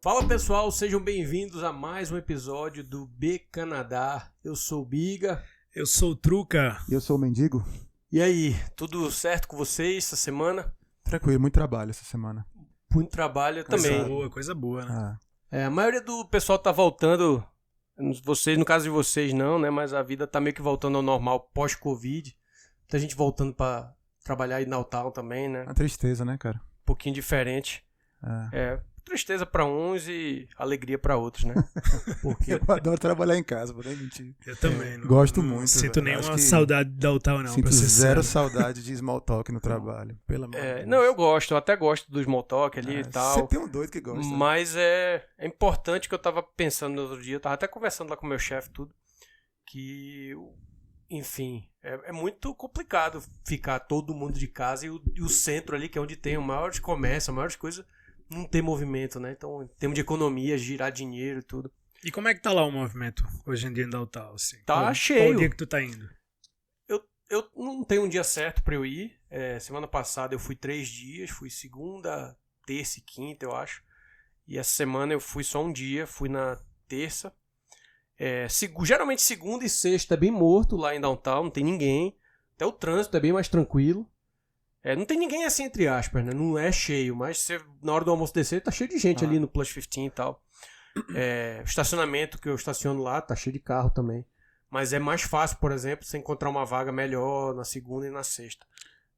Fala pessoal, sejam bem-vindos a mais um episódio do B Canadá. Eu sou o Biga. Eu sou o Truca. E eu sou o Mendigo. E aí, tudo certo com vocês essa semana? Tranquilo, muito trabalho essa semana. Muito trabalho também. Coisa boa, né? A maioria do pessoal tá voltando, vocês, no caso de vocês não, né? Mas a vida tá meio que voltando ao normal pós-Covid. Muita gente voltando pra trabalhar aí na Natal também, né? Uma tristeza, né, cara? Um pouquinho diferente. Tristeza pra uns e alegria pra outros, né? Porque Eu adoro trabalhar em casa, vou nem mentir. Eu também. Gosto não muito. sinto velho. nenhuma Acho que saudade da Altal, não. Sinto pra ser zero sério. saudade de small talk no trabalho. Pelo amor de Deus. não, eu até gosto do small talk ali e tal. Sempre tem um doido que gosta. Mas é importante que eu tava pensando no outro dia, eu tava até conversando lá com o meu chefe tudo, que, enfim, é muito complicado ficar todo mundo de casa e o centro ali, que é onde tem o maior comércio, a maior coisa, não ter movimento, né? Então, em termos de economia, girar dinheiro e tudo. E como é que tá lá o movimento hoje em dia em Altal? Assim? Tá cheio. Qual o dia que tu tá indo? Eu não tenho um dia certo pra eu ir. Semana passada eu fui 3 dias, fui segunda, terça e quinta, eu acho. E essa semana eu fui só um dia, fui na terça. Geralmente segunda e sexta é bem morto lá em Downtown, não tem ninguém. Até o trânsito é bem mais tranquilo. Não tem ninguém assim, entre aspas, né? Não é cheio, mas você, na hora do almoço descer, tá cheio de gente ali no Plus 15 e tal. O estacionamento que eu estaciono lá tá cheio de carro também. Mas é mais fácil, por exemplo, você encontrar uma vaga melhor na segunda e na sexta.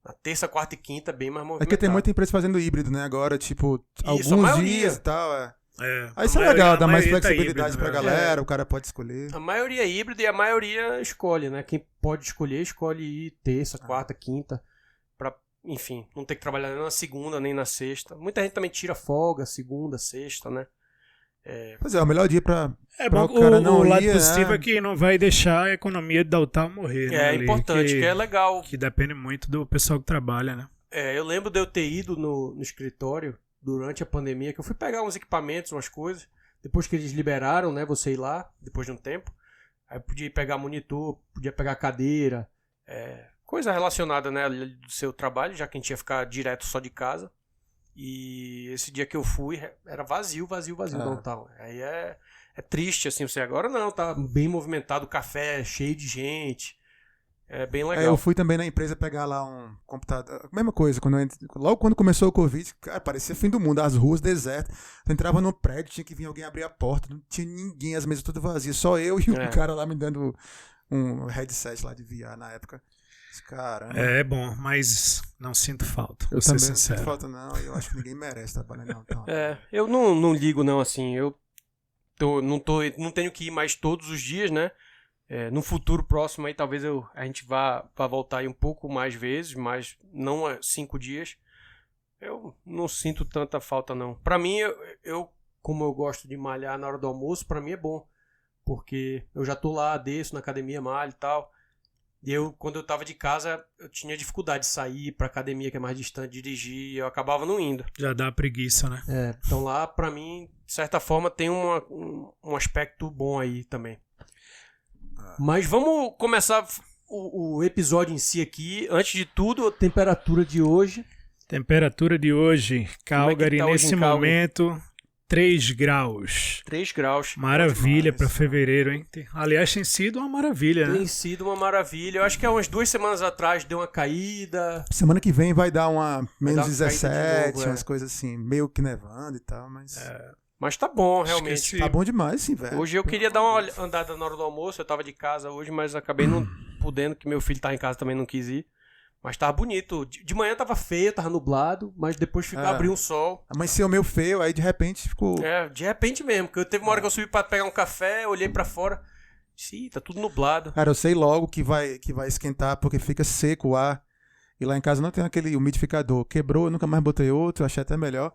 Na terça, quarta e quinta é bem mais movimentado. É que tem muita empresa fazendo híbrido, né? Agora, tipo, Isso, a alguns maioria. dias e tal, Aí a isso é maioria- legal, a dá mais maioria tá flexibilidade híbrido, pra né? galera, o cara pode escolher. A maioria é híbrido e a maioria escolhe, né? Quem pode escolher, escolhe ir terça, quarta, quinta, pra, enfim, não ter que trabalhar nem na segunda, nem na sexta. Muita gente também tira folga, segunda, sexta, né? Pois é, o melhor dia pra bom, o cara não o lado ir, positivo é que não vai deixar a economia de Altal morrer, né? É ali, importante, que é legal. Que depende muito do pessoal que trabalha, né? Eu lembro de eu ter ido no escritório durante a pandemia, que eu fui pegar uns equipamentos, umas coisas, depois que eles liberaram, né, você ir lá, depois de um tempo. Aí eu podia pegar monitor, podia pegar cadeira, coisa relacionada, né, do seu trabalho, já que a gente ia ficar direto só de casa. E esse dia que eu fui, era vazio downtown. Aí é triste, assim, você agora não, tá bem movimentado, café cheio de gente. É bem legal. Eu fui também na empresa pegar lá um computador. Mesma coisa, logo quando começou o Covid, cara, parecia fim do mundo, as ruas desertas. Eu entrava no prédio, tinha que vir alguém abrir a porta, não tinha ninguém, as mesas todas vazias, só eu e um cara lá me dando um headset lá de VR na época. Caramba. É bom, mas não sinto falta, Eu vou ser também não sincero. sinto falta, não. Eu acho que ninguém merece trabalhar não. Então. Eu não ligo, não, assim. Não tenho que ir mais todos os dias, né? No futuro próximo aí, talvez a gente vá voltar aí um pouco mais vezes, mas não 5 dias. Eu não sinto tanta falta, não. Pra mim, como eu gosto de malhar na hora do almoço, pra mim é bom. Porque eu já tô lá, desço na academia, malho e tal. E quando eu tava de casa, eu tinha dificuldade de sair pra academia, que é mais distante, dirigir, e eu acabava não indo. Já dá preguiça, né? Então lá, pra mim, de certa forma, tem um aspecto bom aí também. Mas vamos começar o episódio em si aqui. Antes de tudo, a temperatura de hoje. Temperatura de hoje, Calgary, tá hoje nesse em Calgary? momento, 3 graus. 3 graus. Maravilha demais. para fevereiro, hein? Aliás, tem sido uma maravilha, né? Tem sido uma maravilha. Eu acho que há umas 2 semanas atrás deu uma caída. Semana que vem vai dar uma menos dar uma caída de 17, novo, umas coisas assim, meio que nevando e tal, mas Mas tá bom, Acho que realmente. esse- tá bom demais, sim, velho. Hoje eu queria dar uma andada na hora do almoço. Eu tava de casa hoje, mas acabei não podendo, que meu filho tá em casa também, não quis ir. Mas tava bonito. De manhã tava feio, tava nublado, mas depois abriu um sol. Amanheceu meio feio, aí de repente ficou... De repente mesmo. Porque teve uma hora que eu subi pra pegar um café, olhei pra fora. Sim, tá tudo nublado. Cara, eu sei logo que vai esquentar, porque fica seco o ar. E lá em casa não tem aquele umidificador. Quebrou, eu nunca mais botei outro, achei até melhor.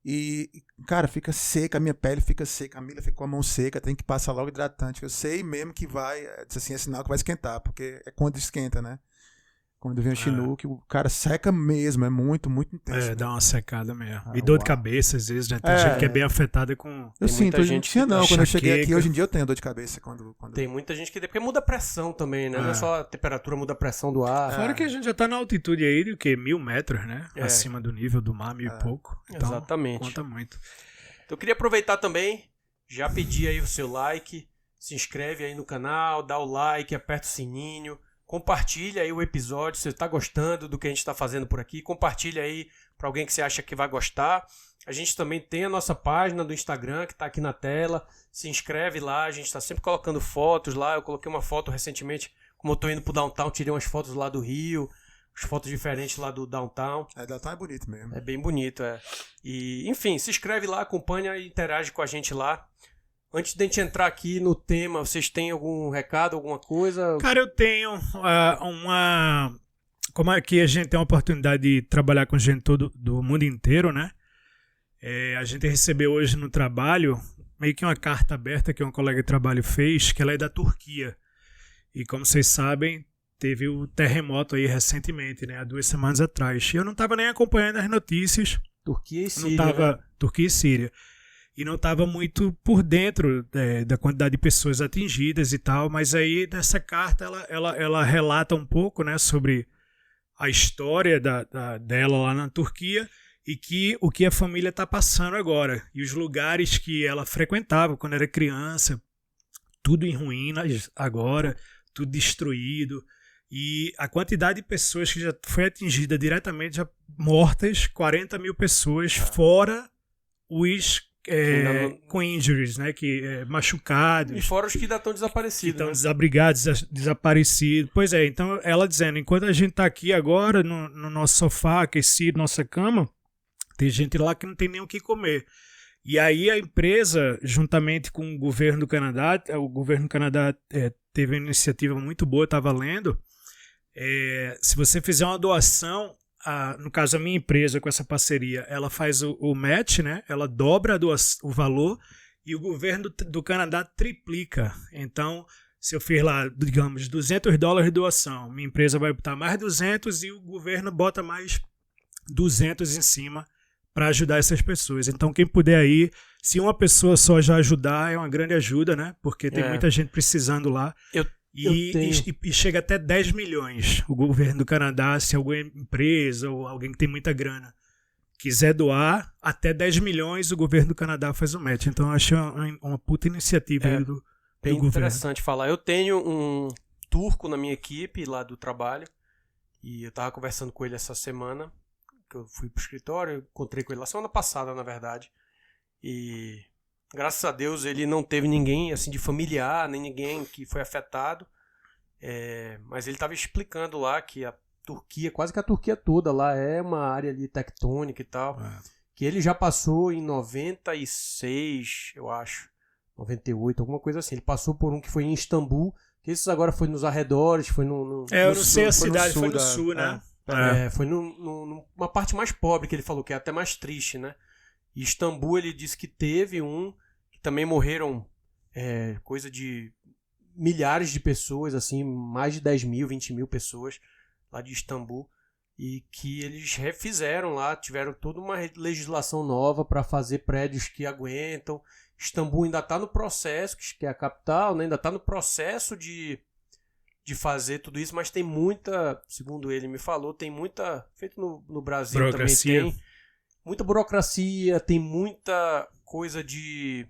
E, cara, fica seca, a minha pele fica seca, a Mila fica com a mão seca, tem que passar logo hidratante. Eu sei mesmo que vai, assim, é sinal que vai esquentar, porque é quando esquenta, né? Quando vem o Chinook, o cara seca mesmo, é muito, muito intenso. dá uma secada mesmo. Ah, e dor de uau. cabeça, às vezes, né? Tem gente que é bem afetada com... Eu Tem sinto, muita hoje não gente tinha que não, tá quando eu cheguei aqui, enxaqueca. hoje em dia eu tenho dor de cabeça quando... Tem muita gente que... Porque muda a pressão também, né? Não é só a temperatura, muda a pressão do ar. Fora que a gente já tá na altitude aí de o quê? 1.000 metros, né? É. Acima do nível do mar, 1.000 e pouco. Então, Exatamente. conta muito. Então eu queria aproveitar também, já pedir aí o seu like, se inscreve aí no canal, dá o like, aperta o sininho, compartilha aí o episódio, se você está gostando do que a gente está fazendo por aqui, compartilha aí para alguém que você acha que vai gostar. A gente também tem a nossa página do Instagram que está aqui na tela, se inscreve lá, a gente está sempre colocando fotos lá, eu coloquei uma foto recentemente, como eu estou indo pro Downtown, tirei umas fotos lá do Rio, as fotos diferentes lá do Downtown. Downtown é bonito mesmo. É bem bonito, E, enfim, se inscreve lá, acompanha e interage com a gente lá. Antes de a gente entrar aqui no tema, vocês têm algum recado, alguma coisa? Cara, eu tenho como aqui a gente tem a oportunidade de trabalhar com gente do mundo inteiro, né? A gente recebeu hoje no trabalho meio que uma carta aberta que um colega de trabalho fez, que ela é da Turquia. E como vocês sabem, teve o terremoto aí recentemente, né? Há 2 semanas atrás. E eu não estava nem acompanhando as notícias. Turquia e Síria, né? Turquia e Síria. E não estava muito por dentro da quantidade de pessoas atingidas e tal. Mas aí, nessa carta, ela relata um pouco, né, sobre a história dela lá na Turquia e o que a família está passando agora. E os lugares que ela frequentava quando era criança, tudo em ruínas agora, tudo destruído. E a quantidade de pessoas que já foi atingida diretamente, já mortas, 40 mil pessoas, fora os com injuries, né, machucados. E fora os que ainda estão desaparecidos. Que estão desabrigados, desaparecidos. Pois é, então ela dizendo, enquanto a gente está aqui agora, no nosso sofá, aquecido, nossa cama, tem gente lá que não tem nem o que comer. E aí a empresa, juntamente com o governo do Canadá teve uma iniciativa muito boa, estava lendo. Se você fizer uma doação, no caso a minha empresa com essa parceria, ela faz o match, né? Ela dobra o valor e o governo do Canadá triplica. Então, se eu fiz lá, digamos, $200 de doação, minha empresa vai botar mais 200 e o governo bota mais 200 em cima para ajudar essas pessoas. Então, quem puder aí, se uma pessoa só já ajudar, é uma grande ajuda, né? Porque tem muita gente precisando lá. E chega até 10 milhões. O governo do Canadá, se alguma empresa ou alguém que tem muita grana quiser doar, até 10 milhões o governo do Canadá faz o match. Então, eu achei uma puta iniciativa aí do governo. Interessante falar. Eu tenho um turco na minha equipe lá do trabalho e eu tava conversando com ele essa semana, que eu fui pro escritório, eu encontrei com ele lá semana passada, na verdade. E graças a Deus ele não teve ninguém assim de familiar, nem ninguém que foi afetado. Mas ele estava explicando lá que a Turquia, quase que a Turquia toda lá é uma área ali tectônica e tal. Que ele já passou em 96, eu acho, 98, alguma coisa assim. Ele passou por um que foi em Istambul, que esses agora foi nos arredores, foi no eu não sei a cidade, foi no sul, né? Foi numa parte mais pobre, que ele falou, que é até mais triste, né? E Istambul, ele disse que teve que também morreram coisa de milhares de pessoas, assim, mais de 10 mil, 20 mil pessoas lá de Istambul, e que eles refizeram lá, tiveram toda uma legislação nova para fazer prédios que aguentam. Istambul ainda está no processo, que é a capital, né? Ainda está no processo de fazer tudo isso, mas tem muita, segundo ele me falou, tem muita, feito no Brasil burocracia. Também tem muita burocracia, tem muita coisa de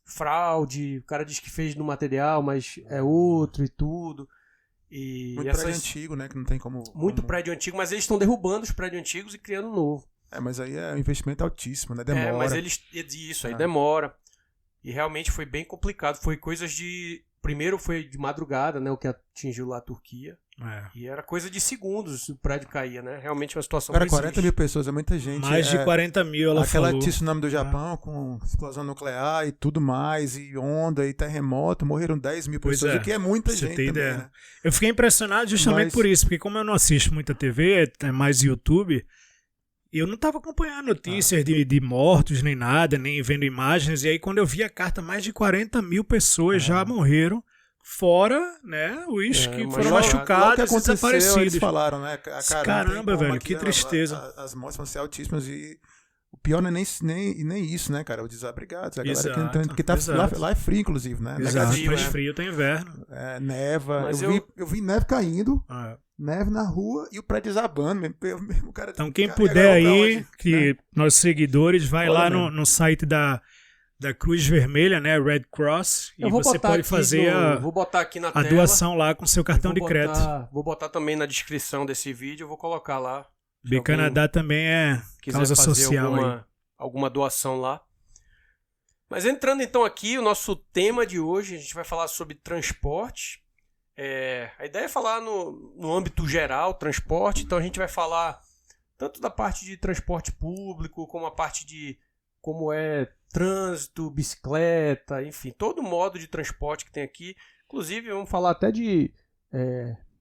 fraude, o cara diz que fez no material, mas é outro e tudo. E muito prédio antigo, né, que não tem como... Muito prédio antigo, mas eles estão derrubando os prédios antigos e criando novo. Mas aí é um investimento altíssimo, né, demora. Mas aí demora. E realmente foi bem complicado, foi coisas de... Primeiro foi de madrugada, né, o que atingiu lá a Turquia. E era coisa de segundos se o prédio caía, né? Realmente uma situação... Cara, 40 mil pessoas, é muita gente. Mais de 40 mil, ela falou. Aquela tsunami do Japão com explosão nuclear e tudo mais, e onda, e terremoto, morreram 10 mil pessoas, o que é muita gente também, né? Eu fiquei impressionado justamente por isso, porque como eu não assisto muita TV, é mais YouTube, eu não estava acompanhando notícias de mortos, nem nada, nem vendo imagens, e aí quando eu vi a carta, mais de 40 mil pessoas já morreram, fora, né, os que foram machucados e desaparecidos. Eles falaram, né? Caramba, velho, que tristeza. As mortes vão ser altíssimas e o pior não é nem isso, né, cara? Os desabrigados. A galera que entra, porque lá é frio, inclusive, né? Exato, faz frio, tem inverno. Neva. Eu vi neve caindo neve na rua e o prédio desabando. O cara Então quem carrega puder pra aí, onde, que né? nossos seguidores, vai Fala lá mesmo. no site da Cruz Vermelha, né, Red Cross, e Eu vou você botar pode aqui fazer vou botar aqui na a tela. doação lá com seu cartão de crédito. Vou botar também na descrição desse vídeo, eu vou colocar lá. Se Bem alguém Canadá também é quiser causa fazer social aí. alguma doação lá. Mas entrando então aqui, o nosso tema de hoje, a gente vai falar sobre transporte. A ideia é falar no âmbito geral, transporte, então a gente vai falar tanto da parte de transporte público, como a parte de como é trânsito, bicicleta, enfim, todo modo de transporte que tem aqui. Inclusive, vamos falar até de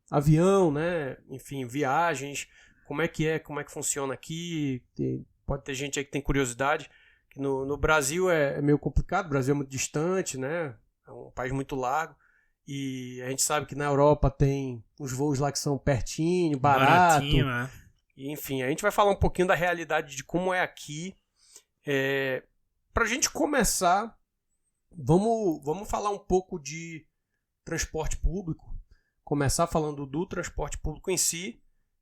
avião, né? Enfim, viagens, como é que funciona aqui. Pode ter gente aí que tem curiosidade. Que no Brasil é meio complicado, o Brasil é muito distante, né? É um país muito largo. E a gente sabe que na Europa tem uns voos lá que são pertinho, barato. Baratinho, é. E, enfim, a gente vai falar um pouquinho da realidade de como é aqui. Pra gente começar, vamos falar um pouco de transporte público. Começar falando do transporte público em si.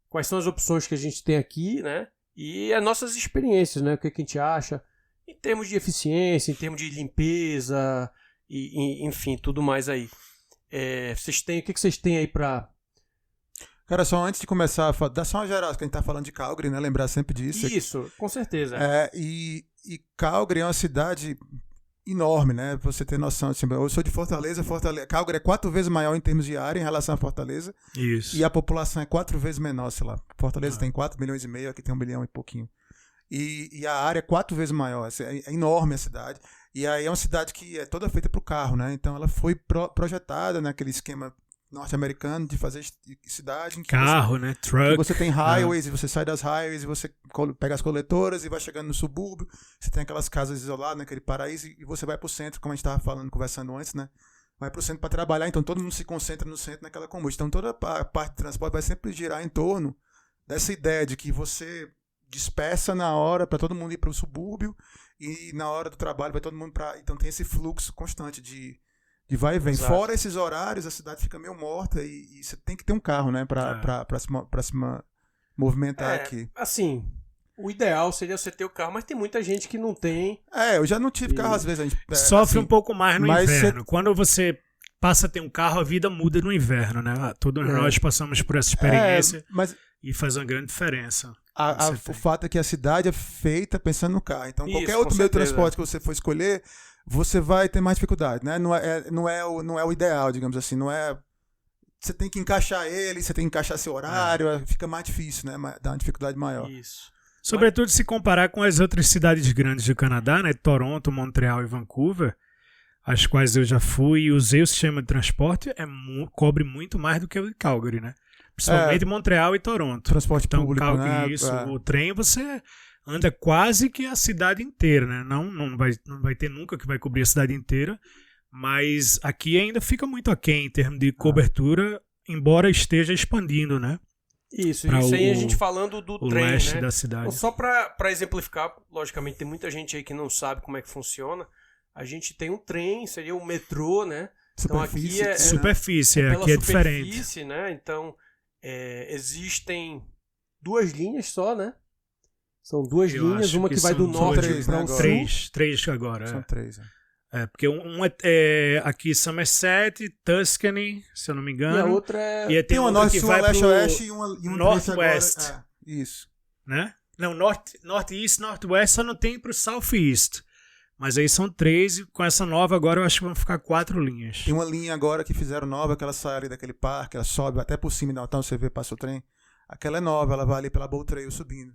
Quais são as opções que a gente tem aqui, né? E as nossas experiências, né? O que a gente acha em termos de eficiência, em termos de limpeza, e enfim, tudo mais aí. O que vocês têm aí pra... Cara, só antes de começar, dá só uma geral, que a gente tá falando de Calgary, né? Lembrar sempre disso. Isso, com certeza. E Calgary é uma cidade enorme, né? Pra você ter noção. Assim, eu sou de Fortaleza. Calgary é 4 vezes maior em termos de área em relação a Fortaleza. Isso. E a população é 4 vezes menor, sei lá. Fortaleza tem 4 milhões e meio, aqui tem 1 milhão e pouquinho. E a área é 4 vezes maior. É enorme a cidade. E aí é uma cidade que é toda feita para o carro, né? Então ela foi projetada naquele esquema norte-americano de fazer cidade. Carro, né? Truck. Você tem highways, e você sai das highways, e você pega as coletoras e vai chegando no subúrbio. Você tem aquelas casas isoladas, naquele paraíso, e você vai pro centro, como a gente estava conversando antes, né? Vai pro centro para trabalhar, então todo mundo se concentra no centro, naquela combustão. Então toda a parte de transporte vai sempre girar em torno dessa ideia de que você dispersa na hora para todo mundo ir para o subúrbio, e na hora do trabalho vai todo mundo para... Então tem esse fluxo constante de vai e vem. Exato. Fora esses horários, a cidade fica meio morta e você tem que ter um carro, né? Pra se movimentar aqui. Assim, o ideal seria você ter o carro, mas tem muita gente que não tem. Eu já não tive carro às vezes. Sofre assim, um pouco mais no mas inverno. Quando você passa a ter um carro, a vida muda no inverno, né? Todos nós passamos por essa experiência mas e faz uma grande diferença. o fato é que a cidade é feita pensando no carro. Então, Isso, qualquer outro com meio de certeza. transporte que você for escolher, você vai ter mais dificuldade, né? Não é o ideal, digamos assim. Não é... Você tem que encaixar ele, você tem que encaixar seu horário, fica mais difícil, né? Dá uma dificuldade maior. Isso. Sobretudo se comparar com as outras cidades grandes do Canadá, né? Toronto, Montreal e Vancouver, as quais eu já fui e usei o sistema de transporte, cobre muito mais do que o de Calgary, né? Principalmente Montreal e Toronto. Transporte Então, público, né? isso, o trem você anda quase que a cidade inteira, né? Não vai ter nunca que vai cobrir a cidade inteira, mas aqui ainda fica muito aquém em termos de cobertura, embora esteja expandindo, né? Isso Pra aí a gente falando do o trem, leste né? da cidade. Então, só para exemplificar, logicamente tem muita gente aí que não sabe como é que funciona. A gente tem um trem, seria o metrô, né? Então aqui é superfície, pela aqui é diferente. superfície, né? Então existem 2 linhas só, né? São 2 Eu linhas, acho uma que que vai do são norte três, para né, o sul. agora? Três agora. São 3, Porque aqui Somerset, Tuscany, se eu não me engano. E a outra é... E Tem uma outra norte, que sul, vai leste, pro oeste e um Northwest. trecho agora. Isso. né? Não, Northeast, Northwest só não tem pro Southeast. Mas aí são 3 e com essa nova agora eu acho que vão ficar 4 linhas. Tem uma linha agora que fizeram nova, que ela sai ali daquele parque, ela sobe até por cima, então você vê, passa o trem. Aquela é nova, ela vai ali pela Bow Trail subindo.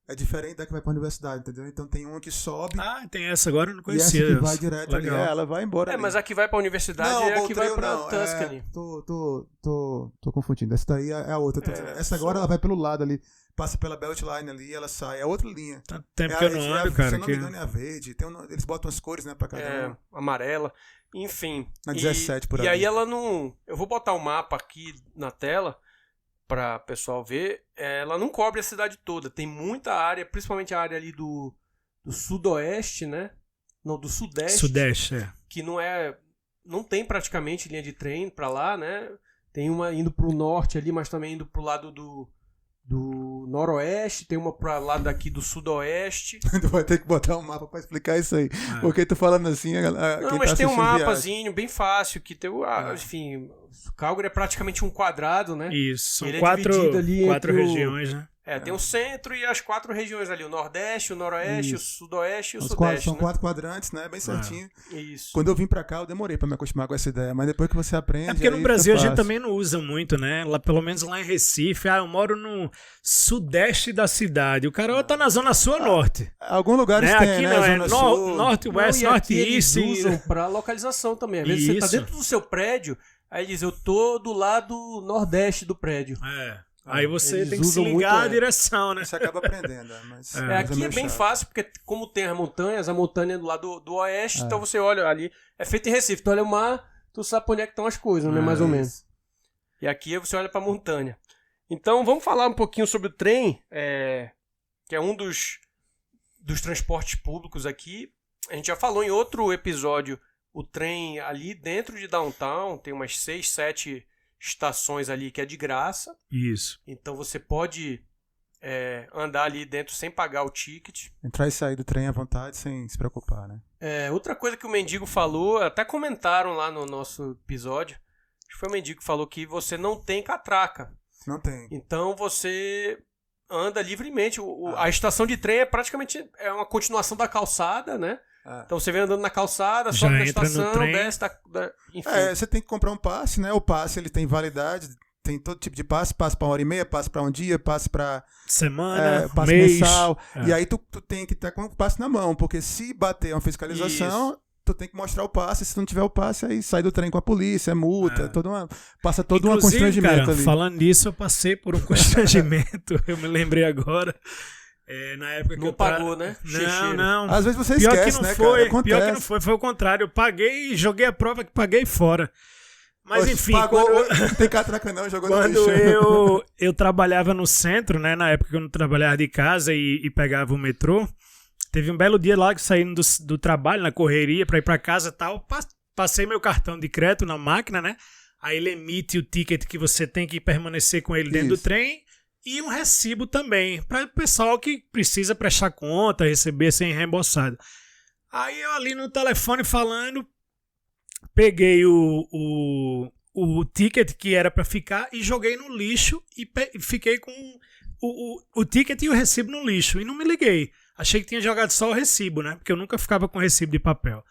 É diferente da que vai pra universidade, entendeu? Então tem uma que sobe. Ah, tem essa agora eu não E essa conhecia. que vai direto ali. Ela vai embora. Ali. mas a que vai pra universidade não, é a Bow que vai Trail pra não, Tuscany. Tô confundindo. Essa daí é a outra. Essa agora ela vai pelo lado ali, passa pela Beltline ali, ela sai. É outra linha. Tanto tempo que eu não ando, cara. Se eu não me engano, é a verde. Eles botam as cores, né, pra cada um. Amarela. Enfim. Na 17 por aí. E aí ela não... Eu vou botar o mapa aqui na tela para o pessoal ver. Ela não cobre a cidade toda. Tem muita área, principalmente a área ali do sudoeste, né? Não, do sudeste. Sudeste, Que não tem praticamente linha de trem para lá, né? Tem uma indo pro norte ali, mas também indo pro lado do noroeste, tem uma pro lado daqui do sudoeste. Tu vai ter que botar um mapa pra explicar isso aí. Porque tu falando assim, não, mas tem um mapazinho bem fácil, que tem enfim, Calgary é praticamente um quadrado, né? Isso, são Ele é quatro dividido ali regiões, né? Tem o centro e as 4 regiões ali, o nordeste, o noroeste, o sudoeste e o Os sudeste. São né? 4 quadrantes, né? Bem certinho. Isso. Quando eu vim pra cá, eu demorei pra me acostumar com essa ideia, mas depois que você aprende... É porque no aí Brasil a fica gente fácil. também não usa muito, né? Lá, pelo menos lá em Recife, eu moro no sudeste da cidade. O cara tá na zona sul ou norte. Alguns lugares Né? tem, Aqui né? não, é Zona Sul. norte, west, e aqui eles norte, east. usam pra localização também. Às vezes você tá Isso. dentro do seu prédio, aí diz, eu tô do lado nordeste do prédio. Aí você Eles tem que se usam ligar muito, a direção, né? Você acaba aprendendo, mas... Aqui é meio bem chato. fácil, porque como tem as montanhas, a montanha é do lado do oeste, então você olha ali, é feito em Recife, tu olha o mar, tu sabe onde é que estão as coisas, né, mais ou menos. E aqui você olha pra montanha. Então vamos falar um pouquinho sobre o trem, que é um dos transportes públicos aqui. A gente já falou em outro episódio, o trem ali dentro de downtown, tem umas 6, 7 estações ali que é de graça. Isso. Então você pode andar ali dentro sem pagar o ticket. Entrar e sair do trem à vontade, sem se preocupar, né? Outra coisa que o Mendigo falou, até comentaram lá no nosso episódio, acho que foi o Mendigo que falou que você não tem catraca. Não tem. Então você anda livremente. A estação de trem é praticamente uma continuação da calçada, né? Então você vem andando na calçada, sobe na entra no estação, trem. desce, enfim. Você tem que comprar um passe, né? O passe ele tem validade, tem todo tipo de passe pra 1h30, passe pra um dia, passe pra Semana, passe mês. mensal. E aí tu tem que estar com o passe na mão, porque se bater uma fiscalização, tu tem que mostrar o passe. Se tu não tiver o passe, aí sai do trem com a polícia, multa, passa todo um Inclusive, constrangimento cara, ali. falando nisso, eu passei por um constrangimento. Eu me lembrei agora. Na época que Não eu pagou, né? Não. Às vezes você Pior esquece, que não né, foi, cara? pior que não foi o contrário. Eu paguei e joguei a prova que paguei fora. Mas Oxe, enfim, pagou, quando, não tem catraca não, jogou no quando lixo. eu trabalhava no centro, né? Na época que eu não trabalhava de casa e pegava o metrô, teve um belo dia lá que saindo do trabalho, na correria, pra ir pra casa e tal, passei meu cartão de crédito na máquina, né? Aí ele emite o ticket que você tem que permanecer com ele dentro do trem e um recibo também, para o pessoal que precisa prestar conta, receber sem reembolsado. Aí eu ali no telefone falando, peguei o ticket que era para ficar e joguei no lixo e fiquei com o ticket e o recibo no lixo e não me liguei. Achei que tinha jogado só o recibo, né? Porque eu nunca ficava com recibo de papel.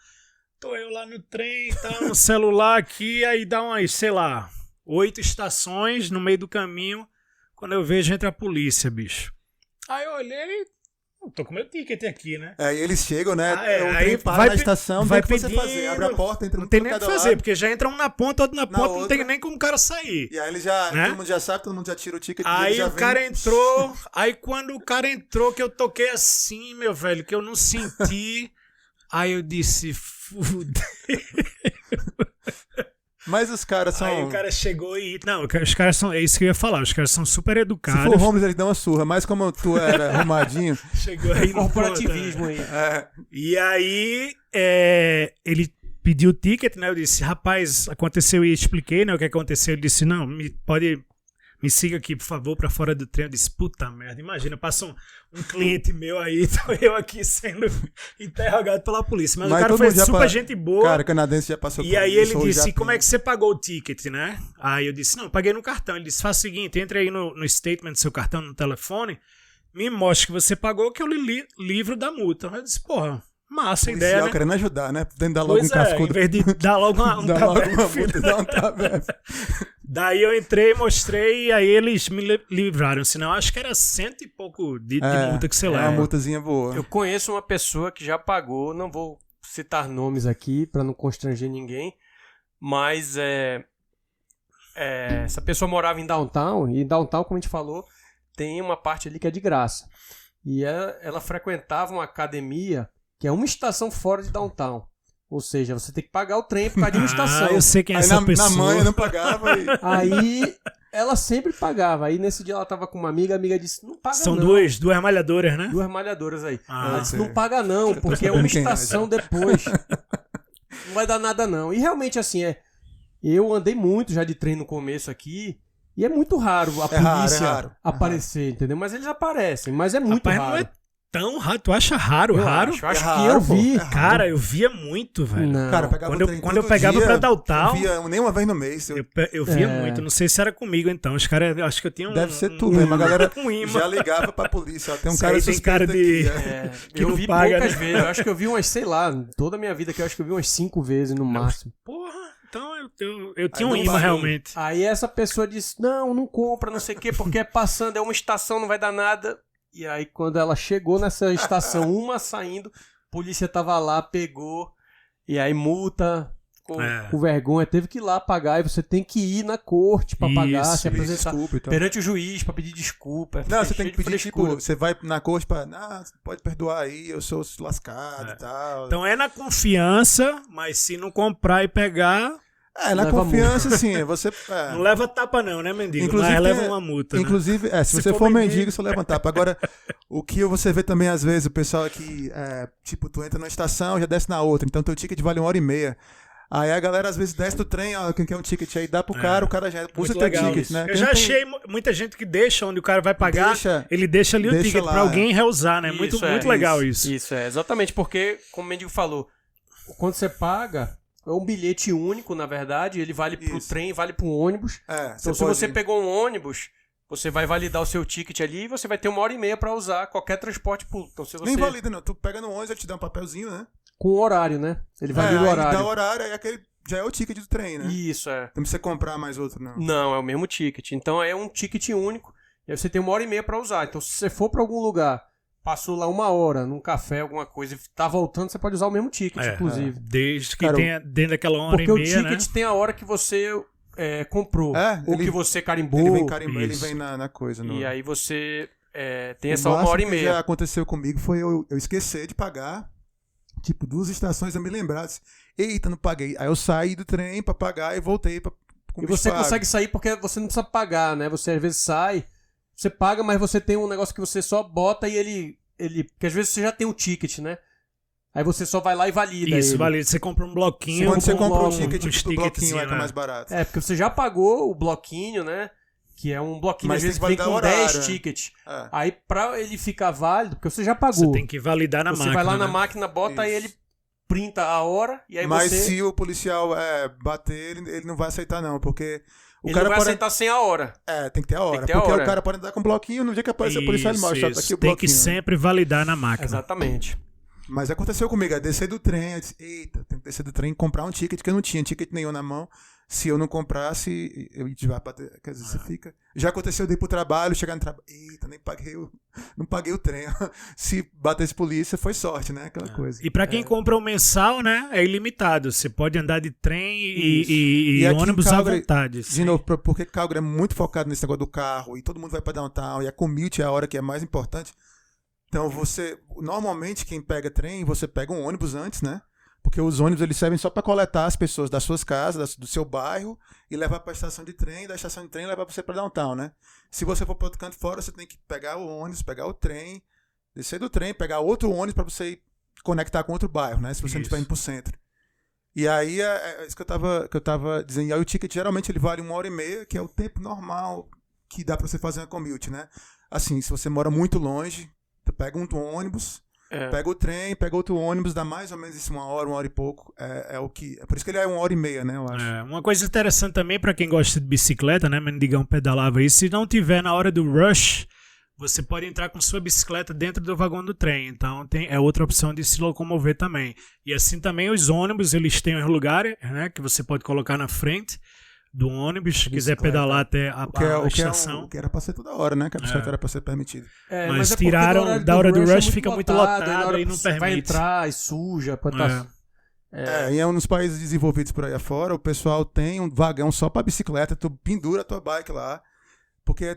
Tô eu lá no trem, tá no celular aqui, aí dá umas, sei lá, 8 estações no meio do caminho. Quando eu vejo, entra a polícia, bicho. Aí eu olhei, tô com meu ticket aqui, né? Aí eles chegam, né? Aí para na estação, vai não tem o que você pedindo, fazer. Abre a porta, entra não um tem por nem o que cada fazer, lado. porque já entra um na ponta, outro na ponta, não outra. tem nem como o cara sair. E aí ele já, né? todo mundo já sabe, todo mundo já tira o ticket. Aí já o cara entrou, aí quando o cara entrou, que eu toquei assim, meu velho, que eu não senti, aí eu disse, fudeu. Mas os caras são... Aí o cara chegou e... Não, os caras são... É isso que eu ia falar. Os caras são super Se educados. for homeless, eles dão uma surra. Mas como tu era arrumadinho... Chegou aí no corporativismo ponto, aí. E aí, ele pediu o ticket, né? Eu disse, rapaz, aconteceu e expliquei, né? O que aconteceu. Ele disse, não, me siga aqui, por favor, pra fora do trem. Eu disse, puta merda, imagina, passa um cliente meu aí, tô eu aqui sendo interrogado pela polícia. Mas o cara foi super gente boa. Cara, canadense já passou por E aí isso, ele disse, como é que você pagou o ticket, né? Aí eu disse, não, eu paguei no cartão. Ele disse, faz o seguinte, entre aí no statement do seu cartão, no telefone, me mostre que você pagou, que eu lhe livro da multa. Eu disse, porra, massa a ideia, né? querendo ajudar, né? Tendo dar logo Pois um cascudo. em vez de dar logo um Dá logo uma tabefe, multa, dá um tabefe. Daí eu entrei, mostrei, e aí eles me livraram. Senão acho que era 100 e pouco de multa que você leva. É uma multazinha boa. Eu conheço uma pessoa que já pagou, não vou citar nomes aqui para não constranger ninguém, mas essa pessoa morava em downtown, e em downtown, como a gente falou, tem uma parte ali que é de graça. E ela frequentava uma academia que é uma estação fora de downtown. Ou seja, você tem que pagar o trem por causa de uma estação. Eu sei quem é essa pessoa. Na mãe eu não pagava. Aí ela sempre pagava. Aí nesse dia ela tava com uma amiga, a amiga disse, não paga São não. duas malhadoras, né? 2 malhadoras aí. Ela disse, sei. não paga não, porque é uma estação depois. Não vai dar nada não. E realmente assim, Eu andei muito já de trem no começo aqui, e é muito raro a polícia raro. aparecer, entendeu? Mas eles aparecem, mas é muito Rapaz, raro. não é tão raro. Tu acha raro? Eu raro? acho que raro, eu pô. vi. É raro. Cara, eu via muito, velho. Não. Cara, eu pegava Quando o eu- trem quando eu todo pegava dia, pra Daltal, eu via nem uma vez no mês. Eu via É. muito. Não sei se era comigo, então. Os caras, eu acho que eu tinha Deve ser tu mesmo. A galera um imã. já ligava pra polícia. Ó, tem um Isso cara aí tem suspeito cara de- aqui. É, Que eu não vi paga, poucas né? vezes. Eu acho que eu vi umas, sei lá, toda a minha vida aqui, eu acho que eu vi umas 5 vezes no máximo. Porra, então eu tinha um não imã vai. realmente. Aí essa pessoa disse, não compra, não sei o quê, porque é passando, é uma estação, não vai dar nada. E aí quando ela chegou nessa estação, uma saindo, a polícia tava lá, pegou, e aí multa, ficou com vergonha, teve que ir lá pagar, e você tem que ir na corte pra pagar, Isso, se apresentar Desculpa, então. perante o juiz pra pedir desculpa. Não, É você tem cheio que de pedir, tipo, frescura. você vai na corte pra. Você pode perdoar aí, eu sou lascado e tal. Então é na confiança, mas se não comprar e pegar, Na leva confiança, sim. Você. não leva tapa não, né, mendigo? Inclusive, Mas leva tem- uma multa, né? Inclusive, se Se você for for mendigo- mendigo, você leva um tapa. Agora, o que você vê também, às vezes, o pessoal aqui, tipo, tu entra numa estação já desce na outra, então teu ticket vale 1h30. Aí a galera, às vezes, desce do trem, ó, quem quer um ticket aí, dá pro cara, o cara já usa Muito teu legal ticket, isso. né? Eu Quem já tem- achei muita gente que deixa onde o cara vai pagar, ele deixa ali o deixa ticket lá, pra alguém reusar, né? Muito, Isso, é, muito legal isso. Isso, exatamente, porque, como o mendigo falou, quando você paga, é um bilhete único, na verdade, ele vale pro Isso. trem, vale pro ônibus. Então, se você pegou um ônibus, você vai validar o seu ticket ali e você vai ter 1h30 pra usar qualquer transporte público. Então, se você... Nem valida, não. Tu pega no ônibus, ele te dá um papelzinho, né? Com o horário, né? Ele valida o aí horário. dá horário, aí aquele já é o ticket do trem, né? Isso, é. Não precisa comprar mais outro, não. Não, é o mesmo ticket. Então, é um ticket único e aí você tem 1h30 pra usar. Então, se você for pra algum lugar, passou lá 1 hora, num café, alguma coisa, e tá voltando, você pode usar o mesmo ticket, inclusive. Desde que Cara, tenha dentro daquela hora Porque e o meia, ticket né? tem a hora que você comprou. ou ele- que você carimbou. Ele vem carimbar, ele Isso. vem na coisa. E aí você tem O essa 1h30. máximo que já aconteceu comigo foi eu esquecer de pagar. Tipo, 2 estações eu me lembrar. Disse, eita, não paguei. Aí eu saí do trem pra pagar e voltei pra. E você consegue sair porque você não precisa pagar, né? Você às vezes sai, você paga, mas você tem um negócio que você só bota e ele. Porque às vezes você já tem o ticket, né? Aí você só vai lá e valida. Isso, ele. valida. Você compra um bloquinho. Quando você compra compra um o ticket, uns tipo, o bloquinho ticketzinho, que é né? mais barato. Porque você já pagou o bloquinho, né? Que é um bloquinho, Mas às tem vezes que vem validar com o horário, 10 né? tickets. É. Aí pra ele ficar válido, porque você já pagou. Você tem que validar na Você máquina. vai lá na né? máquina, bota aí Isso. ele printa a hora e aí Mas você... se o policial bater, ele não vai aceitar, não, porque o Ele cara não vai pode. aceitar sem a hora. Tem que ter a hora. Tem que ter a Porque hora. o cara pode andar com um bloquinho, no dia que aparecer o policial, ele mostra. Tá aqui o Tem bloquinho. que sempre validar na máquina. Exatamente. Mas aconteceu comigo, é descer do trem, eu disse, eita, tem que descer do trem e comprar um ticket, que eu não tinha ticket nenhum na mão. Se eu não comprasse, eu ia bater. Quer dizer, você fica. Já aconteceu de ir pro trabalho, chegar no trabalho. Eita, não paguei o trem. Se batesse polícia, foi sorte, né? Aquela coisa. E pra quem compra o mensal, né, é ilimitado. Você pode andar de trem e E aqui em ônibus à Calgary, vontade. De novo, porque Calgary é muito focado nesse negócio do carro e todo mundo vai pra downtown e a commute é a hora que é mais importante. Então normalmente quem pega trem, você pega um ônibus antes, né? Porque os ônibus eles servem só para coletar as pessoas das suas casas, do seu bairro e levar para a estação de trem, da estação de trem levar você para downtown, né? Se você for para outro canto fora, você tem que pegar o ônibus, pegar o trem, descer do trem, pegar outro ônibus para você conectar com outro bairro, né? Se você não estiver indo pro centro. E aí é isso que eu tava dizendo. E aí o ticket geralmente ele vale 1h30, que é o tempo normal que dá para você fazer uma commute, né? Assim, se você mora muito longe, tu pega um ônibus, pega o trem, pega outro ônibus, dá mais ou menos isso 1 hora e pouco. É por isso que ele é 1h30, né? Eu acho. Uma coisa interessante também pra quem gosta de bicicleta, né? Mendigão pedalava isso. Se não tiver na hora do rush, você pode entrar com sua bicicleta dentro do vagão do trem. Então é outra opção de se locomover também. E assim também os ônibus, eles têm os lugares, né? Que você pode colocar na frente do ônibus, se quiser pedalar até a estação. O que era pra ser toda hora, né? Que a bicicleta era pra ser permitida. Mas é porque tiraram no da hora do rush, é fica muito lotado, lotado e não vai permite. entrar e suja. E nos países desenvolvidos por aí afora, o pessoal tem um vagão só pra bicicleta, tu pendura a tua bike lá, porque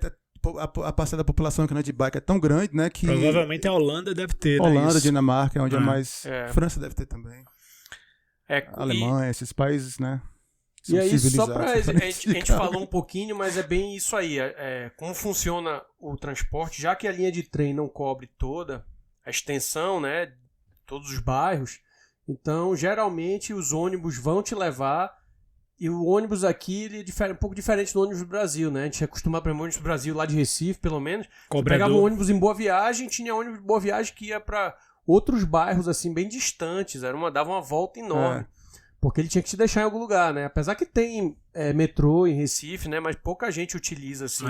a parcela da população que anda de bike é tão grande, né? Que Provavelmente a Holanda deve ter. Holanda, né, Dinamarca, é onde é mais. França deve ter também. Alemanha, esses países, né? E aí, só civilizados, pra. A gente sofisticados. falou um pouquinho, mas é bem isso aí. Como funciona o transporte, já que a linha de trem não cobre toda a extensão, né? Todos os bairros. Então, geralmente, os ônibus vão te levar E o ônibus aqui, ele é um pouco diferente do ônibus do Brasil, né? A gente é acostumado para o ônibus do Brasil, lá de Recife, pelo menos. Você pegava um ônibus em Boa Viagem, tinha ônibus de Boa Viagem que ia para outros bairros, assim, bem distantes. Dava uma volta enorme. Porque ele tinha que te deixar em algum lugar, né? Apesar que tem metrô em Recife, né? Mas pouca gente utiliza, assim.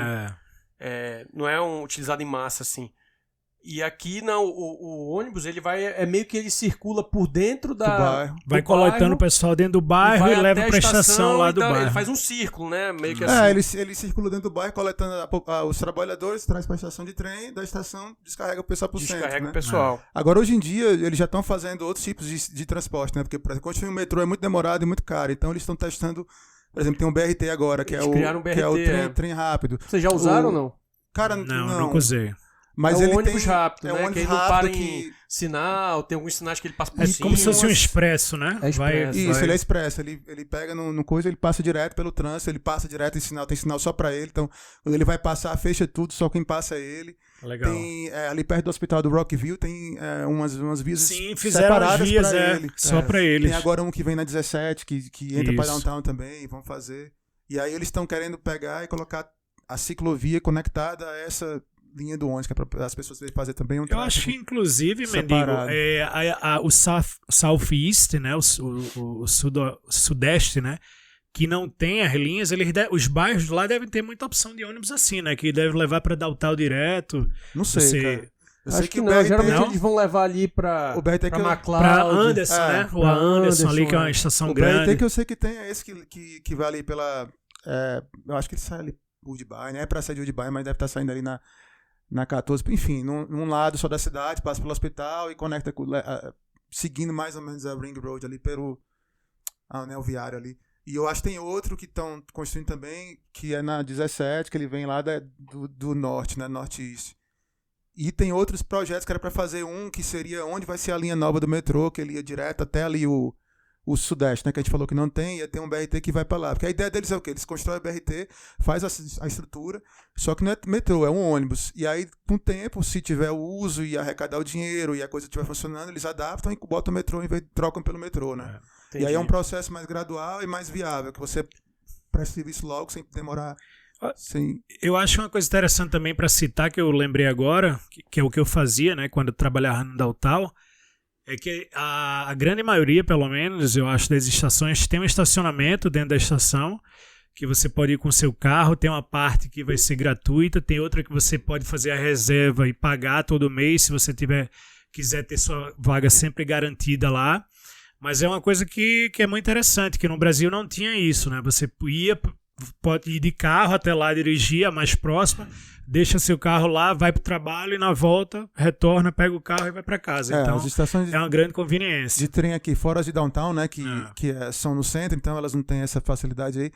Não é utilizado em massa, assim. E aqui, não, o ônibus, ele vai, meio que ele circula por dentro do bairro. Vai coletando o pessoal dentro do bairro e leva pra estação lá do bairro. Ele faz um círculo, né? Meio que assim. Ele circula dentro do bairro, coletando os trabalhadores, traz pra estação de trem, da estação descarrega o pessoal pro centro. Descarrega o pessoal. Agora, hoje em dia, eles já estão fazendo outros tipos de transporte, né? Porque, por exemplo, construir um metrô é muito demorado e muito caro. Então, eles estão testando, por exemplo, tem um BRT agora, que é o trem rápido. Vocês já usaram ou não? Cara, nunca usei. Mas é ele um ônibus rápido, né? Um ônibus que ele não para em sinal, tem alguns sinais que ele passa por cima. Como se fosse um expresso, né? Ele é expresso. Ele pega no coisa, ele passa direto pelo trânsito, ele passa direto em sinal, tem sinal só pra ele. Então, quando ele vai passar, fecha tudo, só quem passa é ele. Legal. Tem, ali perto do hospital do Rockville, tem umas vias separadas pra ele. Só pra eles. Tem agora um que vem na 17, que entra pra downtown também, vão fazer. E aí eles estão querendo pegar e colocar a ciclovia conectada a essa linha do ônibus, que é para as pessoas fazer também um Eu acho que, inclusive, Mendigo, o Southeast, né, o Sudeste, né, que não tem as linhas, os bairros lá devem ter muita opção de ônibus assim, né, que deve levar para Downtown direto. Não sei, cara. Eu sei que não, geralmente eles vão levar ali pra McLeod. Pra Anderson, né? O Anderson ali, que é uma estação grande. O BRT que eu sei que tem é esse que vai ali pela... eu acho que ele sai ali por Woodbine, é pra sair de Woodbine, mas deve estar saindo ali na 14, enfim, num lado só da cidade, passa pelo hospital e conecta seguindo mais ou menos a Ring Road ali pelo anel viário ali. E eu acho que tem outro que estão construindo também, que é na 17, que ele vem lá do norte, né, norte-east. E tem outros projetos que era para fazer que seria onde vai ser a linha nova do metrô, que ele ia direto até ali o Sudeste, né, que a gente falou que não tem, ia ter um BRT que vai para lá. Porque a ideia deles é o quê? Eles constroem o BRT, faz a estrutura, só que não é metrô, é um ônibus. E aí, com o tempo, se tiver o uso e arrecadar o dinheiro e a coisa estiver funcionando, eles adaptam e botam o metrô em vez de trocam pelo metrô, né? E aí é um processo mais gradual e mais viável, que você presta serviço logo, sem demorar... Eu acho uma coisa interessante também para citar, que eu lembrei agora, que é o que eu fazia, né, quando eu trabalhava no Downtown, é que a grande maioria, pelo menos, eu acho, das estações tem um estacionamento dentro da estação, que você pode ir com o seu carro, tem uma parte que vai ser gratuita, tem outra que você pode fazer a reserva e pagar todo mês, se você quiser ter sua vaga sempre garantida lá. Mas é uma coisa que é muito interessante, que no Brasil não tinha isso, né? Você pode ir de carro até lá, dirigir a mais próxima, deixa seu carro lá, vai pro trabalho e na volta retorna, pega o carro e vai para casa. Então as estações é uma grande conveniência. De trem aqui fora as de downtown, né, que são no centro, então elas não têm essa facilidade aí.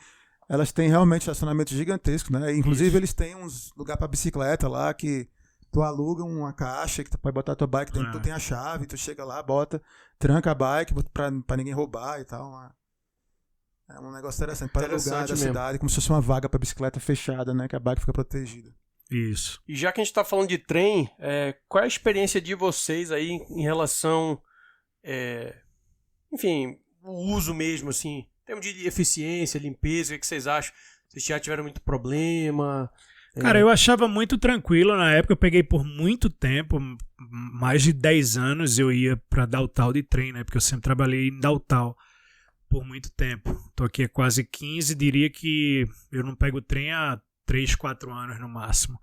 Elas têm realmente estacionamento gigantesco, né? Inclusive eles têm uns lugar para bicicleta lá que tu aluga uma caixa que tu pode botar a tua bike dentro, tu tem a chave, tu chega lá, tranca a bike para ninguém roubar e tal. É um negócio interessante para lugar da cidade, como se fosse uma vaga para bicicleta fechada, né? Que a bike fica protegida. Isso. E já que a gente está falando de trem, qual é a experiência de vocês aí em relação, enfim, o uso mesmo, assim, em termos de eficiência, limpeza, o que vocês acham? Vocês já tiveram muito problema? Cara, eu achava muito tranquilo na época, eu peguei por muito tempo, mais de 10 anos eu ia para Downtown de trem, né? Porque eu sempre trabalhei em Downtown por muito tempo. Tô aqui há quase 15, diria que eu não pego trem há 3, 4 anos no máximo.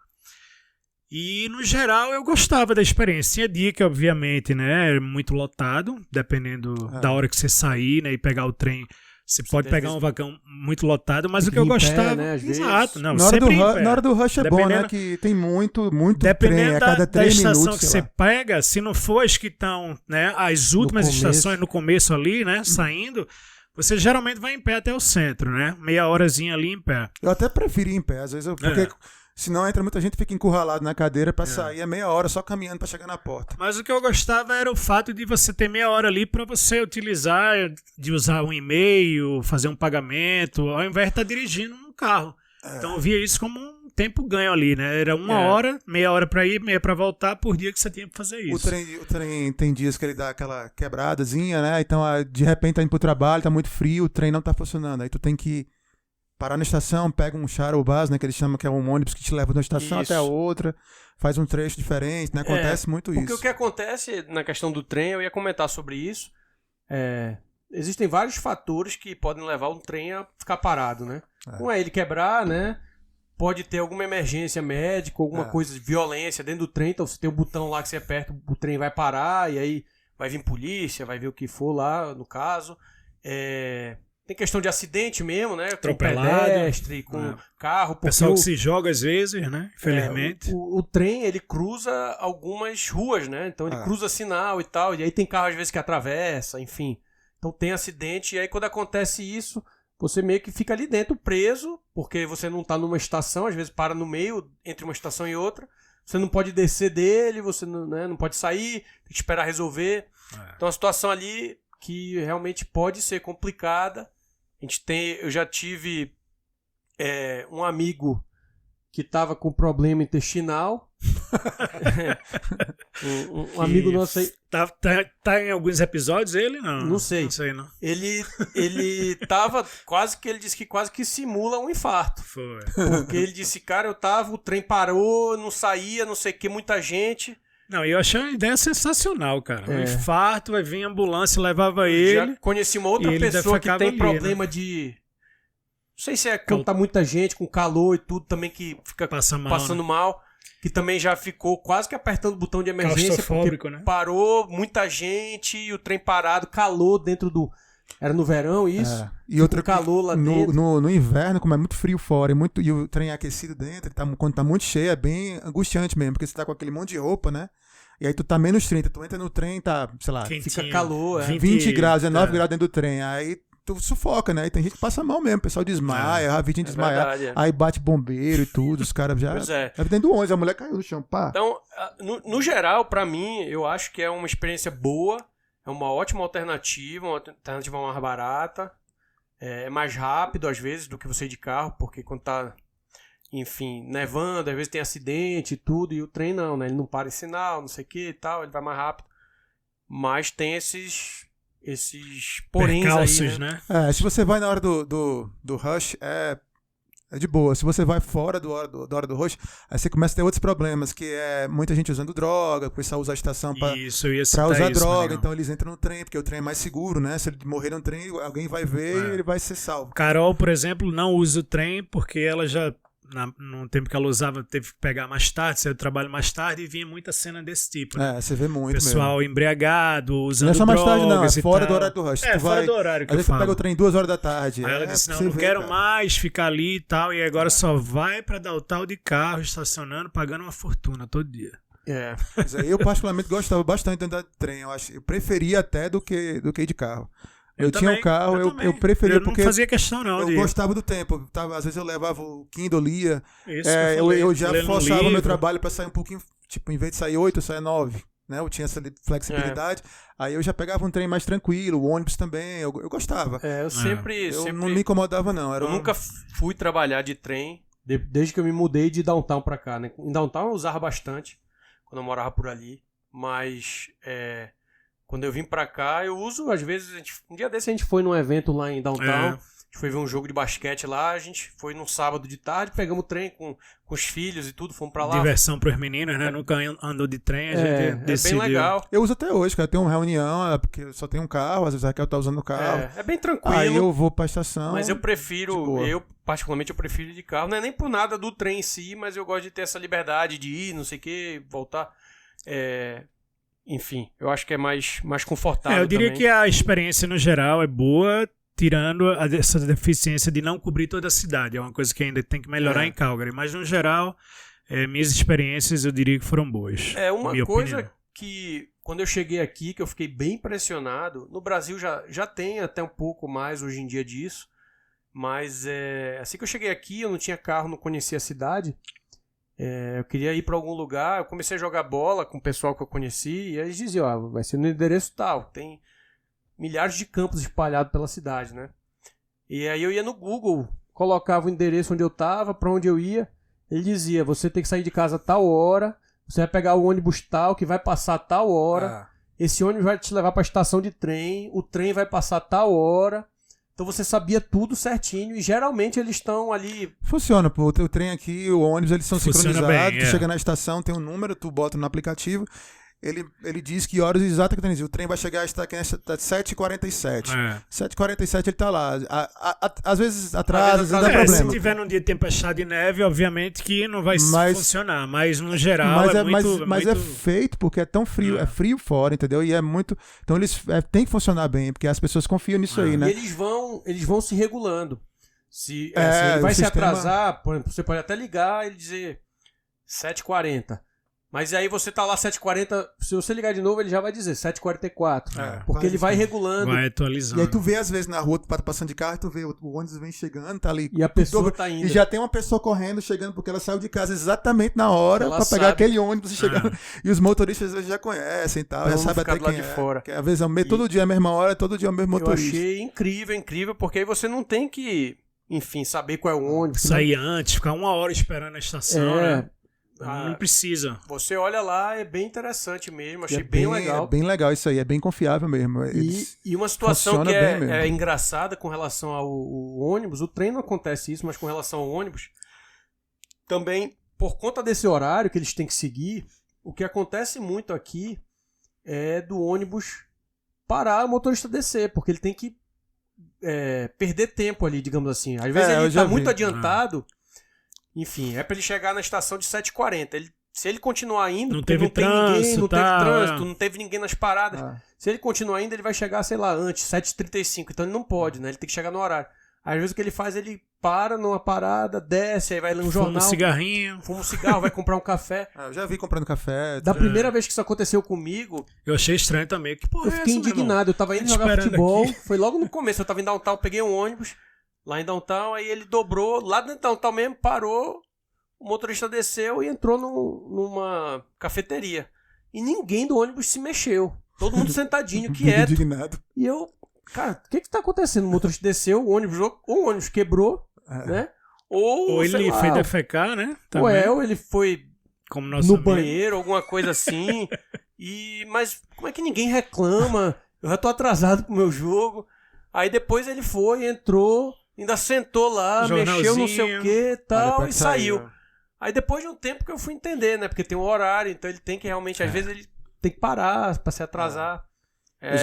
E, no geral, eu gostava da experiência. Tinha dia que, obviamente, né, era muito lotado, dependendo da hora que você sair, né, e pegar o trem. Você pode pegar um vagão muito lotado, mas o que eu gostava... Né, exato. Não, na hora do rush é bom, né? Que tem muito trem a cada 3 minutos. Dependendo da estação que você pega, se não for as que estão, né, as últimas estações no começo ali, né, saindo... Você geralmente vai em pé até o centro, né? Meia horazinha ali em pé. Eu até prefiro ir em pé, às vezes, porque senão entra muita gente, fica encurralado na cadeira pra sair a meia hora só caminhando pra chegar na porta. Mas o que eu gostava era o fato de você ter meia hora ali pra você utilizar, de usar um e-mail, fazer um pagamento, ao invés de estar dirigindo um carro. Então eu via isso como um tempo ganho ali, né? Era uma hora, meia hora pra ir, meia pra voltar por dia que você tinha pra fazer isso. O trem tem dias que ele dá aquela quebradazinha, né? Então, de repente tá indo pro trabalho, tá muito frio, o trem não tá funcionando. Aí tu tem que parar na estação, pega um shuttle bus, né? Que eles chamam que é um ônibus que te leva de uma estação até a outra, faz um trecho diferente, né? Acontece muito isso. Porque o que acontece na questão do trem, eu ia comentar sobre isso, existem vários fatores que podem levar um trem a ficar parado, né? Um é ele quebrar, né? Pode ter alguma emergência médica, alguma coisa de violência dentro do trem, então você tem o botão lá que você aperta, o trem vai parar, e aí vai vir polícia, vai ver o que for lá, no caso. Tem questão de acidente mesmo, né? Atropelado. Com pedestre, com carro. Pessoal que se joga às vezes, né? Infelizmente. O trem, ele cruza algumas ruas, né? Então ele cruza sinal e tal, e aí tem carro às vezes que atravessa, enfim. Então tem acidente, e aí quando acontece isso, você meio que fica ali dentro preso, porque você não tá numa estação, às vezes para no meio, entre uma estação e outra. Você não pode descer dele, você não, né, não pode sair, tem que esperar resolver. Então a situação ali que realmente pode ser complicada. Eu já tive um amigo que estava com problema intestinal. um amigo nosso aí. Tá em alguns episódios ele? Não sei. Não sei, não. Ele tava ele disse que quase que simula um infarto. Foi. Porque ele disse, cara, o trem parou, não saía, não sei o que, muita gente. Não, eu achei a ideia sensacional, cara. Um infarto, vai vir a ambulância, levava ele. Já conheci uma outra pessoa que tem problema de... Não sei se é quando tá muita gente, com calor e tudo, também que fica passando mal. Que também já ficou quase que apertando o botão de emergência. Porque né? Parou, muita gente, e o trem parado, calor dentro do... Era no verão isso? E outra calor lá dentro. No inverno, como é muito frio fora e o trem é aquecido dentro, quando tá muito cheio, é bem angustiante mesmo, porque você tá com aquele monte de roupa, né? E aí tu tá menos 30, tu entra no trem, tá, sei lá, quentinho, fica calor. 20 graus, 19 graus dentro do trem. Aí tu sufoca, né? E tem gente que passa mal mesmo, o pessoal desmaia, a vítima desmaia, aí bate bombeiro e tudo, os caras já... Pois é. Dentro do ônibus, a mulher caiu no chão, pá. Então, no geral, pra mim, eu acho que é uma experiência boa, é uma ótima alternativa, uma alternativa mais barata, é mais rápido às vezes do que você ir de carro, porque quando tá, enfim, nevando, às vezes tem acidente e tudo, e o trem não, né? Ele não para em sinal, não sei o que e tal, ele vai mais rápido. Mas tem esses poréns aí, né? Se você vai na hora do rush, é de boa. Se você vai fora da hora do rush, aí você começa a ter outros problemas, que é muita gente usando droga, o pessoal usa a estação pra usar droga, então eles entram no trem, porque o trem é mais seguro, né? Se ele morrer no trem, alguém vai ver e ele vai ser salvo. Carol, por exemplo, não usa o trem porque ela já... No tempo que ela usava, teve que pegar mais tarde, saiu do trabalho mais tarde e vinha muita cena desse tipo. Né? Você vê muito pessoal mesmo. Embriagado, usando drogas. Não é só mais tarde, não. É fora do horário do rush. Fora do horário que eu falo. Às vezes tu pega o trem 2 horas da tarde. Aí ela disse, não quero mais ficar ali e tal, e agora só vai pra dar o tal de carro, estacionando, pagando uma fortuna todo dia. Eu particularmente gostava bastante de andar de trem. Eu preferia até do que ir de carro. Eu tinha um carro, eu preferia porque... Eu não fazia questão, não. Eu gostava do tempo. Às vezes eu levava o Kindle, lia. Eu já forçava o meu trabalho para sair um pouquinho... Tipo, em vez de sair 8, eu saía 9. Né? Eu tinha essa flexibilidade. Aí eu já pegava um trem mais tranquilo, o ônibus também. Eu gostava. Eu sempre... não me incomodava, não. Eu nunca fui trabalhar de trem, desde que eu me mudei de downtown para cá. Né? Em downtown eu usava bastante, quando eu morava por ali. Mas... Quando eu vim pra cá, eu uso, às vezes, um dia desse a gente foi num evento lá em Downtown, a gente foi ver um jogo de basquete lá, a gente foi num sábado de tarde, pegamos o trem com os filhos e tudo, fomos pra lá. Diversão pros meninos, né? Nunca andou de trem, a gente decidiu. É bem legal. Eu uso até hoje, cara, tem uma reunião, porque só tem um carro, às vezes a Raquel tá usando o carro. É bem tranquilo. Aí eu vou pra estação. Mas eu prefiro, particularmente eu prefiro ir de carro, não é nem por nada do trem em si, mas eu gosto de ter essa liberdade de ir, não sei o que, voltar. Enfim, eu acho que é mais confortável. Eu diria também. que a experiência no geral é boa, tirando essa deficiência de não cobrir toda a cidade. É uma coisa que ainda tem que melhorar em Calgary. Mas no geral, minhas experiências eu diria que foram boas. Uma coisa opinião. Que quando eu cheguei aqui, que eu fiquei bem impressionado, no Brasil já tem até um pouco mais hoje em dia disso, mas assim que eu cheguei aqui, eu não tinha carro, não conhecia a cidade. Eu queria ir para algum lugar, eu comecei a jogar bola com o pessoal que eu conheci, e eles diziam, vai ser no endereço tal, tem milhares de campos espalhados pela cidade, né? E aí eu ia no Google colocava o endereço onde eu tava, pra onde eu ia. Ele dizia, você tem que sair de casa a tal hora, você vai pegar o ônibus tal, que vai passar a tal hora, esse ônibus vai te levar pra estação de trem, o trem vai passar a tal hora. Então você sabia tudo certinho e geralmente eles estão ali... Funciona, pô. O teu trem aqui, o ônibus, eles são Funciona sincronizados. bem, Tu chega na estação, tem um número, tu bota no aplicativo. Ele diz que horas exatas que tem. O trem vai chegar às 7h47. 7h47 ele tá lá. Às vezes atrasa, às vezes dá problema. Se tiver num dia de tempestade de neve, obviamente que não vai funcionar. Mas no geral mas é feito porque é tão frio. É frio fora, entendeu? E é muito... Então eles tem que funcionar bem, porque as pessoas confiam nisso aí, né? E eles vão se regulando. Se ele vai se atrasar, por exemplo, você pode até ligar e dizer 7h40. Mas aí você tá lá 7h40, se você ligar de novo, ele já vai dizer 7h44. Porque ele vai regulando. Vai atualizando. E aí tu vê, às vezes, na rua, tu tá passando de carro, tu vê o ônibus vem chegando, tá ali. E a pessoa tá indo. E já tem uma pessoa correndo, chegando, porque ela saiu de casa exatamente na hora pra pegar aquele ônibus e chegar. E os motoristas às vezes já conhecem e tal, já sabem até quem é. Fora. Que, às vezes todo dia é a mesma hora, todo dia é o mesmo motorista. Eu achei incrível, porque aí você não tem que, enfim, saber qual é o ônibus. Sair antes, ficar 1 hora esperando na estação, né? Não precisa. Você olha lá, é bem interessante mesmo. Achei bem legal. É bem legal isso aí, é bem confiável mesmo. E uma situação que é engraçada com relação ao ônibus, o trem não acontece isso, mas com relação ao ônibus, também, por conta desse horário que eles têm que seguir, o que acontece muito aqui é do ônibus parar, o motorista descer, porque ele tem que perder tempo ali, digamos assim. Às vezes ele está muito adiantado. Enfim, é pra ele chegar na estação de 7h40. Se ele continuar indo, não teve trânsito, não teve ninguém nas paradas. Se ele continuar indo, ele vai chegar, sei lá, antes, 7h35. Então ele não pode, né? Ele tem que chegar no horário. Às vezes o que ele faz, ele para numa parada, desce, aí vai ler um jornal. Fuma um cigarro, vai comprar um café. Eu já vi comprando café. Da primeira vez que isso aconteceu comigo... Eu achei estranho também. Que porra eu fiquei indignado. Eu tava indo jogar futebol. Aqui. Foi logo no começo. Eu tava em Downtown, peguei um ônibus. Lá em Downtown, aí ele dobrou, lá dentro de Downtown mesmo, parou, o motorista desceu e entrou numa cafeteria. E ninguém do ônibus se mexeu. Todo mundo sentadinho, quieto. Indignado. E eu, cara, o que tá acontecendo? O motorista desceu, o ônibus quebrou, né? Ou ele foi defecar, né? Também. Ou ele foi como no banheiro, alguma coisa assim. Mas como é que ninguém reclama? Eu já tô atrasado pro meu jogo. Aí depois ele foi, entrou... Ainda sentou lá, mexeu não sei o que e tal, e saiu. Aí depois de um tempo que eu fui entender, né? Porque tem um horário, então ele tem que realmente, às vezes ele tem que parar pra se atrasar.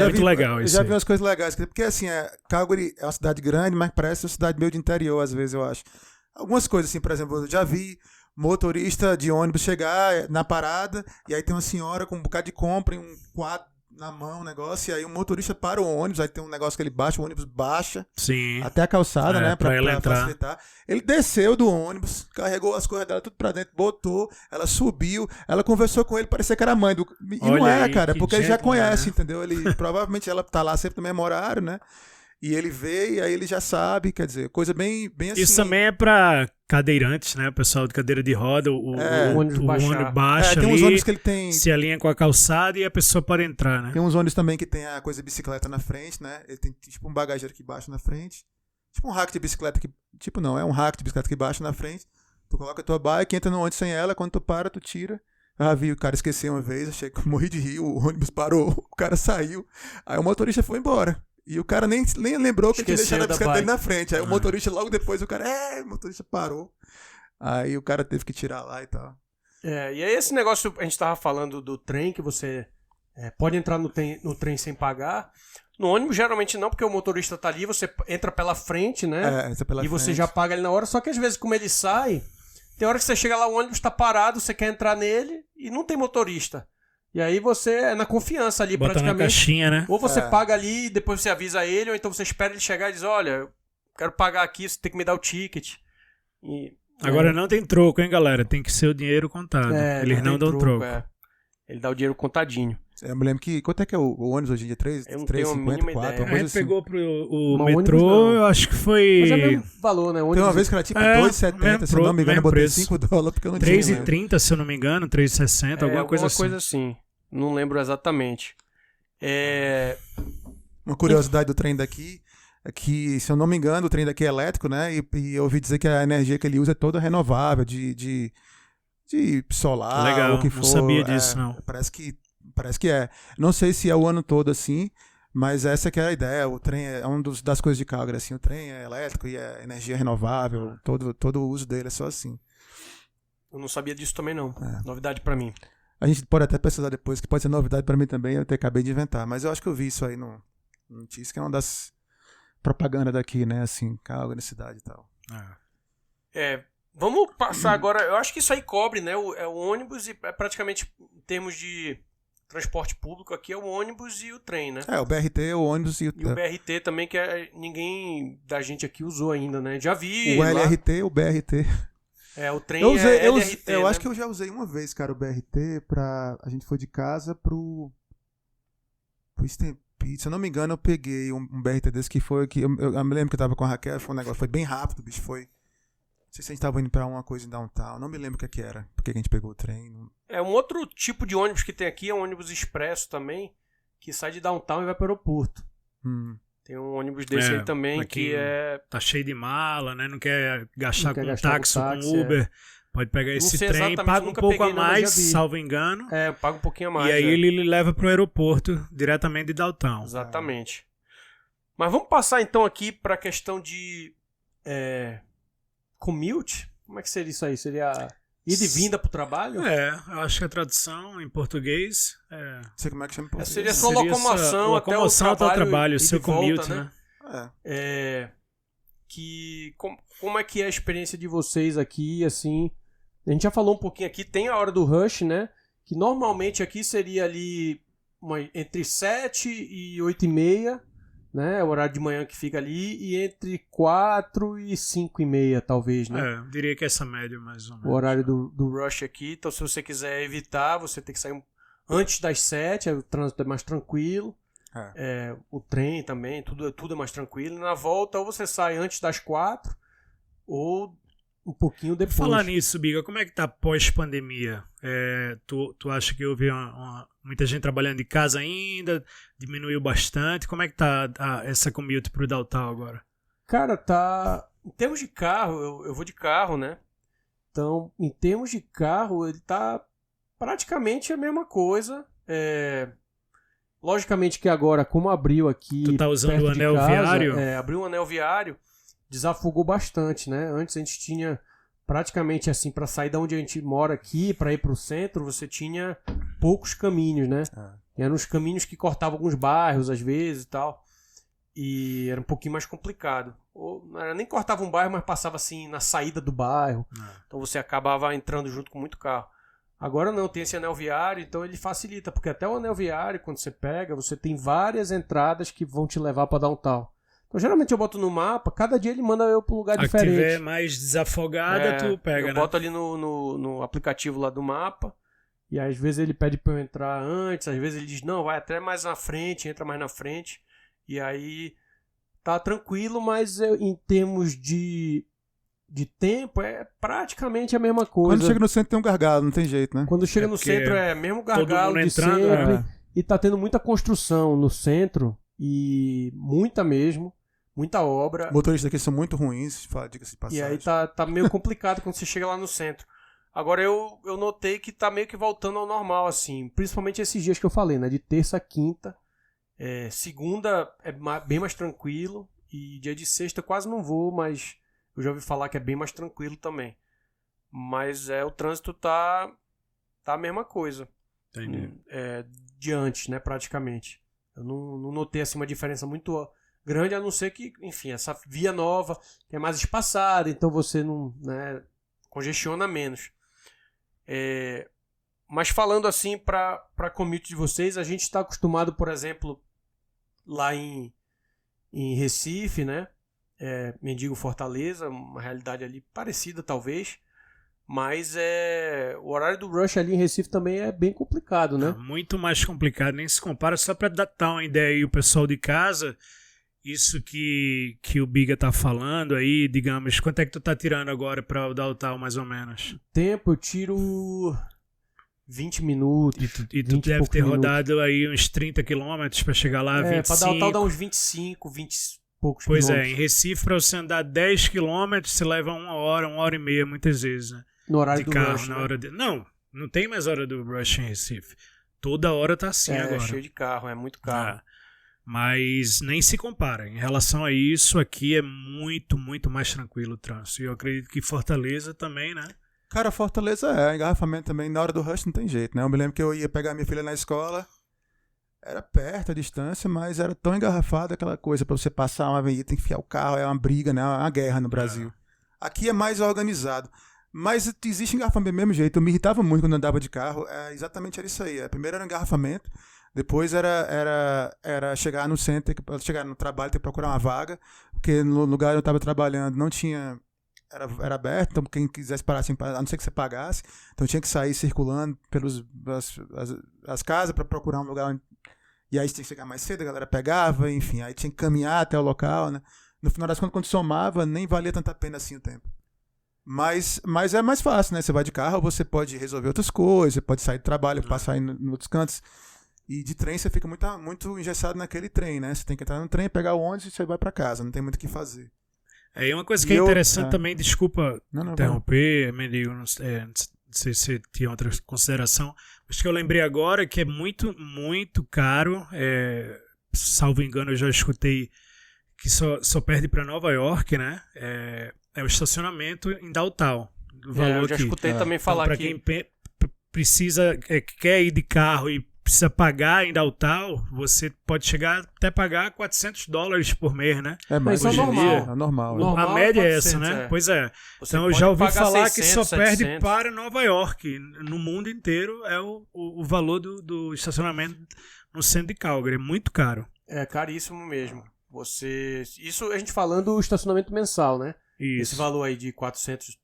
Muito legal isso. Eu já vi umas coisas legais, porque assim, Calgary é uma cidade grande, mas parece uma cidade meio de interior, às vezes, eu acho. Algumas coisas assim, por exemplo, eu já vi motorista de ônibus chegar na parada, e aí tem uma senhora com um bocado de compra em um quadro na mão, um negócio, e aí o motorista para o ônibus, aí tem um negócio que ele baixa, o ônibus baixa até a calçada, né, pra facilitar. Ele desceu do ônibus, carregou as coisas dela tudo pra dentro, botou, ela subiu, ela conversou com ele, parecia que era mãe do... E olha não é, cara, porque ele já conhece, né? Entendeu? Ele, provavelmente ela tá lá sempre no mesmo horário, né? E ele vê, e aí ele já sabe, quer dizer, coisa bem assim. Isso também é pra cadeirantes, né? O pessoal de cadeira de roda, o ônibus baixa tem ali, uns ônibus que ele tem... se alinha com a calçada e a pessoa pode entrar, né? Tem uns ônibus também que tem a coisa de bicicleta na frente, né? Ele tem tipo um bagageiro que baixa na frente. Tipo um rack de bicicleta que... Tipo não, é um rack de bicicleta que baixa na frente. Tu coloca a tua bike, entra no ônibus sem ela, quando tu para, tu tira. Ah, vi o cara esquecer uma vez, achei que morri de rir, o ônibus parou, o cara saiu. Aí o motorista foi embora. E o cara nem lembrou que tinha deixado a bicicleta dele na frente. Aí o motorista, logo depois, o motorista parou. Aí o cara teve que tirar lá e tal. E aí esse negócio, a gente tava falando do trem, que você pode entrar no trem sem pagar. No ônibus, geralmente não, porque o motorista tá ali, você entra pela frente, né? Entra pela frente. Você já paga ali na hora, só que às vezes, como ele sai, tem hora que você chega lá, o ônibus tá parado, você quer entrar nele e não tem motorista. E aí você é na confiança ali, bota praticamente. Na caixinha, né? Ou você paga ali, depois você avisa ele, ou então você espera ele chegar e diz, olha, eu quero pagar aqui, você tem que me dar o ticket. Agora não tem troco, hein, galera? Tem que ser o dinheiro contado. Eles não dão troco. Ele dá o dinheiro contadinho. Eu me lembro que... Quanto é que é o ônibus hoje em dia? 3,50, 4? A gente pegou pro metrô, eu acho que foi... Mas é o mesmo valor, né? Tem uma vez que era tipo 2,70, se eu não me engano, eu botei $5 porque eu não tinha. 3,30, se eu não me engano, 3,60, alguma coisa assim. Alguma coisa assim. Não lembro exatamente. Uma curiosidade do trem daqui, que, se eu não me engano, o trem daqui é elétrico, né? E eu ouvi dizer que a energia que ele usa é toda renovável, de solar, Legal, ou que não for. sabia disso, não. Parece que é. Não sei se é o ano todo assim, mas essa que é a ideia. O trem é uma das coisas de Calgary, assim. O trem é elétrico e é energia renovável. Todo o uso dele é só assim. Eu não sabia disso também, não. É. Novidade pra mim. A gente pode até pesquisar depois, que pode ser novidade pra mim também, eu até acabei de inventar. Mas eu acho que eu vi isso aí no notícia, que é uma das propagandas daqui, né? Assim, Calgary, cidade e tal. Vamos passar agora. Eu acho que isso aí cobre, né? O ônibus e praticamente em termos de transporte público aqui é o ônibus e o trem, né? O BRT, o ônibus e o BRT também, que ninguém da gente aqui usou ainda, né? Já vi. O LRT, o BRT. O trem LRT, eu né? acho que eu já usei uma vez, cara, o BRT a gente foi de casa pro Stampede. Se eu não me engano, eu peguei um BRT desse que foi que eu me lembro que eu tava com a Raquel, foi um negócio, foi bem rápido, bicho, foi. Não sei se a gente tava indo pra uma coisa em downtown, não me lembro o que era, porque a gente pegou o trem. Um outro tipo de ônibus que tem aqui é um ônibus expresso também, que sai de downtown e vai pro aeroporto. Tem um ônibus desse aí também que tá cheio de mala, né? Não quer gastar com gastar táxi ou com Uber. Pode pegar esse trem, paga um pouco a mais, salvo engano. Paga um pouquinho a mais. E aí ele leva pro aeroporto diretamente de downtown. Exatamente. Mas vamos passar então aqui pra questão de commute. Como é que seria isso aí? Seria ida e vinda pro trabalho? Eu acho que a tradução em português não sei como é que chama em português. Seria sua locomoção até o trabalho, seu commute, volta, né? Como é que é a experiência de vocês aqui, assim? A gente já falou um pouquinho aqui, tem a hora do rush, né? Que normalmente aqui seria ali entre 7 e 8h30, né? O horário de manhã que fica ali, e entre 4 e 5h30, talvez, né? Eu diria que essa média, mais ou menos. O horário do rush aqui. Então, se você quiser evitar, você tem que sair antes das 7, o trânsito é mais tranquilo. O trem também, tudo é mais tranquilo. Na volta, ou você sai antes das 4, ou um pouquinho depois. Falar nisso, Biga, como é que tá pós-pandemia? Tu acha que houve muita gente trabalhando de casa ainda? Diminuiu bastante? Como é que tá essa commute pro downtown agora? Cara, tá... Em termos de carro, eu vou de carro, né? Então, em termos de carro, ele tá praticamente a mesma coisa. Logicamente que agora, como abriu aqui... Tu tá usando o anel viário? Abriu o anel viário, desafogou bastante, né? Antes a gente tinha praticamente assim, para sair da onde a gente mora aqui, para ir pro centro, você tinha poucos caminhos, né? Eram os caminhos que cortavam alguns bairros, às vezes, e tal. E era um pouquinho mais complicado. Ou não era nem cortava um bairro, mas passava assim na saída do bairro. Então você acabava entrando junto com muito carro. Agora não, tem esse anel viário, então ele facilita, porque até o anel viário, quando você pega, você tem várias entradas que vão te levar para downtown. Então geralmente eu boto no mapa, cada dia ele manda eu para um lugar diferente. Se tiver mais desafogada, tu pega, eu boto ali no aplicativo lá do mapa, e às vezes ele pede para eu entrar antes, às vezes ele diz, não, vai até mais na frente, entra mais na frente, e aí tá tranquilo, mas em termos de tempo é praticamente a mesma coisa. Quando chega no centro tem um gargalo, não tem jeito, né? Quando chega no centro é mesmo gargalo de sempre, e tá tendo muita construção no centro, e muita mesmo, muita obra. Motoristas aqui são muito ruins, diga-se de passagem. E aí tá meio complicado quando você chega lá no centro. Agora eu notei que tá meio que voltando ao normal, assim, principalmente esses dias que eu falei, né, de terça a quinta. Segunda é bem mais tranquilo, e dia de sexta eu quase não vou, mas eu já ouvi falar que é bem mais tranquilo também. Mas o trânsito tá a mesma coisa. Entendi. De antes, né, praticamente. Eu não notei assim uma diferença muito grande, a não ser que, enfim, essa via nova que é mais espaçada, então você não, né, congestiona menos. Mas falando assim para commute de vocês, a gente está acostumado, por exemplo, lá em Recife, né? Mendigo Fortaleza, uma realidade ali parecida talvez, mas o horário do rush ali em Recife também é bem complicado, né? Muito mais complicado, nem se compara. Só para dar uma ideia aí, o pessoal de casa, isso que o Biga tá falando aí, digamos, quanto é que tu tá tirando agora para o downtown mais ou menos? Tempo eu tiro 20 minutos. E tu deve ter rodado aí uns 30 quilômetros para chegar lá, 25. Para downtown dá uns 25, 20. poucos Pois quilômetros. em Recife, para você andar 10 quilômetros, você leva 1 hora e meia, muitas vezes, né? No horário De do carro, rush, na né? hora de... Não tem mais hora do rush em Recife. Toda hora tá assim agora. Cheio de carro, é muito carro. Ah, mas nem se compara. Em relação a isso, aqui é muito, muito mais tranquilo o trânsito. E eu acredito que Fortaleza também, né? Cara, Fortaleza engarrafamento também, na hora do rush não tem jeito, né? Eu me lembro que eu ia pegar minha filha na escola, era perto a distância, mas era tão engarrafado aquela coisa, pra você passar uma avenida, tem que enfiar o carro, é uma briga, né? É uma guerra no Brasil. Aqui é mais organizado. Mas existe engarrafamento do mesmo jeito. Eu me irritava muito quando andava de carro. Exatamente era isso aí. Primeiro era engarrafamento, depois era chegar no centro, chegar no trabalho, ter que procurar uma vaga, porque no lugar onde eu estava trabalhando não tinha... Era aberto, então quem quisesse parar assim, a não ser que você pagasse, então tinha que sair circulando pelas as casas para procurar um lugar onde... E aí tinha que chegar mais cedo, a galera pegava, enfim, aí tinha que caminhar até o local, né? No final das contas, quando somava, nem valia tanta pena assim o tempo. Mas é mais fácil, né? Você vai de carro, você pode resolver outras coisas, você pode sair do trabalho, passar em outros cantos. E de trem você fica muito engessado naquele trem, né? Você tem que entrar no trem, pegar o ônibus e você vai para casa, não tem muito o que fazer. É uma coisa que é interessante também, desculpa interromper, Mendigo, não sei se você tinha outra consideração, mas que eu lembrei agora que é muito, muito caro, salvo engano eu já escutei que só perde para Nova York, né? É o estacionamento em downtown. Eu já escutei também falar então, que... Para quem precisa, quer ir de carro e precisa pagar em downtown, você pode chegar até pagar $400 por mês, né? Mas isso é normal. É normal. Normal. A média é 400, essa, né? é. Pois é. Você Então eu pode já ouvi pagar falar 600, que só 700. perde para Nova York. No mundo inteiro é o valor do estacionamento no centro de Calgary. É muito caro. É caríssimo mesmo. Isso a gente falando do estacionamento mensal, né? Isso. Esse valor aí de $400.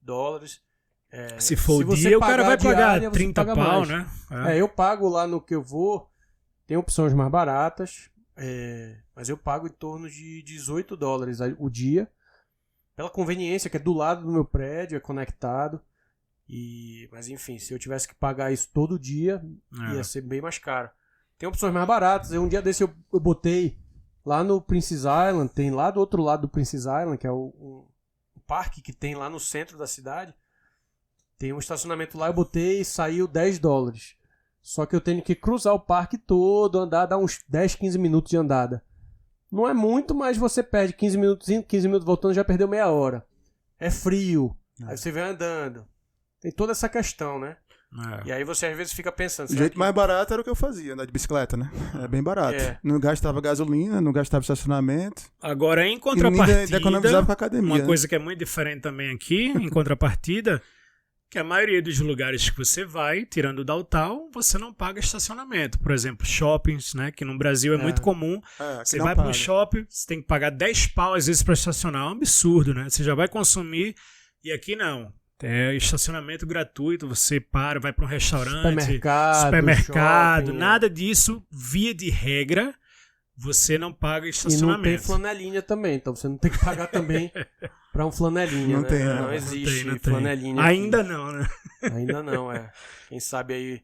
Se for o você dia, o cara vai pagar diária, você 30 paga pau, mais. né? Eu pago lá no que eu vou, tem opções mais baratas, mas eu pago em torno de $18 o dia, pela conveniência, que é do lado do meu prédio, é conectado. Mas enfim, se eu tivesse que pagar isso todo dia, ia ser bem mais caro. Tem opções mais baratas. Um dia desse eu botei lá no Princess Island, tem lá do outro lado do Princess Island, que é o parque que tem lá no centro da cidade. Tem um estacionamento lá, eu botei e saiu $10. Só que eu tenho que cruzar o parque todo, andar, dá uns 10, 15 minutos de andada. Não é muito, mas você perde 15 minutos indo, 15 minutos voltando, já perdeu meia hora. É frio, aí você vem andando. Tem toda essa questão, né? E aí você às vezes fica pensando... O jeito mais barato era o que eu fazia, andar de bicicleta, né? É bem barato. Não gastava gasolina, não gastava estacionamento. Agora, em contrapartida, ainda economizava com a academia. Uma coisa que é muito diferente também aqui, em contrapartida, que a maioria dos lugares que você vai, tirando o downtown, você não paga estacionamento. Por exemplo, shoppings, né? Que no Brasil é muito comum. Você vai para um shopping, você tem que pagar 10 pau às vezes para estacionar. É um absurdo, né? Você já vai consumir e aqui não. É estacionamento gratuito, você vai para um restaurante, supermercado, shopping, nada disso, via de regra, você não paga estacionamento. E não tem flanelinha também, então você não tem que pagar também para um flanelinha, não né? Tem, não existe não flanelinha. Ainda não, né? Ainda não, Quem sabe aí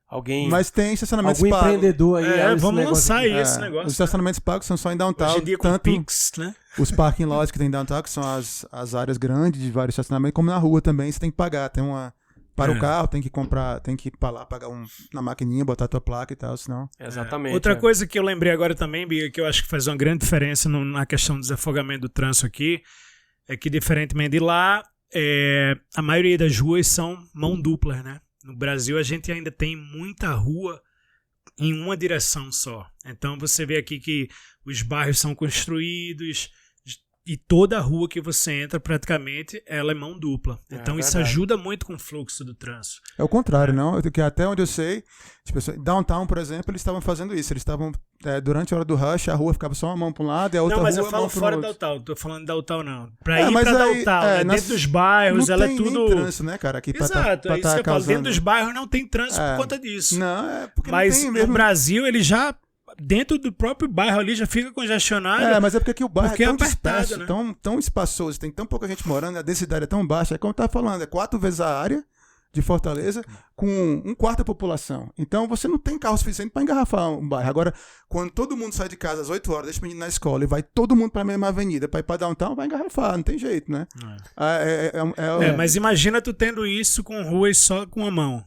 alguém... Mas tem estacionamentos algum pagos. empreendedor aí... vamos lançar aí esse negócio. Os estacionamentos pagos são só em downtown. Hoje em dia com tanto Pix, né? Os parking lots que tem downtown, que são as áreas grandes de vários estacionamentos, como na rua também, você tem que pagar. Tem para o carro, tem que comprar, tem que ir para lá, pagar na maquininha, botar a tua placa e tal, senão... Exatamente. Outra coisa que eu lembrei agora também, Biga, que eu acho que faz uma grande diferença na questão do desafogamento do trânsito aqui, é que, diferentemente de lá, a maioria das ruas são mão dupla, né? No Brasil, a gente ainda tem muita rua em uma direção só. Então, você vê aqui que os bairros são construídos e toda a rua que você entra, praticamente, ela é mão dupla. Então, isso ajuda muito com o fluxo do trânsito. É o contrário, não? Porque até onde eu sei, as pessoas, downtown, por exemplo, eles estavam fazendo isso. Eles estavam, durante a hora do rush, a rua ficava só uma mão para um lado e a outra rua... Não, mas eu falo fora downtown. Tô falando downtown, não. Pra ir pra downtown, dentro dos bairros, ela é tudo... Não tem trânsito, né, cara? Aqui Exato, é isso que eu falo. Dentro dos bairros não tem trânsito por conta disso. Não, porque mas não tem mesmo. No Brasil, ele já... Dentro do próprio bairro ali já fica congestionado. Mas é porque aqui o bairro é tão apertado, disperso, né? tão espaçoso, tem tão pouca gente morando, a densidade é tão baixa. É como eu tava falando, é 4 vezes a área de Fortaleza com um quarto da população. Então, você não tem carro suficiente para engarrafar um bairro. Agora, quando todo mundo sai de casa às 8 horas, deixa o menino na escola e vai todo mundo para a mesma avenida para ir para downtown, vai engarrafar, não tem jeito, né? Mas imagina tu tendo isso com ruas só com a mão.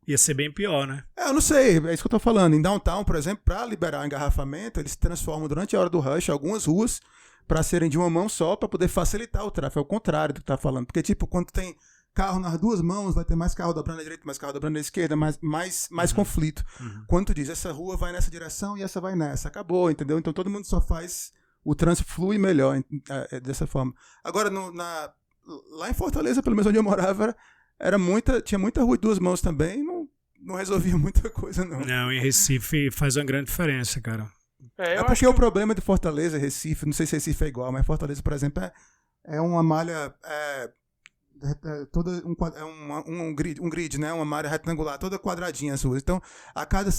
Ia ser bem pior, né? Eu não sei, é isso que eu tô falando. Em downtown, por exemplo, para liberar o engarrafamento, eles transformam durante a hora do rush algumas ruas para serem de uma mão só, para poder facilitar o tráfego. É o contrário do que tá falando. Porque, tipo, quando tem carro nas duas mãos, vai ter mais carro dobrando à direita, mais carro dobrando à esquerda, mais conflito. Quando tu diz, essa rua vai nessa direção e essa vai nessa, acabou, entendeu? Então todo mundo só faz, o trânsito flui melhor dessa forma. Agora, lá em Fortaleza, pelo menos onde eu morava, tinha muita rua de duas mãos também, não resolvia muita coisa, não. Não, em Recife faz uma grande diferença, cara. Porque o problema de Fortaleza, Recife, não sei se Recife é igual, mas Fortaleza, por exemplo, é uma malha... um grid, né? Uma área retangular, toda quadradinha as ruas. Então, a cada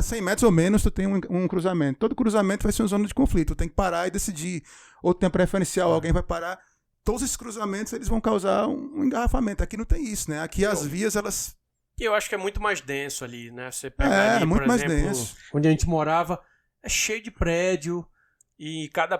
100 metros ou menos, tu tem um cruzamento. Todo cruzamento vai ser uma zona de conflito. Tu tem que parar e decidir. Ou tem a preferencial, alguém vai parar. Todos esses cruzamentos, eles vão causar um engarrafamento. Aqui não tem isso, né? Aqui as vias, elas... E eu acho que é muito mais denso ali, né? Você pega ali, muito por mais exemplo, denso. Onde a gente morava, é cheio de prédio... E cada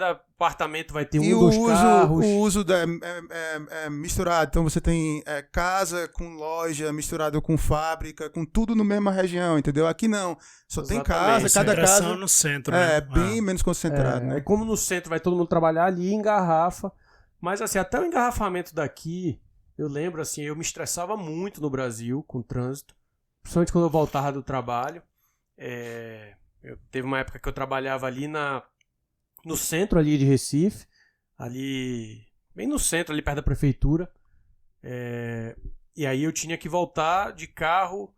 apartamento vai ter dois carros. O uso é misturado. Então você tem casa com loja, misturado com fábrica, com tudo na mesma região, entendeu? Aqui não. Só tem casa, cada casa... no centro, né? É bem menos concentrado. Né? Como no centro vai todo mundo trabalhar ali, engarrafa. Mas assim, até o engarrafamento daqui, eu lembro assim, eu me estressava muito no Brasil com o trânsito. Principalmente quando eu voltava do trabalho. Teve uma época que eu trabalhava ali no centro ali de Recife, ali bem no centro, ali perto da prefeitura, e aí eu tinha que voltar de carro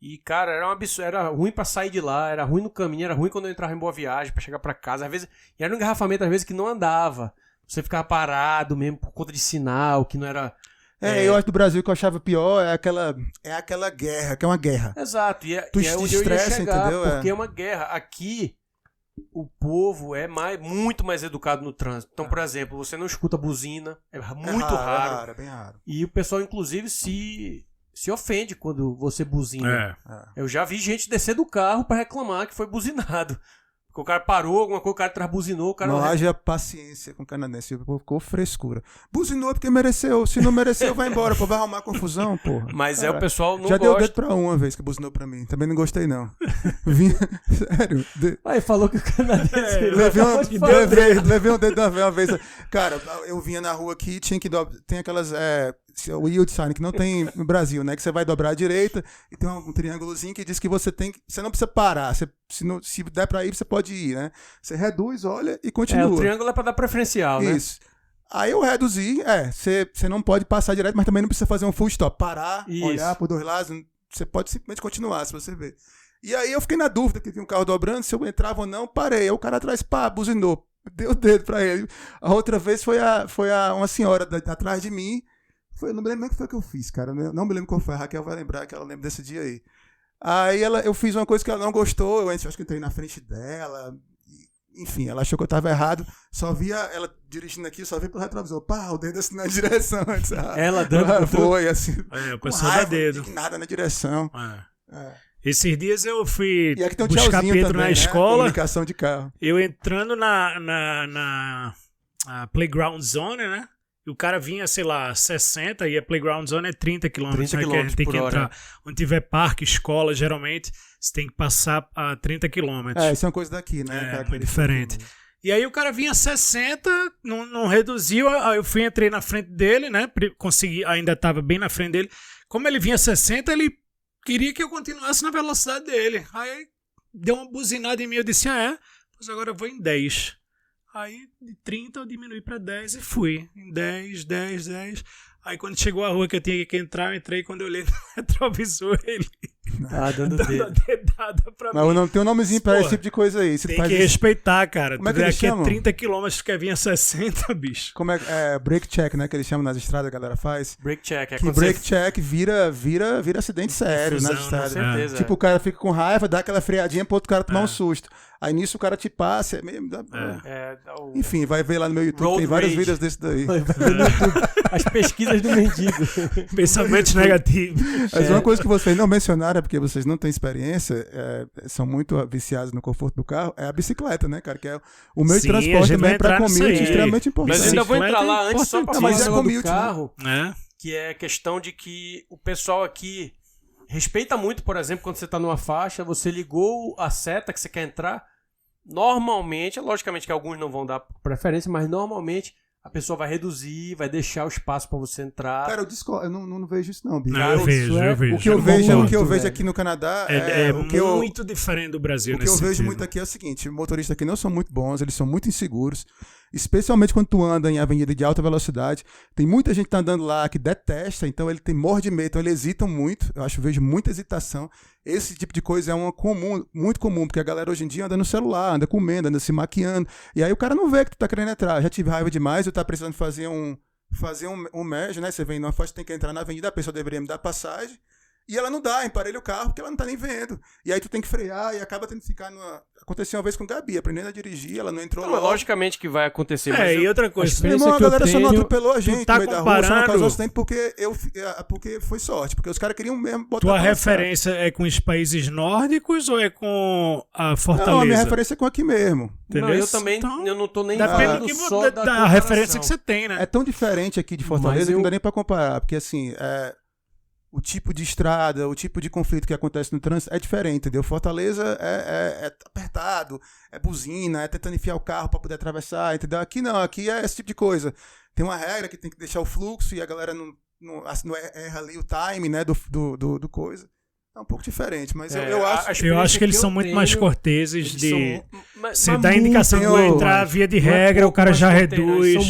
e, cara, era um absurdo, era ruim pra sair de lá, era ruim no caminho, era ruim quando eu entrava em Boa Viagem pra chegar pra casa, às vezes, e era um engarrafamento às vezes que não andava, você ficava parado mesmo por conta de sinal, que não era... eu acho do Brasil que eu achava pior é aquela guerra, que é uma guerra. Exato, e tu é onde eu ia chegar, entendeu? Porque é uma guerra. Aqui, o povo é muito mais educado no trânsito. Então, por exemplo, você não escuta buzina, é muito raro. É bem raro. E o pessoal, inclusive, se ofende quando você buzina. Eu já vi gente descer do carro pra reclamar que foi buzinado. Porque o cara parou, alguma coisa, o cara atrás buzinou, o cara... Não haja paciência com o canadense, ficou frescura. Buzinou porque mereceu, se não mereceu, vai embora, pô, vai arrumar confusão, porra. Mas o pessoal não já gosta. Deu o dedo pra uma vez que buzinou pra mim, também não gostei não. Sério. Aí falou que o canadense... Levei um dedo uma vez. Cara, eu vinha na rua aqui, tinha que tem aquelas... o yield sign, que não tem no Brasil, né? Que você vai dobrar à direita e tem um triângulozinho que diz que você não precisa parar. Se der pra ir, você pode ir, né? Você reduz, olha e continua. O triângulo é pra dar preferencial, né? Isso. Aí eu reduzi, você não pode passar direto, mas também não precisa fazer um full stop. Parar, olhar por dois lados, você pode simplesmente continuar, se você ver. E aí eu fiquei na dúvida, que tinha um carro dobrando, se eu entrava ou não, parei. Aí o cara atrás, buzinou. Deu o dedo pra ele. A outra vez foi uma senhora atrás de mim. Eu não me lembro nem o que foi que eu fiz, cara. Eu não me lembro qual foi. A Raquel vai lembrar, que ela lembra desse dia aí. Aí eu fiz uma coisa que ela não gostou. Eu acho que entrei na frente dela. Enfim, ela achou que eu tava errado. Só via ela dirigindo aqui, só via pelo retrovisor. O dedo assim na direção. Ela dando... Foi, assim. O pessoal dá dedo. Nada na direção. Esses dias eu fui um buscar Pedro também, na escola. Comunicação de carro. Eu entrando na Playground Zone, né? E o cara vinha, sei lá, 60 e a Playground Zone é 30 km. 30 km tem que por entrar. hora. Onde tiver parque, escola, geralmente, você tem que passar a 30 km. Isso é uma coisa daqui, né? É diferente. E aí o cara vinha 60, não reduziu, aí eu entrei na frente dele, né? Consegui, ainda estava bem na frente dele. Como ele vinha 60, ele queria que eu continuasse na velocidade dele. Aí deu uma buzinada em mim, eu disse, pois agora eu vou em 10. Aí de 30 eu diminui para 10 e fui. Em 10. Aí quando chegou a rua que eu tinha que entrar, eu entrei. Quando eu olhei no retrovisor, ele dando a dedada pra mim. Mas não tem um nomezinho pra esse tipo de coisa aí. Você tem faz que respeitar, cara. Como é que eles aqui chamam? é 30 km, quer vir a 60, bicho. Como é break check, né? Que eles chamam nas estradas, a galera faz. Break check. Que break check vira acidente sério nas estradas. Com certeza. Tipo, o cara fica com raiva, dá aquela freadinha pro outro cara tomar um susto. Aí nisso o cara te passa. Enfim, vai ver lá no meu YouTube, Road tem vários rage. vídeos desse daí. As pesquisas do mendigo. Pensamentos negativos. Mas uma coisa que vocês não mencionaram, é porque vocês não têm experiência, são muito viciados no conforto do carro, é a bicicleta, né, cara? Que é o meio de transporte também para commute extremamente importante. Mas eu ainda vou entrar lá antes só para falar do carro, que é a questão de que o pessoal aqui respeita muito, por exemplo, quando você está numa faixa, você ligou a seta que você quer entrar, normalmente, logicamente que alguns não vão dar preferência, mas normalmente a pessoa vai reduzir, vai deixar o espaço para você entrar. Cara, eu não vejo isso não, Bicho. Eu vejo. O que eu vejo aqui no Canadá é muito diferente do Brasil. O que eu vejo muito aqui é o seguinte, motoristas aqui não são muito bons, eles são muito inseguros, especialmente quando tu anda em avenida de alta velocidade. Tem muita gente que tá andando lá que detesta, então ele morre de medo, então eles hesitam muito. Vejo muita hesitação. Esse tipo de coisa é muito comum, porque a galera hoje em dia anda no celular, anda comendo, anda se maquiando, e aí o cara não vê que tu tá querendo entrar. Já tive raiva demais, eu tá precisando fazer um merge, né? Você vem numa faixa, tem que entrar na avenida, a pessoa deveria me dar passagem, e ela não dá, emparelha o carro, porque ela não tá nem vendo. E aí tu tem que frear e acaba tendo que ficar Aconteceu uma vez com a Gabi, aprendendo a dirigir, ela não entrou lá. Logicamente que vai acontecer. E outra coisa, a galera só não atropelou a gente tá no meio da rua, só não causou acidente porque foi sorte, porque os caras queriam mesmo botar... Tua referência é com os países nórdicos ou é com a Fortaleza? Não, a minha referência é com aqui mesmo. Entendeu? Não, eu também, eu não tô nem falando só da referência que você tem, né? É tão diferente aqui de Fortaleza que não dá nem pra comparar, porque assim... O tipo de estrada, o tipo de conflito que acontece no trânsito é diferente, entendeu? Fortaleza é apertado, é buzina, é tentando enfiar o carro para poder atravessar, entendeu? Aqui não, aqui é esse tipo de coisa. Tem uma regra que tem que deixar o fluxo e a galera não erra ali o time, né, do coisa. É um pouco diferente, mas eu acho que eles são muito mais corteses de... Você dá a indicação de entrar via de regra, o cara já reduz.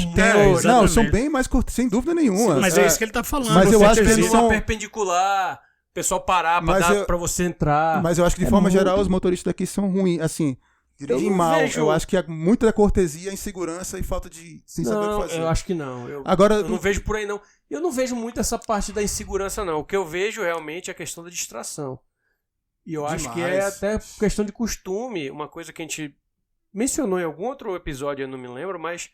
Não, são bem mais corteses, sem dúvida nenhuma. Mas é isso que ele tá falando. Mas eu acho que eles são... perpendicular, o pessoal parar pra você entrar. Mas eu acho que de forma geral os motoristas daqui são ruins, assim... Dirigem mal. Eu acho que é muita cortesia, insegurança e falta de... sem saber o que fazer. Eu acho que não. Eu não vejo por aí, não. Eu não vejo muito essa parte da insegurança, não. O que eu vejo realmente é a questão da distração. E eu acho que é até questão de costume. Uma coisa que a gente mencionou em algum outro episódio, eu não me lembro, mas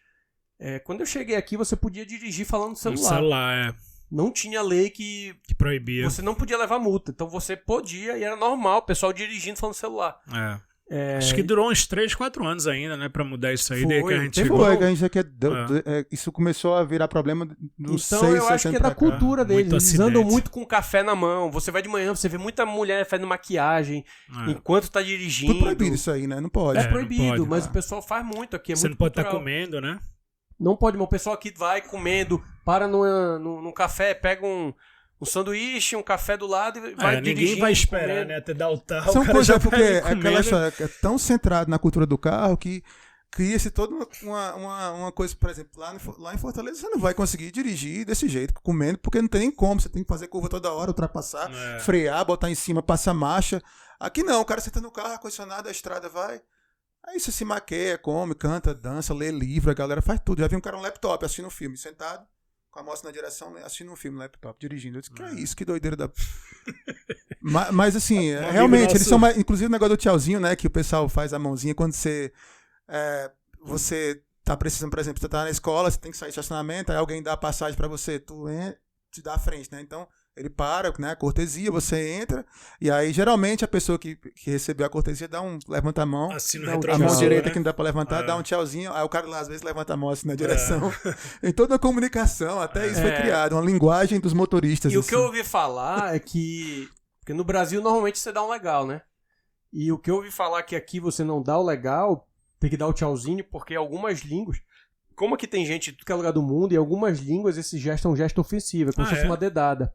quando eu cheguei aqui, você podia dirigir falando no celular. No celular, Não tinha lei que proibia. Você não podia levar multa. Então você podia e era normal o pessoal dirigindo falando no celular. Acho que durou uns 3, 4 anos ainda, né? Pra mudar isso aí. Daí que a gente isso começou a virar problema nos 6, 7 anos. Então eu acho que é da cultura deles. Eles andam muito com café na mão. Você vai de manhã, você vê muita mulher fazendo maquiagem enquanto tá dirigindo. Tudo proibido isso aí, né? Não pode. É proibido, mas o pessoal faz muito aqui. Você muito não pode cultural. estar comendo, né? Não pode, mas o pessoal aqui vai comendo, para num café, pega um sanduíche, um café do lado e vai dirigindo. Ninguém vai esperar, né? Até dar o tal. São coisas porque é tão centrado na cultura do carro que cria-se toda uma coisa, por exemplo, lá em Fortaleza você não vai conseguir dirigir desse jeito, comendo, porque não tem nem como. Você tem que fazer curva toda hora, ultrapassar, frear, botar em cima, passar marcha. Aqui não, o cara senta no carro, ar-condicionado, a estrada vai. Aí você se maqueia, come, canta, dança, lê livro, a galera faz tudo. Já vi um cara no laptop assistindo um filme, sentado, com a moça na direção, assistindo um filme no laptop, dirigindo. Eu disse, que é isso? Que doideira da... mas assim, realmente, eles são mais... Inclusive o negócio do tchauzinho, né? Que o pessoal faz a mãozinha quando você tá precisando, por exemplo, você tá na escola, você tem que sair do estacionamento, aí alguém dá a passagem pra você, tu te dá a frente, né? Então, ele para, né? Cortesia, você entra, e aí geralmente a pessoa que recebeu a cortesia levanta a mão, a mão direita que não dá pra levantar, dá um tchauzinho, aí o cara lá às vezes levanta a mão assim na direção. Em toda a comunicação, até isso foi criado, uma linguagem dos motoristas. E assim. O que eu ouvi falar é que porque no Brasil normalmente você dá um legal, né? E o que eu ouvi falar que aqui você não dá o legal, tem que dar o tchauzinho, porque algumas línguas, como aqui tem gente de todo que é lugar do mundo, e algumas línguas esse gesto é um gesto ofensivo, é como se fosse uma dedada.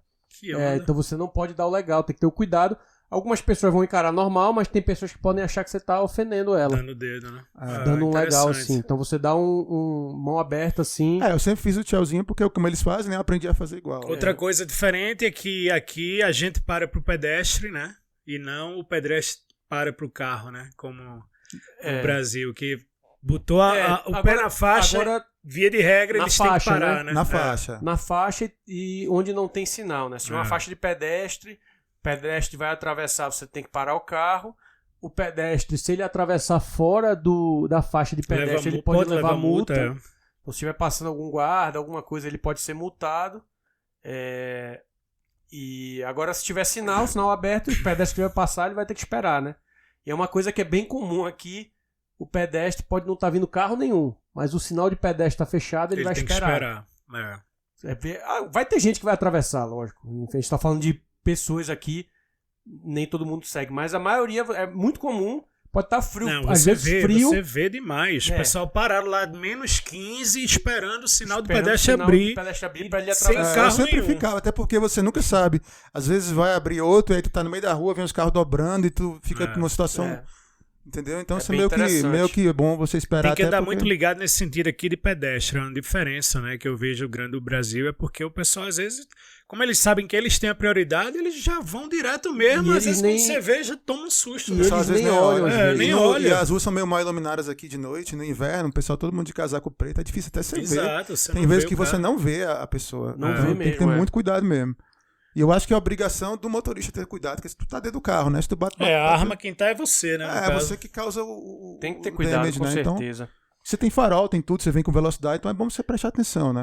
Então você não pode dar o legal, tem que ter o cuidado. Algumas pessoas vão encarar normal, mas tem pessoas que podem achar que você tá ofendendo ela. Dando o dedo, né? Dando um legal, assim. Então você dá um mão aberta, assim. Eu sempre fiz o tchauzinho, porque como eles fazem, né, eu aprendi a fazer igual. Outra coisa diferente é que aqui a gente para pro pedestre, né? E não o pedestre para pro carro, né? Como no Brasil, que botou o pé na faixa... Agora, via de regra, eles têm que parar, né? Na faixa. Na faixa e onde não tem sinal, né? Se uma faixa de pedestre, o pedestre vai atravessar, você tem que parar o carro. O pedestre, se ele atravessar fora da faixa de pedestre, ele pode levar multa. Então, se estiver passando algum guarda, alguma coisa, ele pode ser multado. E agora, se tiver sinal aberto, o pedestre vai passar, ele vai ter que esperar, né? E é uma coisa que é bem comum aqui. O pedestre pode não estar vindo carro nenhum, mas o sinal de pedestre está fechado, ele vai tem esperar. Que esperar. Vai ter gente que vai atravessar, lógico. A gente está falando de pessoas aqui, nem todo mundo segue, mas a maioria é muito comum. Pode estar frio, Não, às vezes frio. Você vê demais. O pessoal pararam lá menos 15 esperando o sinal do Esperando pedestre o sinal abrir. do pedestre abrir pra ele Sem atravessar. carro eu sempre nenhum. ficava, até porque você nunca sabe. Às vezes vai abrir outro, e aí tu tá no meio da rua, vem os carros dobrando e tu fica numa situação... É. Entendeu? Então isso é bem meio que é bom você esperar. Tem que até andar porque... muito ligado nesse sentido aqui de pedestre. A diferença, né, que eu vejo grande do Brasil é porque o pessoal, às vezes, como eles sabem que eles têm a prioridade, eles já vão direto mesmo. E Às vezes, eles quando você vê, já toma um susto. E né? eles Às vezes nem olham, às vezes. nem E olha. as ruas são meio mal iluminadas aqui de noite, no inverno, o pessoal, todo mundo de casaco preto, é difícil até você ver. Exato. Você Tem não vezes vê que o você cara. não vê a pessoa. Não Então, vê tem que ter mesmo, muito cuidado mesmo. E eu acho que é a obrigação do motorista ter cuidado, porque se tu tá dentro do carro, né? Se tu bate... A arma quem tá é você, né? no É caso. você que causa o Tem que ter o cuidado, damage, com né? Então, certeza. você tem farol, tem tudo, você vem com velocidade, então é bom você prestar atenção, né?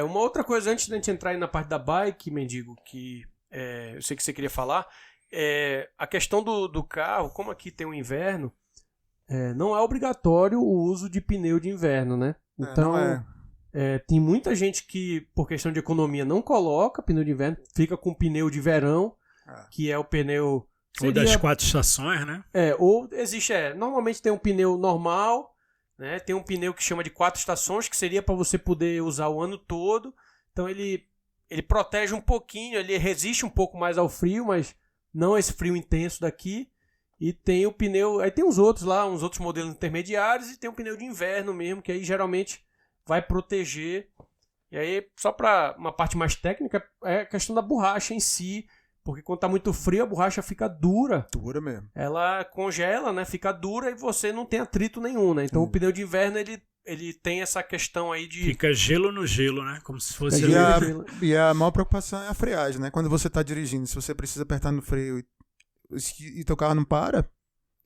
Uma outra coisa, antes da gente entrar aí na parte da bike, Mendigo, que eu sei que você queria falar, a questão do carro, como aqui tem o inverno, não é obrigatório o uso de pneu de inverno, né? Então, não é. tem muita gente que, por questão de economia, não coloca pneu de inverno, fica com pneu de verão, que é o pneu... Ou das 4 estações, né? Ou existe, normalmente tem um pneu normal, né? Tem um pneu que chama de 4 estações, que seria para você poder usar o ano todo. Então ele protege um pouquinho, ele resiste um pouco mais ao frio, mas não esse frio intenso daqui. E tem o pneu, aí tem uns outros lá, uns outros modelos intermediários, e tem um pneu de inverno mesmo, que aí geralmente vai proteger. E aí, só para uma parte mais técnica, é a questão da borracha em si. Porque quando tá muito frio, a borracha fica dura. Dura mesmo. Ela congela, né? Fica dura e você não tem atrito nenhum, né? Então o pneu de inverno, ele tem essa questão aí de... Fica gelo no gelo, né? Como se fosse... E a maior preocupação é a freagem, né? Quando você tá dirigindo, se você precisa apertar no freio e teu carro não para,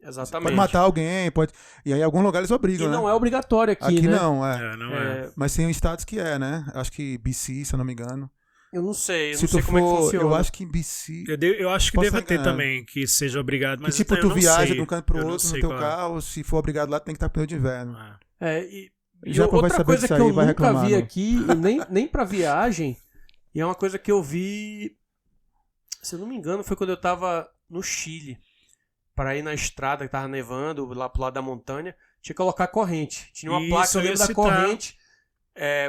Exatamente. pode matar alguém, pode... E aí em algum lugar eles obrigam, E né? não é obrigatório aqui, Aqui né? não, não é. Mas tem estados que né? Acho que BC, se eu não me engano. Eu não sei, Se não sei tu como é que for, funciona. eu acho que em BC... Eu acho que Posso deva estar ter enganado. também, que seja obrigado, mas que tipo, eu tu não viaja sei. de um canto pro Eu não outro no sei teu qual é. carro, se for obrigado lá, tem que estar pneu de inverno. E Já vai outra saber coisa disso que eu aí, vai nunca reclamar, vi não. aqui, e nem pra viagem, e é uma coisa que eu vi, se eu não me engano, foi quando eu tava no Chile, para ir na estrada que tava nevando, lá pro lado da montanha, tinha que colocar corrente. Tinha uma Isso, placa, eu eu ia lembro da citar. corrente,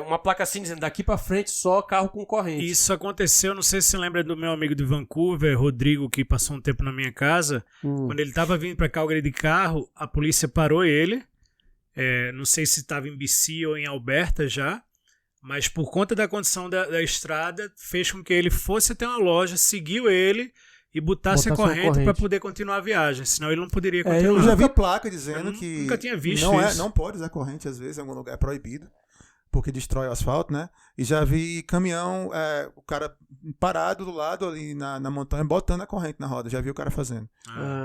uma placa assim dizendo, daqui pra frente só carro com corrente. Isso aconteceu, não sei se você lembra do meu amigo de Vancouver, Rodrigo, que passou um tempo na minha casa. Quando ele tava vindo pra Calgary de carro, a polícia parou ele. Não sei se estava em BC ou em Alberta já, mas por conta da condição da estrada, fez com que ele fosse até uma loja, seguiu ele e botasse a corrente para poder continuar a viagem, senão ele não poderia continuar. Eu já vi placa dizendo que nunca tinha visto não, isso. não pode usar corrente, às vezes, em algum lugar é proibido, porque destrói o asfalto, né? E já vi caminhão, o cara parado do lado ali na montanha, botando a corrente na roda. Já vi o cara fazendo.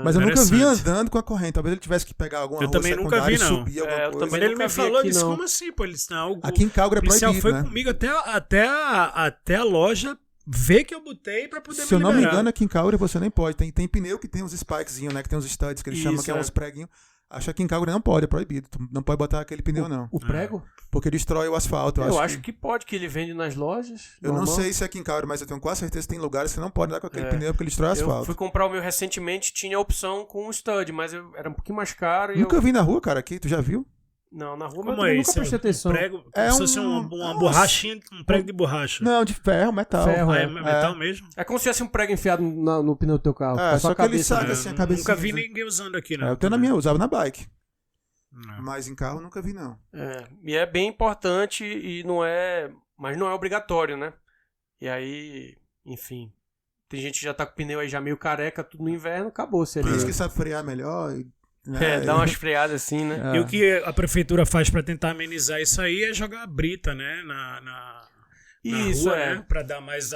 Mas eu nunca vi andando com a corrente. Talvez ele tivesse que pegar alguma rua também nunca secundária vi, e não. subir alguma coisa. também Quando ele nunca me vi falou, aqui, disse, não. como assim? Pô, ele disse, não, Aqui em Calgary é o policial proibido, foi né? comigo até a loja ver que eu botei para poder Se eu me não me liberar. engano, aqui em Calgary você nem pode. Tem pneu que tem uns spikezinhos, né? Que tem uns studs que eles chamam, que é uns preguinhos. Acho que aqui em Calgary não pode, é proibido. Tu não pode botar aquele pneu, não. O prego? Porque destrói o asfalto. Eu acho que pode, que ele vende nas lojas. Eu normal. não sei se é aqui em Calgary, mas eu tenho quase certeza que tem lugares que você não pode dar com aquele pneu porque ele destrói o Eu asfalto. fui comprar o meu recentemente, tinha a opção com o stud, mas era um pouquinho mais caro. E Nunca vi na rua, cara, aqui. Tu já viu? Não, na rua, Como mas eu é nunca isso? prestei atenção. Prego, É como se fosse uma borrachinha, um prego de borracha. Não, de ferro, metal. Ferro, É metal mesmo? É como se tivesse um prego enfiado no pneu do teu carro. É, só só a que ele cabeça. saca assim a cabeça. Nunca vi ninguém usando aqui, não. Eu tenho na minha, eu usava na bike. Não. Mas em carro eu nunca vi, não. E é bem importante e mas não é obrigatório, né? E aí, enfim, tem gente que já tá com o pneu aí já meio careca, tudo no inverno, acabou-se ali. Diz que sabe frear melhor. Né? Dá umas freadas assim, né? E o que a prefeitura faz para tentar amenizar isso aí é jogar brita, né? Na Isso, rua, né? Para dar mais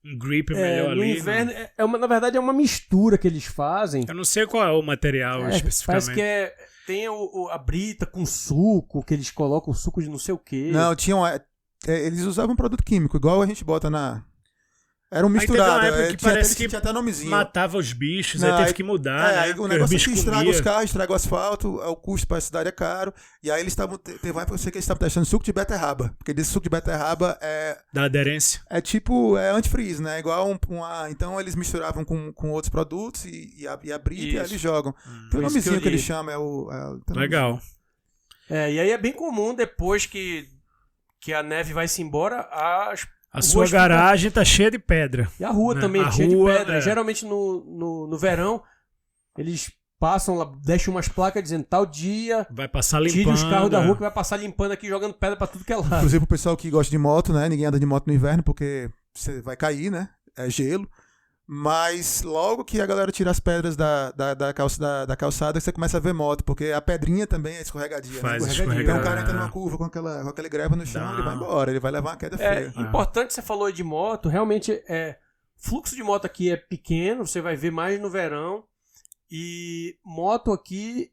um grip melhor no ali. inverno, na verdade é uma mistura que eles fazem. Eu não sei qual é o material especificamente. Parece que tem a brita com suco, que eles colocam suco de não sei o quê. Não, eles usavam produto químico, igual a gente bota na... Era um misturado. Aí teve uma época que parece que tinha até nomezinho. matava os bichos, aí teve que mudar, né? Aí o negócio é que estraga os carros, estraga o asfalto, o custo para a cidade é caro. E aí eles estavam... Teve uma época que eles estavam testando suco de beterraba. Porque desse suco de beterraba da aderência. É tipo... É antifreeze, né? Igual então eles misturavam com outros produtos e a brita e aí eles jogam. Tem um nomezinho que eles chamam. Legal. E aí é bem comum, depois que a neve vai se embora, a sua garagem tá cheia de pedra. E a rua também, cheia de pedra. Geralmente no verão, eles passam lá, deixam umas placas dizendo tal dia. Vai passar limpando. Tire os carros da rua que vai passar limpando aqui, jogando pedra pra tudo que é lado. Inclusive o pessoal que gosta de moto, né? Ninguém anda de moto no inverno porque você vai cair, né? É gelo. Mas logo que a galera tira as pedras da calçada, você começa a ver moto, porque a pedrinha também é escorregadia. Faz né? escorregar. Então o cara entra numa curva com aquele greve no chão, ele vai embora, ele vai levar uma queda feia. Importante, você falou de moto, realmente fluxo de moto aqui é pequeno, você vai ver mais no verão, e moto aqui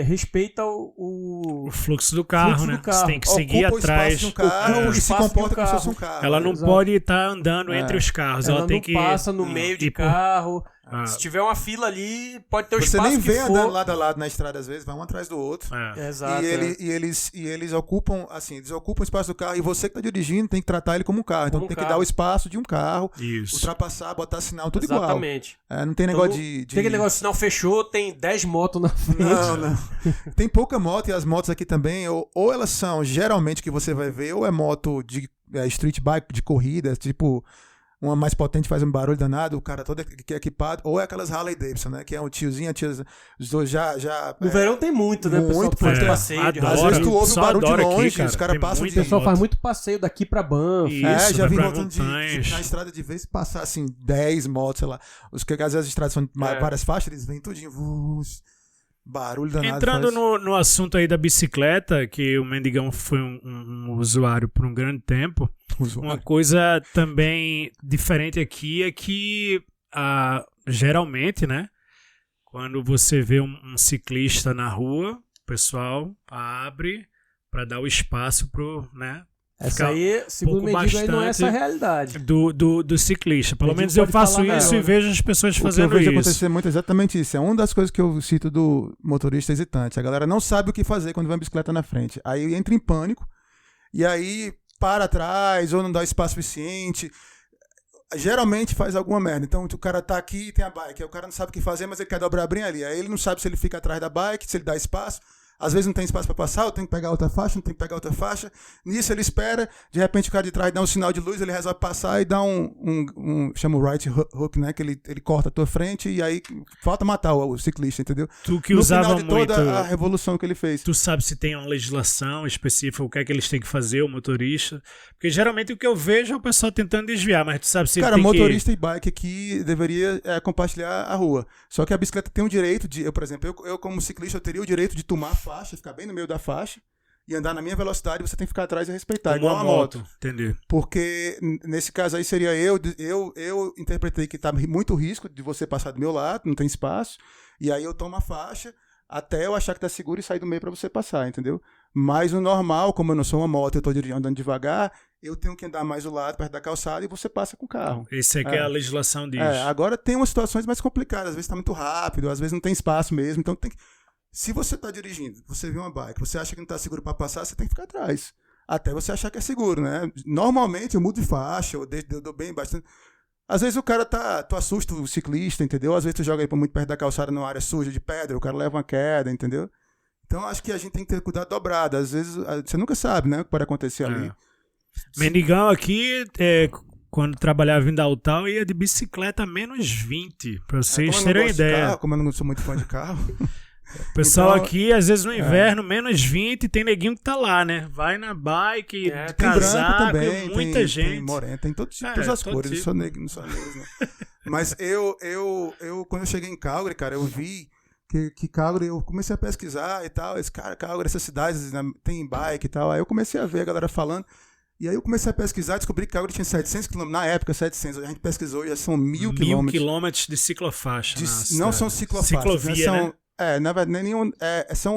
respeita o fluxo do carro, né? Você tem que seguir ocupa atrás. O espaço de um carro e se comporta como se fosse um carro. Ela não pode estar andando entre os carros. Ela tem que... passa no meio de carro. Se tiver uma fila ali, pode ter o espaço Você nem que vê for. andando lado a lado na estrada, às vezes, vai um atrás do outro. Exato. E eles ocupam, assim, eles ocupam o espaço do carro e você que tá dirigindo tem que tratar ele como um carro. Então tem que dar o espaço de um carro, ultrapassar, botar sinal, tudo Exatamente. igual. Não tem negócio de... Tem aquele negócio, sinal fechou, tem 10 motos na frente. Não. Tem pouca moto e as motos aqui também, ou elas são, geralmente, que você vai ver, ou é moto de street bike, de corrida, tipo... Uma mais potente faz um barulho danado, o cara todo equipado, ou é aquelas Harley Davidson, né? Que é um tiozinho, a tia, os dois já... No verão tem muito, né? Muito, pessoal faz passeio de às vezes tu ouve o barulho de longe, aqui, cara. os caras passam de... O pessoal faz muito passeio daqui pra Banff. Já vi voltando na estrada de vez passar, assim, 10 motos, sei lá. Os que às vezes as estradas são várias faixas, eles vêm tudinho, barulho danado. Entrando no assunto aí da bicicleta, que o Mendigão foi um usuário por um grande tempo, uma coisa também diferente aqui é que geralmente, né, quando você vê um ciclista na rua, o pessoal abre para dar o espaço pro, né? Essa aí, segundo o Mendigo, aí não é essa a realidade. Do ciclista. Pelo menos eu faço isso e vejo as pessoas fazendo isso. O que eu vejo acontecer muito exatamente isso. É uma das coisas que eu cito do motorista hesitante. A galera não sabe o que fazer quando vai uma bicicleta na frente. Aí entra em pânico e aí para atrás ou não dá espaço suficiente. Geralmente faz alguma merda. Então o cara tá aqui e tem a bike. Aí o cara não sabe o que fazer, mas ele quer dobrar bem ali. Aí ele não sabe se ele fica atrás da bike, se ele dá espaço. Às vezes não tem espaço para passar, eu tenho que pegar outra faixa, não tem que pegar outra faixa. Nisso ele espera, de repente o cara de trás dá um sinal de luz, ele resolve passar e dá chama o right hook, né? Que ele corta a tua frente e aí falta matar o ciclista, entendeu? Tu que usava muito... No final de toda a revolução que ele fez. Tu sabe se tem uma legislação específica, o que é que eles têm que fazer, o motorista? Porque geralmente o que eu vejo é o pessoal tentando desviar, mas tu sabe se cara, tem motorista e bike aqui deveria compartilhar a rua. Só que a bicicleta tem o direito de... por exemplo, eu como ciclista, eu teria o direito de tomar faixa, ficar bem no meio da faixa e andar na minha velocidade, você tem que ficar atrás e respeitar, igual a moto. Entendi. Porque nesse caso aí seria eu interpretei que tá muito risco de você passar do meu lado, não tem espaço, e aí eu tomo a faixa até eu achar que tá seguro e sair do meio para você passar, entendeu? Mas o normal, como eu não sou uma moto, eu tô andando devagar, eu tenho que andar mais do lado, perto da calçada, e você passa com o carro. Esse aqui é a legislação disso. Agora tem umas situações mais complicadas, às vezes tá muito rápido, às vezes não tem espaço mesmo, então tem que... Se você está dirigindo, você vê uma bike, você acha que não está seguro para passar, você tem que ficar atrás. Até você achar que é seguro, né? Normalmente eu mudo de faixa, eu dou bem bastante. Às vezes o cara tu assusta o ciclista, entendeu? Às vezes tu joga ele muito perto da calçada numa área suja de pedra, o cara leva uma queda, entendeu? Então acho que a gente tem que ter cuidado dobrado. Às vezes você nunca sabe, né? O que pode acontecer ali. Mendigão aqui, quando trabalhava em Daltal, ia de bicicleta a menos 20, para vocês terem uma ideia. Como eu não sou muito fã de carro... O pessoal então, aqui, às vezes no inverno, menos 20, tem neguinho que tá lá, né? Vai na bike, de casaco, também, muita gente. Tem moreno, tem todas as cores, não sou negro, não. Mas eu, quando eu cheguei em Calgary, cara, eu vi que Calgary, eu comecei a pesquisar e tal, Calgary, essas cidades tem bike e tal, aí eu comecei a ver a galera falando, E aí eu comecei a pesquisar, descobri que Calgary tinha 700 quilômetros. Na época, 700. A gente pesquisou, já são 1.000 quilômetros. 1.000 quilômetros de ciclofaixa. Não são ciclofaixas. Ciclovia, né? né? Na verdade, são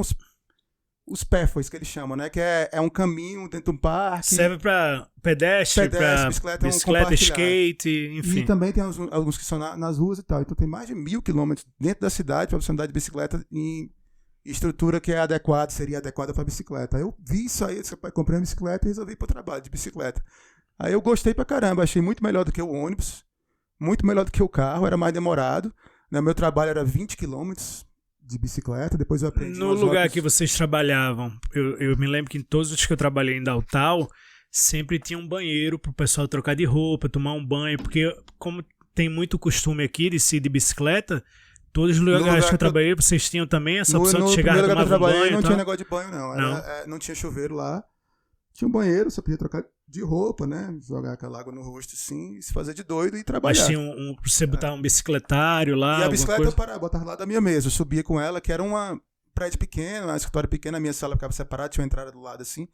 os pathways que eles chamam, né? Que é um caminho dentro de um parque. Serve para pedestre, para bicicleta, skate, enfim. E também tem alguns que são nas ruas e tal. Então tem mais de 1.000 quilômetros dentro da cidade para você andar de bicicleta em estrutura que seria adequada para bicicleta. Aí eu vi isso aí, comprei uma bicicleta e resolvi ir para o trabalho de bicicleta. Aí eu gostei pra caramba, achei muito melhor do que o ônibus, muito melhor do que o carro, era mais demorado. Né? Meu trabalho era 20 quilômetros de bicicleta, depois eu aprendi. No lugar que vocês trabalhavam, eu me lembro que em todos os que eu trabalhei em Daltal, sempre tinha um banheiro pro pessoal trocar de roupa, tomar um banho, porque como tem muito costume aqui de se ir de bicicleta, todos os lugares que eu trabalhei, vocês tinham também essa opção de chegar e tomar um banho? Não tinha negócio de banho, não. Não tinha chuveiro lá. Tinha um banheiro, você podia trocar de roupa, né? Jogar aquela água no rosto, assim, se fazer de doido e trabalhar. Mas tinha você botar um bicicletário lá? E a bicicleta eu botava lá da minha mesa. Eu subia com ela, que era uma prédio pequeno, uma escritório pequeno, a minha sala ficava separada, tinha uma entrada do lado, assim.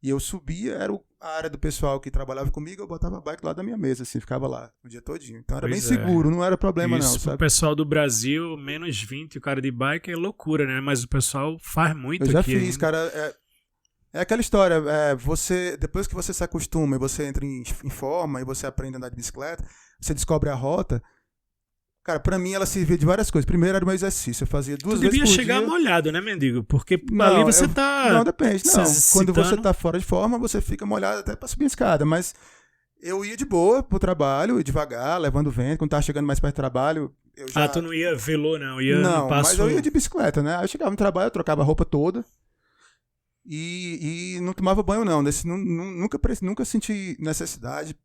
E eu subia, era a área do pessoal que trabalhava comigo, eu botava a bike lá da minha mesa, assim, ficava lá o dia todinho. Então era bem seguro, não era problema não, sabe? O pessoal do Brasil, menos 20, o cara de bike é loucura, né? Mas o pessoal faz muito aqui. Eu já fiz, cara. É aquela história, depois que você se acostuma e você entra em forma e você aprende a andar de bicicleta, você descobre a rota. Cara, pra mim ela servia de várias coisas. Primeiro era o meu exercício, eu fazia 2 vezes por dia. Tu devia chegar molhado, né, mendigo? Porque ali você tá... Não, depende. Não, quando você tá fora de forma, você fica molhado até pra subir a escada. Mas eu ia de boa pro trabalho, devagar, levando vento. Quando tava chegando mais perto do trabalho, eu já... tu não ia velô, não? Mas eu ia de bicicleta, né? Aí eu chegava no trabalho, eu trocava a roupa toda. E não tomava banho, não. Nunca senti necessidade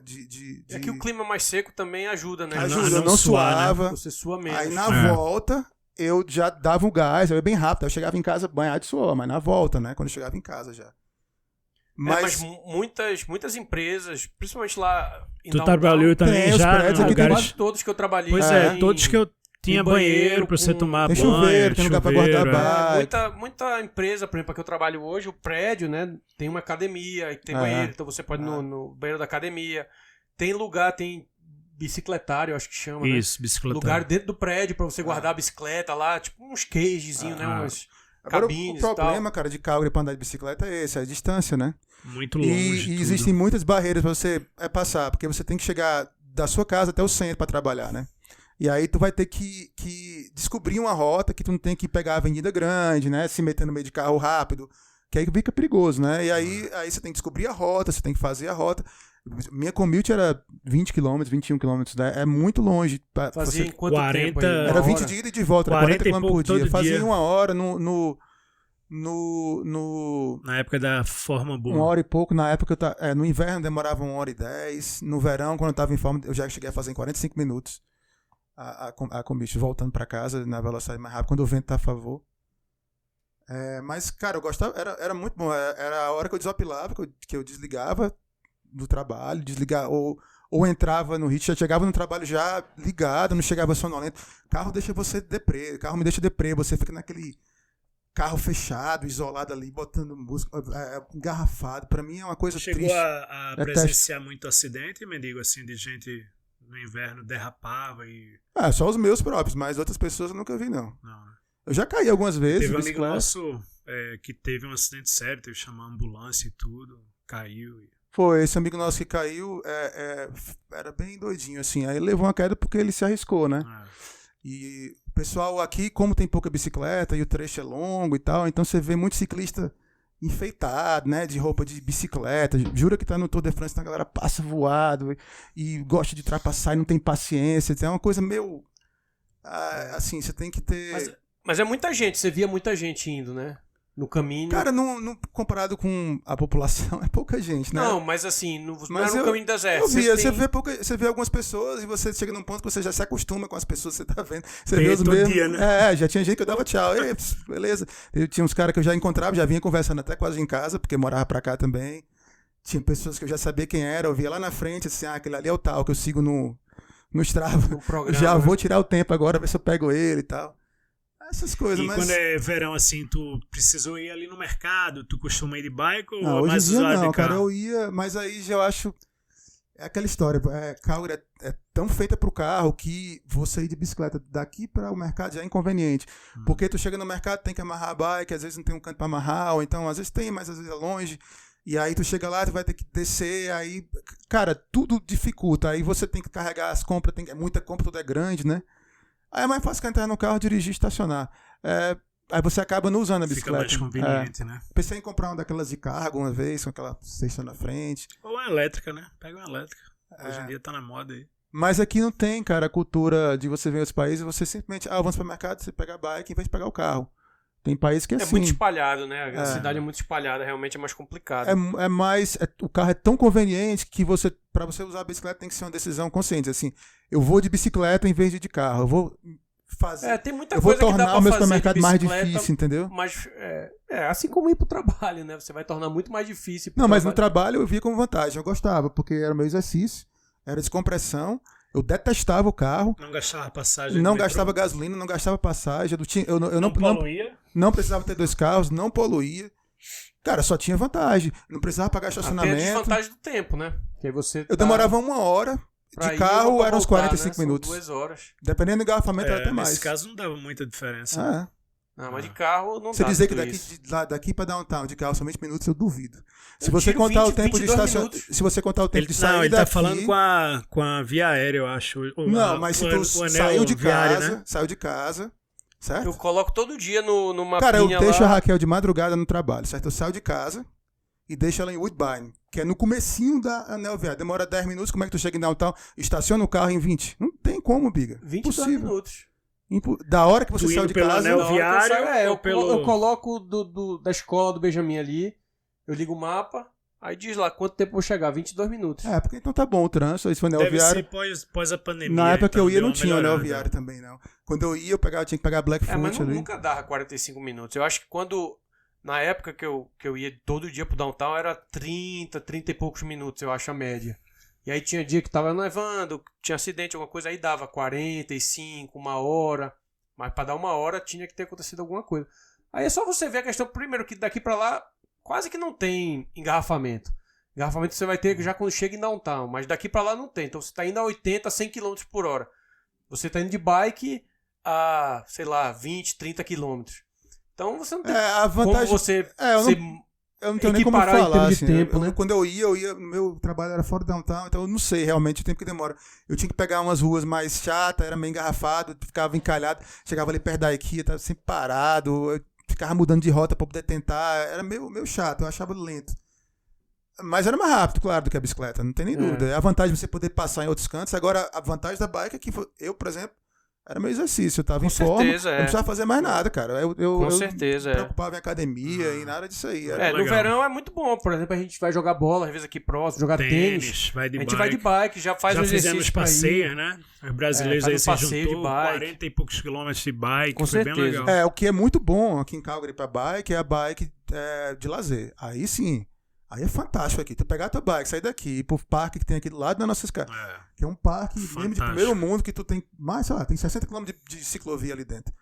de... É que o clima mais seco também ajuda, né? Ajuda, não suava. Né? Você sua menos. Aí na volta, eu já dava um gás, eu ia bem rápido. Eu chegava em casa banhado de suor, mas na volta, né? Quando eu chegava em casa já. Mas muitas empresas, principalmente lá em Tu trabalhou também já em lugares... Todos que eu trabalhei. Pois todos que eu tinha banheiro pra você tomar banho. Chuveiro, tem lugar pra guardar bike. Muita empresa, por exemplo, que eu trabalho hoje, o prédio, né, tem uma academia, e tem banheiro, então você pode ir no banheiro da academia. Tem lugar, tem bicicletário, acho que chama, Isso, né? bicicletário. Lugar dentro do prédio pra você guardar a bicicleta lá, tipo uns cagezinhos, né, umas cabines e tal. O problema, cara, de Calgary pra andar de bicicleta é esse, é a distância, né? Muito longe. E existem muitas barreiras pra você passar, porque você tem que chegar da sua casa até o centro pra trabalhar, né? E aí tu vai ter que descobrir uma rota que tu não tem que pegar a avenida grande, né? Se meter no meio de carro rápido, que aí fica perigoso, né? E aí você tem que descobrir a rota, você tem que fazer a rota. Minha commute era 20 km, 21 km, né? É muito longe. Fazia em quanto 40, tempo? Aí? Era 20 de ida e de volta, 40 km por dia. Fazia dia. 1 hora na época da forma boa. 1 hora e pouco, na época no inverno demorava 1 hora e 10. No verão, quando eu tava em forma, eu já cheguei a fazer em 45 minutos. A commute, voltando pra casa na velocidade mais rápida, quando o vento tá a favor. Mas, cara, eu gostava, era muito bom. Era a hora que eu desopilava, que eu desligava do trabalho, ou entrava no ritmo, já chegava no trabalho já ligado, não chegava sonolento. Carro deixa você deprê, carro me deixa deprê, você fica naquele carro fechado, isolado ali, botando música, engarrafado. Pra mim é uma coisa triste. Chegou a presenciar muito acidente, mendigo, assim, de gente no inverno derrapava e... Só os meus próprios, mas outras pessoas eu nunca vi, não. Eu já caí algumas vezes. Teve um amigo nosso que teve um acidente sério, teve que chamar a ambulância e tudo, caiu. Foi, esse amigo nosso que caiu era bem doidinho, assim. Aí ele levou uma queda porque ele se arriscou, né? E o pessoal aqui, como tem pouca bicicleta e o trecho é longo e tal, então você vê muito ciclista enfeitado, né, de roupa de bicicleta, jura que tá no Tour de France, então a galera passa voado e gosta de ultrapassar e não tem paciência, é uma coisa meio, assim, você tem que ter... Mas é muita gente, você via muita gente indo, né, no caminho. Cara, comparado com a população, é pouca gente, né? Não, mas assim, não é no caminho deserto. Você vê algumas pessoas e você chega num ponto que você já se acostuma com as pessoas que você tá vendo. Você vê os mesmos. Dia, né? Já tinha gente que eu dava tchau. Beleza. Eu tinha uns caras que eu já encontrava, já vinha conversando até quase em casa, porque morava pra cá também. Tinha pessoas que eu já sabia quem era, eu via lá na frente, assim, aquele ali é o tal, que eu sigo no Strava. Programa, já vou tirar o tempo agora, ver se eu pego ele e tal. Essas coisas, E mas... quando é verão, assim, tu precisou ir ali no mercado, tu costuma ir de bike ou Não, é hoje em mais dia usuário não, de cara, carro? eu ia, mas aí já eu acho... É aquela história, Calgary é tão feita pro carro que você ir de bicicleta daqui para o mercado já é inconveniente. Porque tu chega no mercado, tem que amarrar a bike, às vezes não tem um canto para amarrar, ou então às vezes tem, mas às vezes é longe. E aí tu chega lá, tu vai ter que descer, aí... Cara, tudo dificulta. Aí você tem que carregar as compras, é muita compra, tudo é grande, né? Aí é mais fácil que entrar no carro, dirigir e estacionar. Aí você acaba não usando a Fica bicicleta. mais conveniente, né? Pensei em comprar uma daquelas de cargo uma vez, com aquela cesta na frente. Ou uma elétrica, né? Pega uma elétrica. Hoje em dia tá na moda aí. Mas aqui não tem, cara, a cultura de você ver em outros países, você simplesmente, vamos para o mercado, você pega a bike em vez de pegar o carro. Tem países que é É assim. muito espalhado, né? A cidade é muito espalhada, realmente é mais complicado. O carro é tão conveniente que para você usar a bicicleta tem que ser uma decisão consciente. Assim, eu vou de bicicleta em vez de carro. Eu vou fazer. Tem muita eu vou coisa que dá tornar pra o meu fazer de supermercado mais bicicleta, difícil, entendeu? Mas assim como ir pro trabalho, né? Você vai tornar muito mais difícil. Não, mas no trabalho eu via como vantagem. Eu gostava, porque era o meu exercício, era descompressão. Eu detestava o carro. Não gastava passagem. Não gastava gasolina, não gastava passagem. Eu Não poluía. Não precisava ter 2 carros, não poluía. Cara, só tinha vantagem. Não precisava pagar estacionamento. Tem a desvantagem do tempo, né? Que aí você Eu demorava 1 hora. De carro eram uns 45 minutos. 2 horas. Dependendo do engarrafamento, era até mais. Nesse caso não dava muita diferença. Não, mas de carro não Você dá dizer que tudo daqui para downtown de carro são 20 minutos, eu duvido. Se você contar o tempo de estacionamento. Se você contar o tempo de sair ele daqui... tá falando com a via aérea, eu acho. Não, mas se tu saiu de casa, certo? Eu coloco todo dia no mapinha. Cara, eu deixo lá. a Raquel de madrugada no trabalho, certo? Eu saio de casa e deixo ela em Woodbine, que é no comecinho da anel viária. Demora 10 minutos, como é que tu chega em downtown? Estaciona o carro em 20. Não tem como, biga. 22 minutos. Da hora que você saiu de casa... Anel viário, eu coloco da escola do Benjamin ali, eu ligo o mapa, aí diz lá quanto tempo eu vou chegar, 22 minutos. Porque então tá bom o trânsito, isso foi anel viário. Deve ser pós a pandemia. Na época que eu ia não tinha melhorada. anel viário também, não. Quando eu ia, tinha que pegar Blackfoot mas ali. nunca dava 45 minutos. Eu acho que na época que eu ia todo dia pro downtown, era 30 e poucos minutos, eu acho, a média. E aí tinha dia que tava nevando, tinha acidente, alguma coisa, aí dava 45, 1 hora. Mas pra dar 1 hora tinha que ter acontecido alguma coisa. Aí é só você ver a questão, primeiro, que daqui pra lá quase que não tem engarrafamento. Engarrafamento você vai ter já quando chega em downtown, mas daqui pra lá não tem. Então você tá indo a 80, 100 km por hora. Você tá indo de bike a, sei lá, 20, 30 km. Então você não tem a vantagem... como você... Eu não tenho nem como falar, em termos assim, de tempo, né? Quando eu ia, meu trabalho era fora do downtown, então eu não sei realmente o tempo que demora. Eu tinha que pegar umas ruas mais chatas, era meio engarrafado, ficava encalhado, chegava ali perto da IKEA, tava sempre parado, eu ficava mudando de rota pra poder tentar, era meio chato, eu achava lento. Mas era mais rápido, claro, do que a bicicleta, não tem nem dúvida. A vantagem de você poder passar em outros cantos, agora a vantagem da bike é que eu, por exemplo, era meu exercício, eu tava em forma, não precisava fazer mais nada, cara. Com certeza, não me preocupava em academia e nada disso aí. No verão é muito bom, por exemplo, a gente vai jogar bola, às vezes aqui próximo, jogar tênis. Vai de a gente vai de bike, já faz o exercício. Já fizemos passeio, né? Os brasileiros aí se juntou, de bike. 40 e poucos quilômetros de bike, Com foi certeza. bem legal. O que é muito bom aqui em Calgary pra bike é a bike de lazer. Aí sim. Aí é fantástico aqui. Tu pegar a tua bike, sair daqui e ir pro parque que tem aqui do lado da nossa casa. Que é um parque mesmo de primeiro mundo que tu tem mais, sei lá, tem 60 km de ciclovia ali dentro.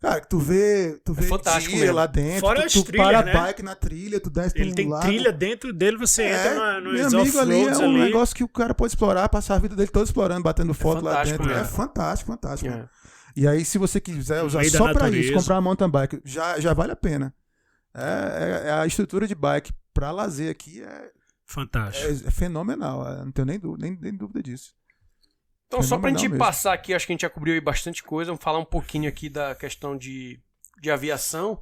Cara, tu vê fantástico dia mesmo. lá dentro, Fora as tu trilhas, para né? a bike na trilha, tu desce Ele tem lado. trilha dentro dele, você entra nos meu amigo ali é off-roads um negócio que o cara pode explorar, passar a vida dele toda explorando, batendo foto lá dentro. Mesmo. É fantástico. E aí, se você quiser usar meio da só pra natureza. isso, comprar uma mountain bike, já vale a pena. A estrutura de bike pra lazer aqui fantástico. é fenomenal. Não tenho nem dúvida disso. Então, só pra gente mesmo. passar aqui, acho que a gente já cobriu aí bastante coisa, vamos falar um pouquinho aqui da questão de aviação,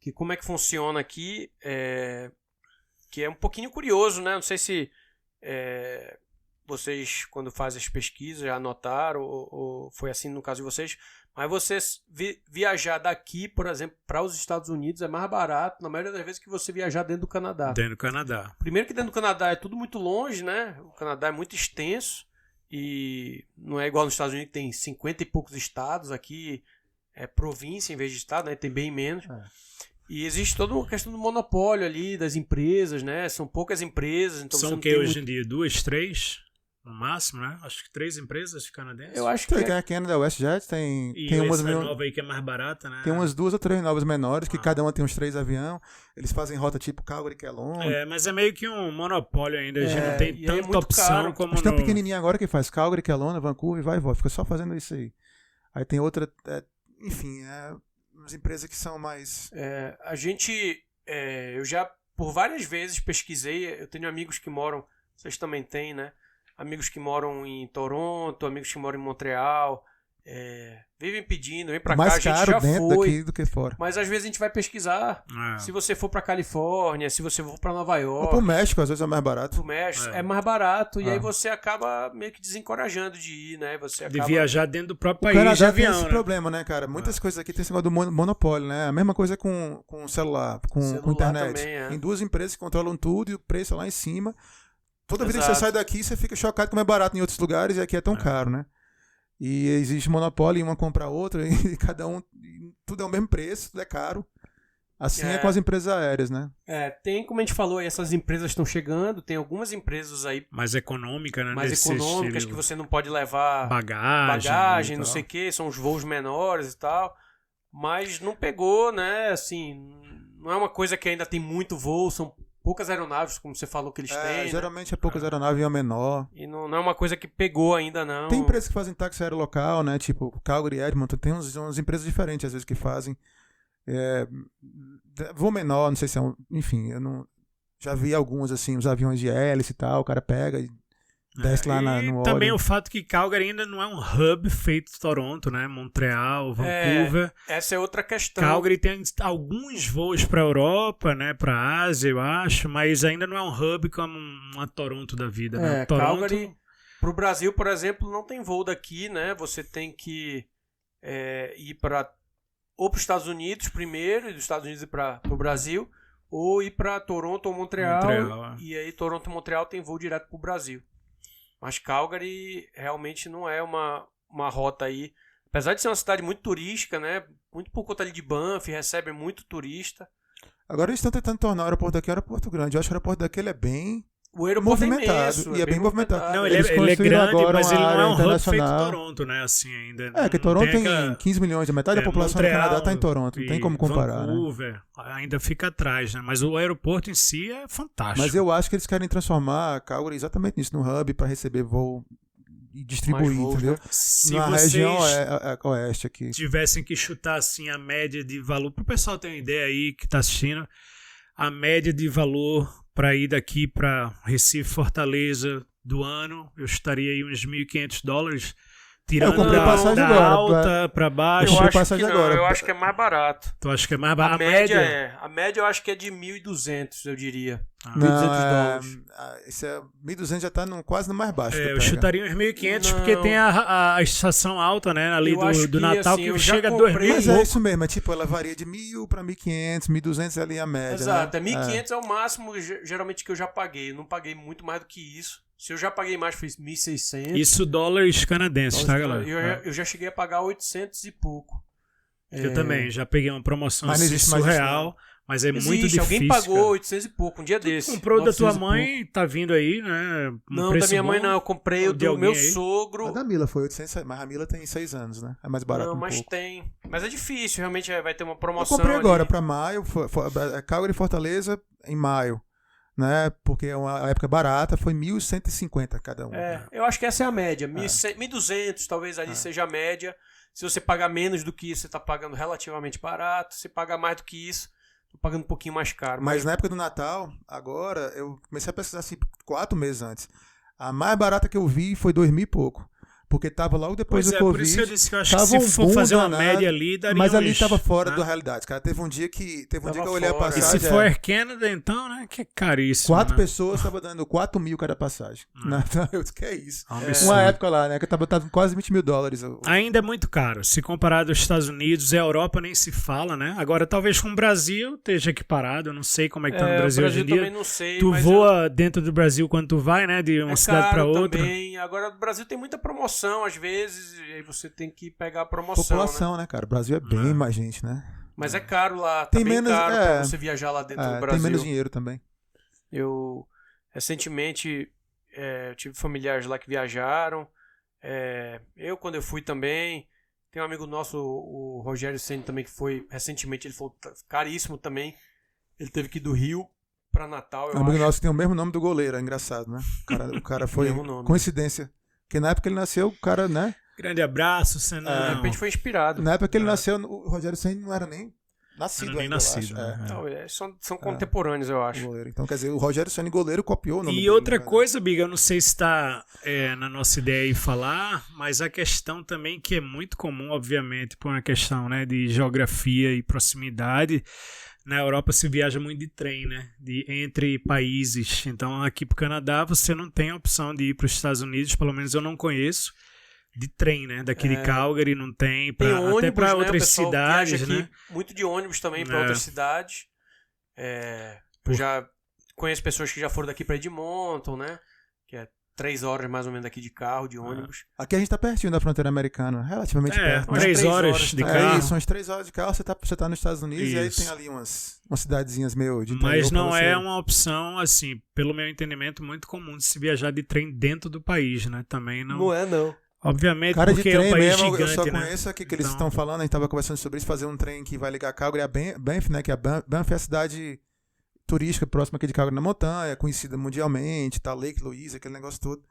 que como é que funciona aqui, que é um pouquinho curioso, né? Não sei se vocês, quando fazem as pesquisas, já anotaram, ou foi assim no caso de vocês, mas vocês viajar daqui, por exemplo, para os Estados Unidos é mais barato, na maioria das vezes, que você viajar dentro do Canadá. Dentro do Canadá. Primeiro que dentro do Canadá é tudo muito longe, né? O Canadá é muito extenso e não é igual nos Estados Unidos, que tem 50 e poucos estados. Aqui é província em vez de estado, né? Tem bem menos. E existe toda uma questão do monopólio ali das empresas, né? São poucas empresas. Então São você o que hoje em dia? 2, 3? no máximo, né? Acho que 3 empresas canadenses. Eu acho que Tem a Canada, WestJet, E tem umas essa nova aí que é mais barata, né? tem umas 2 ou 3 novas menores, que cada uma tem uns 3 aviões. Eles fazem rota tipo Calgary, Kelowna. Mas é meio que um monopólio ainda. A gente não tem e aí é tanta muito opção caro. como Mas tem no... um pequenininho agora que faz Calgary, Kelowna, Vancouver, vai e volta. Fica só fazendo isso aí. Aí tem outra... enfim, umas empresas que são mais... A gente... eu já, por várias vezes, pesquisei. Eu tenho amigos que moram... Vocês também têm, né? Amigos que moram em Toronto, amigos que moram em Montreal. Vivem pedindo, vem pra cá, a mais gente caro já dentro foi. daqui do que fora. Mas às vezes a gente vai pesquisar. Se você for pra Califórnia, se você for pra Nova Ou York, pro México, às vezes é mais barato. pro México, é mais barato. E aí você acaba meio que desencorajando de ir, né? Você De acaba... viajar dentro do próprio O país Canadá de avião, tem esse né? problema, né, cara? Muitas coisas aqui tem esse negócio do monopólio, né? A mesma coisa com celular, com internet. também, Tem 2 empresas que controlam tudo e o preço é lá em cima. Toda vida que Exato. você sai daqui, você fica chocado como é barato em outros lugares e aqui é tão caro, né? E existe monopólio e uma compra a outra e cada um... Tudo é o mesmo preço, tudo é caro. Assim é com as empresas aéreas, né? Tem, como a gente falou, essas empresas estão chegando, tem algumas empresas aí Mais econômica, né? mais Nesse econômicas estilo. que você não pode levar Bagagem, não sei o que, são os voos menores e tal, mas não pegou, né, assim, não é uma coisa que ainda tem muito voo, são poucas aeronaves, como você falou que eles têm, né? Geralmente é poucas aeronaves e uma menor. E não é uma coisa que pegou ainda, não. Tem empresas que fazem táxi aéreo local, né? Tipo Calgary, Edmonton, tem umas empresas diferentes às vezes que fazem. Voo menor, não sei se é enfim, eu não... Já vi alguns, assim, os aviões de hélice e tal, o cara pega e desce lá no também óleo. o fato que Calgary ainda não é um hub feito Toronto, né? Montreal, Vancouver. Essa é outra questão. Calgary tem alguns voos para Europa, né? Para Ásia, eu acho, mas ainda não é um hub como uma Toronto da vida, né? Toronto... Calgary, pro Brasil, por exemplo, não tem voo daqui, né? Você tem que ir ou para os Estados Unidos primeiro, e dos Estados Unidos ir para o Brasil, ou ir para Toronto ou Montreal. E aí Toronto e Montreal tem voo direto para o Brasil. Mas Calgary realmente não é uma rota aí. Apesar de ser uma cidade muito turística, né? Muito por conta ali de Banff, recebe muito turista. Agora eles estão tentando tornar o aeroporto daqui aeroporto grande. Eu acho que o aeroporto daqui ele é bem O aeroporto movimentado. é imenso, E é bem movimentado. Não, Eles ele é construíram grande, agora mas uma ele não é área um hub feito internacional. Toronto, né? Assim, ainda. Que Toronto tem aquela- 15 milhões, metade da população do Montreal Canadá está em Toronto. Não tem como comparar, né? Vancouver ainda fica atrás, né? Mas o aeroporto em si é fantástico. Mas eu acho que eles querem transformar Calgary exatamente nisso, no hub para receber voo e distribuir, Mais voos, entendeu? né? Se Na vocês região oeste aqui. tivessem que chutar assim a média de valor, para o pessoal ter uma ideia aí que está assistindo, a média de valor para ir daqui para Recife, Fortaleza do ano, eu estaria aí uns $1.500, tirando comprei da passagem agora, alta para baixo. Eu acho passagem que não, agora. eu acho que é mais barato. Tu acha que é mais A barato? média a média eu acho que é de 1.200, eu diria. Não, 1.200 dólares. Esse 1.200 já está quase no mais baixo. Eu chutaria uns 1.500 Não. porque tem a estação alta, né? Ali Eu acho do que, Natal assim, que eu já chega a comprei- 2.000 Mas e é pouco. isso mesmo, tipo, ela varia de 1.000 para 1.500, 1.200 é ali a média. Exato, né? 1.500 é o máximo geralmente que eu já paguei. Eu não paguei muito mais do que isso. Se eu já paguei mais, foi 1.600. Isso dólares canadenses, tá, galera? Eu já cheguei a pagar 800 e pouco. Eu também, já peguei uma promoção Mas não assim, existe mais isso, surreal, mas é muito Existe, difícil. alguém pagou cara. 800 e pouco um dia desse. Comprou da tua 900 e pouco. mãe, tá vindo aí, né? Não, da minha mãe não. Eu comprei Ou o de do alguém meu aí? sogro. A da Mila foi 800, mas a Mila tem 6 anos, né? É mais barato Não, um mas pouco. tem. Mas é difícil, realmente vai ter uma Eu promoção. comprei agora ali. para maio, Calgary e Fortaleza em maio, né? Porque é uma época barata, foi 1.150 cada um. Eu acho que essa é a média. 1.200 talvez ali seja a média. Se você pagar menos do que isso, você está pagando relativamente barato. Se pagar mais do que isso, tô pagando um pouquinho mais caro. Mas na época do Natal, agora, eu comecei a pesquisar assim 4 meses antes. A mais barata que eu vi foi 2.000 e pouco. Porque tava logo depois Pois do é, Covid. por isso que eu disse que eu acho que tava se um for boom fazer uma danado, média ali, daria Mas ali uns, tava fora né? da realidade, cara. Teve um dia que Tava eu olhei a fora. E passagem. se for Air Canada, então, né? Que é caríssimo. 4 né? pessoas estavam dando 4.000 cada passagem. Eu disse, que é isso? É um absurdo. Uma época lá, né? Que eu tava botando quase $20.000. Ainda é muito caro. Se comparado aos Estados Unidos, a Europa nem se fala, né? Agora, talvez com o Brasil esteja equiparado. Eu não sei como é que tá no Brasil, o hoje em também dia. não sei. Tu mas voa dentro do Brasil quando tu vai, né? De uma é cidade caro pra outra. Também. Agora, o Brasil tem muita promoção, às vezes, e aí você tem que pegar a promoção. População, né, cara? O Brasil é bem mais gente, né? Mas é caro lá. Tá Tem bem menos- caro pra você viajar lá dentro do Brasil. Tem menos dinheiro também. Eu, recentemente, eu tive familiares lá que viajaram. Quando eu fui também. Tem um amigo nosso, o Rogério Ceni também, que foi recentemente. Ele falou caríssimo também. Ele teve que ir do Rio pra Natal, eu Um amigo acho. nosso que tem o mesmo nome do goleiro, é engraçado, né? O cara foi Mesmo nome. coincidência. Porque na época que ele nasceu, o cara, né? Grande abraço, Senão. De repente foi inspirado. Na época que ele nasceu, o Rogério Ceni não era nem nascido Não era nem ainda, nascido, eu acho. né? Não, são contemporâneos, eu O acho. goleiro. Então, quer dizer, o Rogério Ceni goleiro copiou o nome E dele, outra né? coisa, Biga, eu não sei se está na nossa ideia aí falar, mas a questão também que é muito comum, obviamente, por uma questão, né, de geografia e proximidade. Na Europa se viaja muito de trem, né? Entre países. Então, aqui pro Canadá, você não tem a opção de ir para os Estados Unidos, pelo menos eu não conheço, de trem, né? Daqui de Calgary não tem, Tem ônibus, até para né? outras O pessoal cidades, viaja aqui né? muito de ônibus também para outras cidades. Eu já conheço pessoas que já foram daqui para Edmonton, né? Que é 3 horas mais ou menos daqui de carro, de ônibus. Aqui a gente tá pertinho da fronteira americana, relativamente perto. umas 3 3 horas horas, de tá? carro. Isso, umas 3 horas de carro, você tá nos Estados Unidos e aí Isso. tem ali umas cidadezinhas meio de Mas interior pra não você. é uma opção, assim, pelo meu entendimento, muito comum de se viajar de trem dentro do país, né? Também não. Não. Obviamente, Cara de porque trem é um país mesmo, gigante, eu só né? conheço aqui que eles Então- estão falando, a gente tava conversando sobre isso, fazer um trem que vai ligar Calgary a Banff, né? Que a Banff é a cidade turística próxima aqui de Calgary na montanha, conhecida mundialmente, tá, Lake Louise, aquele negócio todo.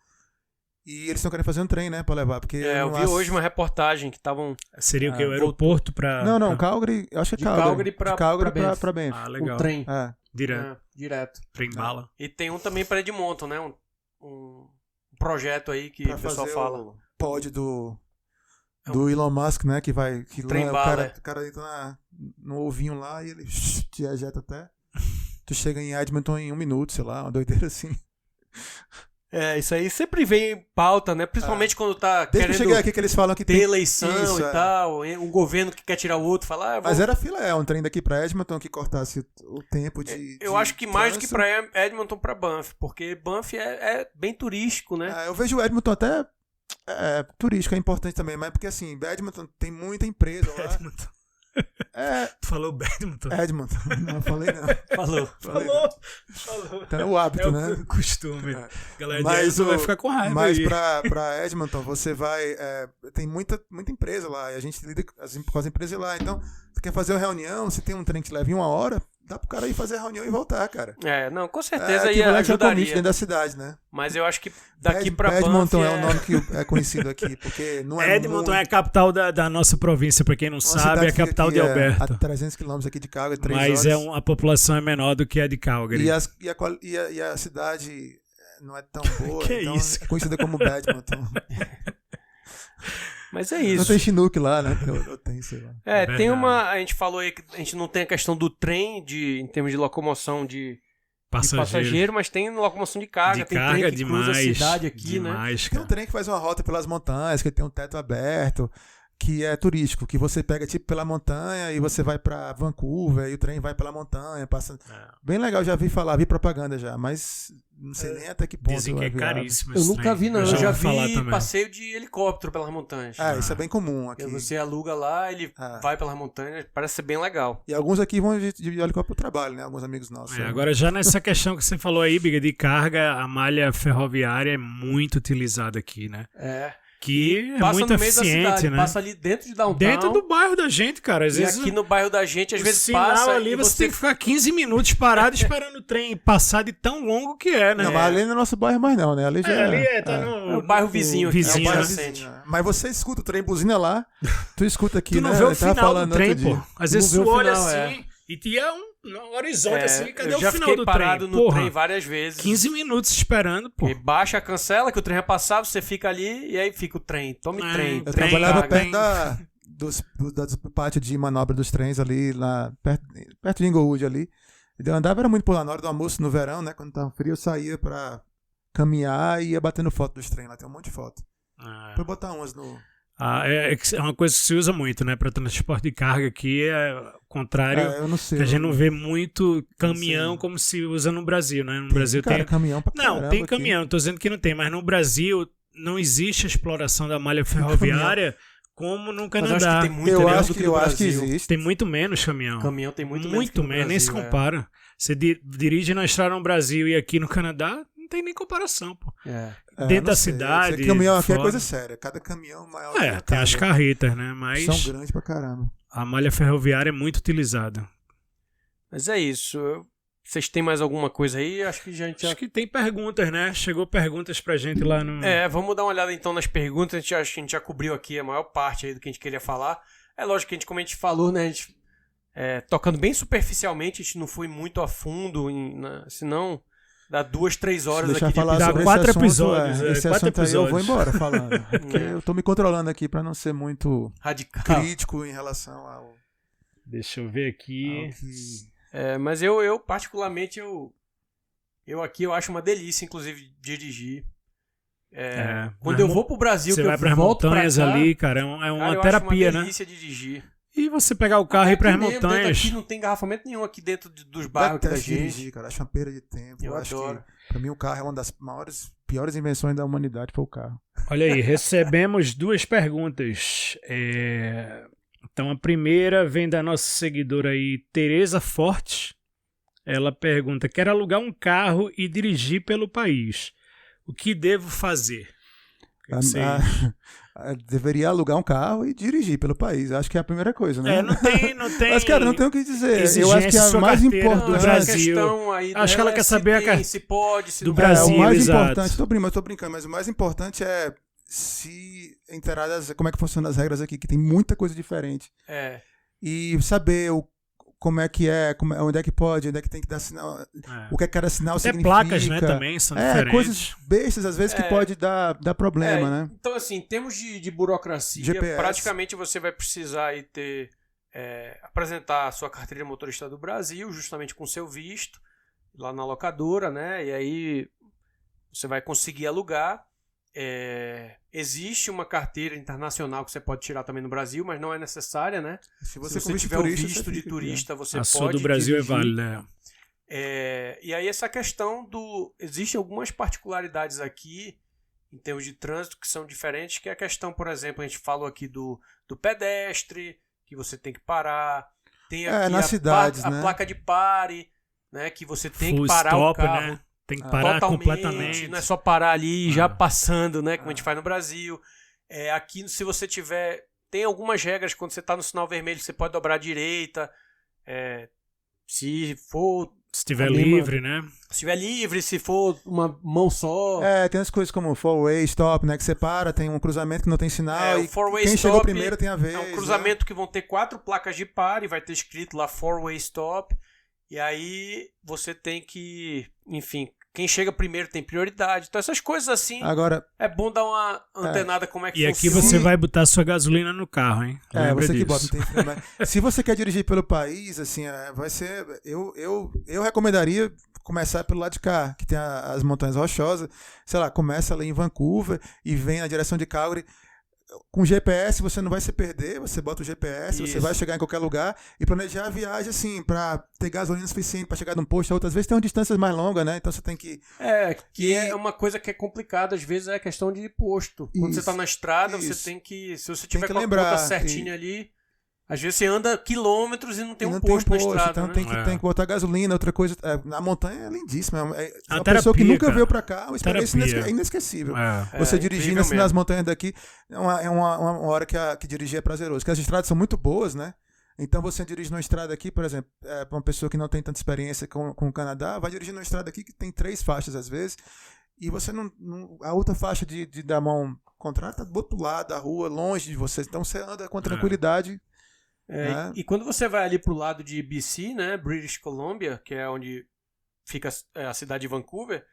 E eles estão querendo fazer um trem, né, pra levar, porque... Eu vi hoje uma reportagem que estavam... Seria o que? O aeroporto pra... Não, Calgary, eu acho que é De Calgary. Calgary pra- De Calgary pra Banff. pra Banff. Ah, O legal. trem. É. Direto. Direto. Trem bala. E tem um também para Edmonton, né? Um projeto aí que Pra o pessoal fazer fala. o pod do Elon Musk, né, que vai... Que Trem lá, bala, o cara entra no ovinho lá e ele te ejeta até... Tu chega em Edmonton em 1 minuto, sei lá, uma doideira assim. Isso aí sempre vem em pauta, né? Principalmente quando tá Desde que eu querendo cheguei aqui que eles falam que ter tem... eleição Isso, e tal, um governo que quer tirar o outro, falar... Mas era filé, um trem daqui pra Edmonton que cortasse o tempo de... Eu acho que mais do que pra Edmonton, pra Banff, porque Banff é bem turístico, né? Eu vejo o Edmonton até turístico, é importante também, mas porque assim, Edmonton tem muita empresa lá. Edmonton. Tu falou Badminton. Edmonton, não falei não. Falou. Falou. Então é o hábito, É né? o costume. Galera de Mas Edmonton vai ficar com raiva Mas aí. pra Edmonton, você vai... tem muita empresa lá, e a gente lida com as empresas lá. Então, você quer fazer uma reunião, se tem um trem que te leva em 1 hora, dá pro cara ir fazer a reunião e voltar, cara. Não, com certeza aí equivalente ao commit ajudaria. dentro da cidade, né? Mas eu acho que daqui pra Banff Edmonton é o nome que é conhecido aqui, porque não é Edmonton muito... é a capital da nossa província, pra quem não Uma sabe, cidade é a capital que de a Alberta. 300 quilômetros aqui de Calgary, 3 Mas horas. a população é menor do que a de Calgary. E a cidade não é tão boa, Que então isso, é conhecida como Badminton. Mas é Não isso. tem Chinook lá, né? Eu tenho, sei lá. Tem verdade. a gente falou aí que a gente não tem a questão do trem em termos de locomoção de passageiro, mas tem locomoção de carga, De tem carga trem que cruza a demais. cidade aqui, né? Demais, Tem um cara. trem que faz uma rota pelas montanhas, que tem um teto aberto, que é turístico, que você pega tipo pela montanha e você vai pra Vancouver e o trem vai pela montanha, passa... Bem legal, já vi falar, vi propaganda já, mas não sei nem até que ponto Dizem que é viável. caríssimo Eu esse nunca trem. vi, não. Eu já ouvi falar vi também. passeio de helicóptero pelas montanhas. Isso é bem comum aqui. Você aluga lá, ele vai pelas montanhas, parece ser bem legal. E alguns aqui vão de helicóptero pro trabalho, né? Alguns amigos nossos. Agora, já nessa questão que você falou aí, Biga, de carga, a malha ferroviária é muito utilizada aqui, né? Que é Passa muito no meio da eficiente, cidade, né? passa ali dentro de downtown. Dentro do bairro da gente, cara. Às E vezes aqui no bairro da gente, às o vezes sinal passa ali, e você tem que ficar 15 minutos parado esperando o trem passar de tão longo que é, né? Não, mas ali não é nosso bairro mais não, né? Ali já ali tá no... É o bairro vizinho aqui, vizinho, é o bairro né? recente. Mas você escuta o trem buzina lá, tu escuta aqui, Tu não né? vê o Eu tava final falando do trem, outro pô. dia. Às vezes Não tu vê o olha final, assim e tinha um horizonte assim, cadê eu o já final fiquei do parado trem? no Porra, trem várias vezes. 15 minutos esperando, pô. E baixa, cancela, que o trem vai passar, você fica ali e aí fica o trem. Tome trem. Eu trem, trabalhava carga. perto do pátio de manobra dos trens ali, lá perto de Inglewood ali. E eu andava, era muito por lá, na hora do almoço, no verão, né? Quando tava frio, eu saía pra caminhar e ia batendo foto dos trens lá. Tem um monte de foto. Pra botar umas no... É uma coisa que se usa muito, né? Para transporte de carga aqui, é o contrário. eu não sei. Que a gente não vê muito caminhão como se usa no Brasil, né? No Brasil tem. caminhão pra Não, caramba tem aqui. caminhão, tô dizendo que não tem, mas no Brasil não existe a exploração da malha ferroviária como no Mas eu acho Canadá. que tem muito Eu menos acho do que, que no eu acho que Brasil. existe. Tem muito menos caminhão. Caminhão tem muito menos. Muito que no menos, nem se Brasil, compara. Você dirige na estrada no Brasil e aqui no Canadá, não tem nem comparação, pô. Dentro não da sei. cidade. Esse caminhão aqui é fora. coisa séria. Cada caminhão maior. Tem as carretas, né? Mas são grandes pra caramba. a malha ferroviária é muito utilizada. Mas é isso. Vocês têm mais alguma coisa aí? Acho que a gente já... Acho que tem perguntas, né? Chegou perguntas pra gente lá no... Vamos dar uma olhada então nas perguntas. Acho que a gente já cobriu aqui a maior parte aí do que a gente queria falar. É lógico que como a gente falou, né? A gente, tocando bem superficialmente, a gente não foi muito a fundo, senão dá 2-3 horas aqui de falar Dá sobre 4 esse assunto, episódios. Esse 4 assunto aí eu vou episódios. embora falando. Porque eu tô me controlando aqui pra não ser muito radical. crítico em relação ao... Deixa eu ver aqui. Mas eu particularmente, eu aqui eu acho uma delícia, inclusive, dirigir. Quando eu vou pro Brasil, você que vai eu pras volto pra montanhas cá, ali, cara, é uma cara, eu terapia, acho uma né? delícia dirigir. E você pegar o carro e ir pras Aqui mesmo, dentro montanhas. aqui não tem engarrafamento nenhum aqui dentro dos bairros aqui da Detesto gente. dirigir, cara. Acho uma perda de tempo. Eu acho adoro. que, pra mim, o carro é uma das piores invenções da humanidade, foi o carro. Olha aí, recebemos 2 perguntas. Então a primeira vem da nossa seguidora aí, Tereza Fortes. Ela pergunta: quero alugar um carro e dirigir pelo país. O que devo fazer? Deveria alugar um carro e dirigir pelo país. Acho que é a primeira coisa, né? Não tem. Mas, cara, não tem o que dizer. Eu acho que exigência a mais sua carteira importante... do Brasil. Acho que ela quer saber se pode, se do não Brasil. o mais exato. importante, tô brincando, mas o mais importante é se inteirar como é que funcionam as regras aqui, que tem muita coisa diferente. E saber como é que onde é que pode, onde é que tem que dar sinal, o que é que cada sinal significa. Placas, né, também são diferentes. Coisas bestas, às vezes, que pode dar problema, né? Então, assim, em termos de burocracia, GPS. praticamente você vai precisar aí apresentar a sua carteira de motorista do Brasil, justamente com seu visto, lá na locadora, né? E aí você vai conseguir alugar. Existe uma carteira internacional que você pode tirar também no Brasil, mas não é necessária, né? Se você tiver o visto de turista, você a pode sua do Brasil dirigir. é válida. E aí essa questão existem algumas particularidades aqui em termos de trânsito que são diferentes, que é a questão, por exemplo, a gente falou aqui do pedestre, que você tem que parar. Tem aqui nas cidades, né? a placa de pare, né? Que você tem Full que parar stop, o carro. né? Tem que parar completamente. Não é só parar ali já passando, né? Como a gente faz no Brasil. Aqui, se você tiver... Tem algumas regras, quando você está no sinal vermelho, você pode dobrar à direita. Se for... Se estiver livre, né? Se estiver livre, se for uma mão só. Tem as coisas como four-way stop, né? Que você para, tem um cruzamento que não tem sinal. O four-way quem stop chegou primeiro tem a vez. É um cruzamento que vão ter 4 placas de pare, vai ter escrito lá four-way stop. E aí você tem que, enfim, quem chega primeiro tem prioridade. Então essas coisas assim, agora, é bom dar uma antenada como é que funciona. E aqui funciona. você vai botar sua gasolina no carro, hein? Lembra você disso. que bota, não tem frio, mas se você quer dirigir pelo país, assim, vai ser... Eu recomendaria começar pelo lado de cá, que tem as montanhas rochosas. Sei lá, começa ali em Vancouver e vem na direção de Calgary. Com GPS você não vai se perder, você bota o GPS, você vai chegar em qualquer lugar e planejar a viagem assim, pra ter gasolina suficiente pra chegar de um posto a outro. Às vezes tem uma distância mais longa, né? Então você tem que... É uma coisa que é complicada, às vezes é a questão de posto. Quando você tá na estrada, você tem que... Se você tiver com a conta certinha ali, às vezes você anda quilômetros e não tem um posto na estrada. Então né? tem que botar gasolina, outra coisa. Na montanha é lindíssima. Uma terapia, pessoa que nunca cara. veio pra cá, uma experiência inesquecível. Você dirigindo assim nas montanhas daqui, é uma hora que dirigir é prazeroso. Porque as estradas são muito boas, né? Então você dirige numa estrada aqui, por exemplo, pra uma pessoa que não tem tanta experiência com o Canadá, vai dirigir numa estrada aqui que tem 3 faixas às vezes, e você a outra faixa da mão contrária tá do outro lado da rua, longe de você. Então você anda com tranquilidade. E quando você vai ali pro lado de BC, né, British Columbia, que é onde fica a cidade de Vancouver,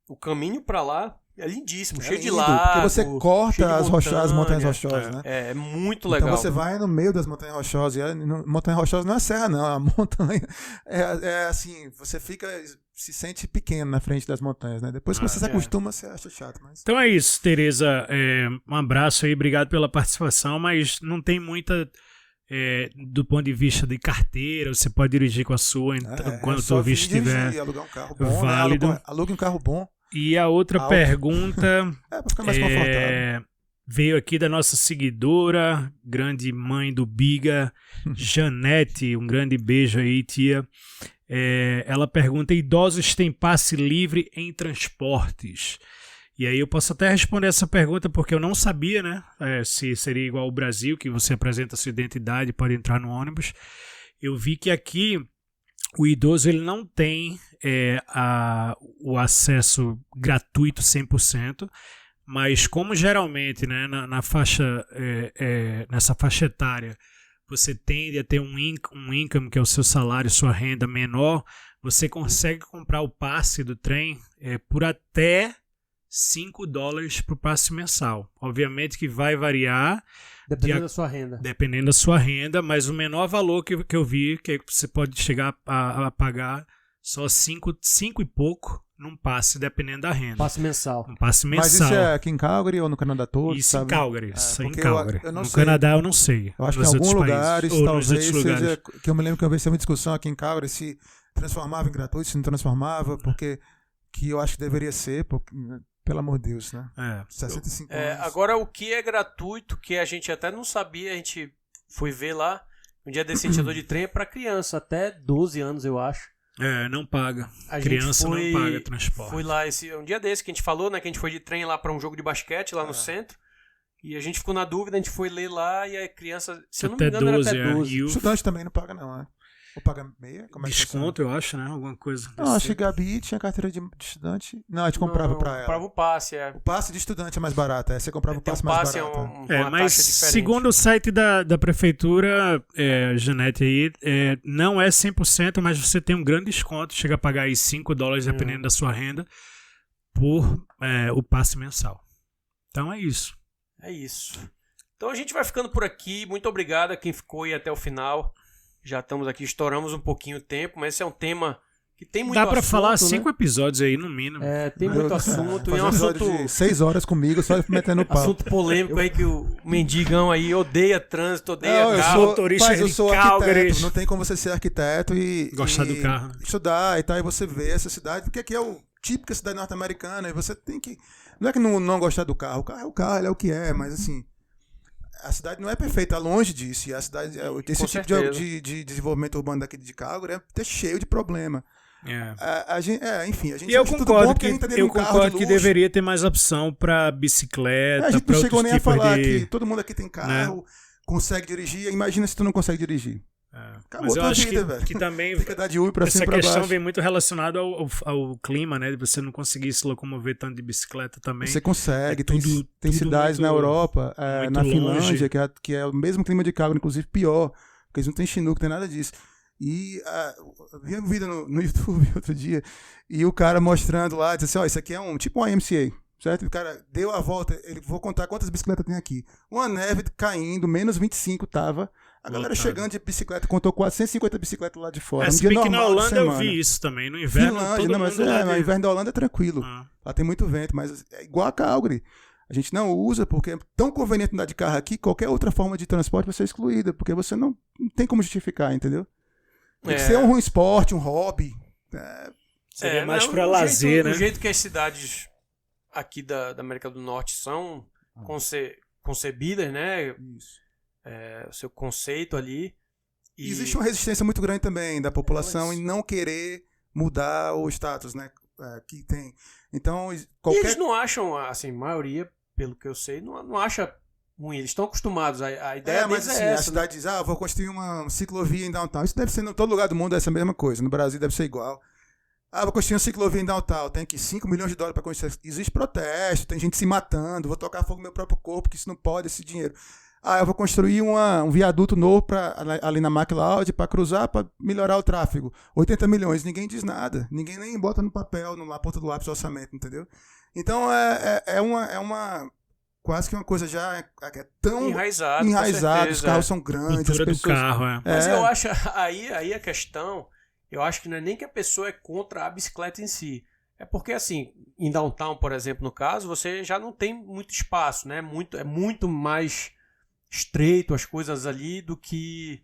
o caminho pra lá é lindíssimo, cheio de lago. Porque você corta as montanhas rochosas, né? É muito legal. Então você vai no meio das montanhas rochosas, e montanha rochosa não é serra, não, a montanha é assim, você se sente pequeno na frente das montanhas, né? Depois que você se acostuma, você acha chato. Mas... Então é isso, Tereza, um abraço aí, obrigado pela participação, mas não tem muita... do ponto de vista de carteira, você pode dirigir com a sua quando o seu visto estiver alugar um carro bom, válido. Né? Alugue um carro bom. E a outra pergunta pra ficar mais confortável. Veio aqui da nossa seguidora, grande mãe do Biga, Janete, um grande beijo aí, tia. Ela pergunta: idosos têm passe livre em transportes? E aí eu posso até responder essa pergunta porque eu não sabia, né? Se seria igual ao Brasil, que você apresenta sua identidade e pode entrar no ônibus. Eu vi que aqui o idoso ele não tem o acesso gratuito 100%, mas como geralmente, né, nessa faixa etária você tende a ter um income, que é o seu salário, sua renda menor, você consegue comprar o passe do trem por até $5 para o passe mensal. Obviamente que vai variar dependendo da sua renda. Dependendo da sua renda, mas o menor valor que eu vi, que você pode chegar a pagar só 5 e pouco num passe, dependendo da renda. Passe mensal. Um passe mensal. Mas isso é aqui em Calgary ou no Canadá todo? Isso sabe? em Calgary. Isso em porque Calgary. eu não no sei. Canadá eu não sei. Eu acho que em alguns lugares, talvez seja... Que eu me lembro que eu vi uma discussão aqui em Calgary se transformava em gratuito, se não transformava, porque que eu acho que deveria ser, porque, pelo amor de Deus, né? 65 anos. Agora, o que é gratuito, que a gente até não sabia, a gente foi ver lá, um dia desse indicador de trem é para criança, até 12 anos, eu acho. Não paga. A criança gente não paga transporte. Foi lá um dia desse que a gente falou, né? Que a gente foi de trem lá para um jogo de basquete lá no centro. E a gente ficou na dúvida, a gente foi ler lá e a criança, se eu não me engano, era até 12. Estudante também não paga, não, né? Ou paga meia? Como desconto, eu acho, né? Alguma coisa. Não, acho que Gabi tinha carteira de estudante. Não, a gente comprava pra ela. Comprava o passe, O passe de estudante é mais barato. Você comprava o passe mais barato. Mas segundo o site da prefeitura, Janete aí, não é 100%, mas você tem um grande desconto. Chega a pagar aí $5, dependendo da sua renda, por o passe mensal. Então é isso. É isso. Então a gente vai ficando por aqui. Muito obrigado a quem ficou aí até o final. Já estamos aqui, estouramos um pouquinho o tempo, mas esse é um tema que tem muito assunto. Dá pra falar 5 né? episódios aí, no mínimo. Tem muito assunto. E é um assunto de 6 horas comigo, só metendo pau. Assunto polêmico aí que o mendigão aí odeia trânsito, odeia carro. Motorista eu sou Calgary. arquiteto, não tem como você ser arquiteto e... Gostar do carro. Estudar e tal, e você vê essa cidade, porque aqui é o típica cidade norte-americana, e você tem que... Não é que não gostar do carro, o carro é o carro, ele é o que é, mas assim... A cidade não é perfeita, longe disso. E a cidade, esse tipo de desenvolvimento urbano daqui de Calgary é cheio de problema. Enfim, a gente... E eu concordo que deveria ter mais opção para bicicleta, a gente não chegou nem a falar que todo mundo aqui tem carro, né? Consegue dirigir. Imagina se tu não consegue dirigir. Mas eu acho que também essa questão vem muito relacionada ao clima, né? De você não conseguir se locomover tanto de bicicleta também. Você consegue. Tem cidades na Europa, na Finlândia, que é o mesmo clima de Calgary, inclusive pior, porque eles não têm Chinook, não tem nada disso. E vi um vídeo no YouTube outro dia, e o cara mostrando lá, disse assim, isso aqui é tipo um IMCA, certo? O cara deu a volta, vou contar quantas bicicletas tem aqui. Uma neve caindo, menos 25 tava... A galera chegando de bicicleta, contou 450 bicicletas lá de fora. Se bem que na Holanda eu vi isso também. No inverno, no inverno da Holanda é tranquilo. Lá tem muito vento, mas é igual a Calgary. A gente não usa porque é tão conveniente andar de carro aqui, qualquer outra forma de transporte vai ser excluída, porque você não tem como justificar, entendeu? Tem que ser um esporte, um hobby. Seria mais para lazer, né? Do jeito que as cidades aqui da América do Norte são concebidas, né? Isso. O seu conceito ali. E existe uma resistência muito grande também da população em não querer mudar o status, né? Que tem. Então, E eles não acham, assim, a maioria, pelo que eu sei, não acha ruim. Eles estão acostumados. A ideia mas deles assim, essa. A cidade diz, vou construir uma ciclovia em downtown. Isso deve ser em todo lugar do mundo, é essa mesma coisa. No Brasil deve ser igual. Vou construir uma ciclovia em downtown, tem aqui $5 milhões para construir. Existe protesto, tem gente se matando, vou tocar fogo no meu próprio corpo, que isso não pode, esse dinheiro. Eu vou construir um viaduto novo ali na McLeod para cruzar, para melhorar o tráfego. 80 milhões, ninguém diz nada. Ninguém nem bota no papel, na ponta do lápis o orçamento, entendeu? Então é uma quase que uma coisa já é tão enraizada, os carros são grandes. Cultura do carro, Mas eu acho, aí a questão, eu acho que não é nem que a pessoa é contra a bicicleta em si. É porque, assim, em downtown, por exemplo, no caso, você já não tem muito espaço, né? É muito mais estreito as coisas ali do que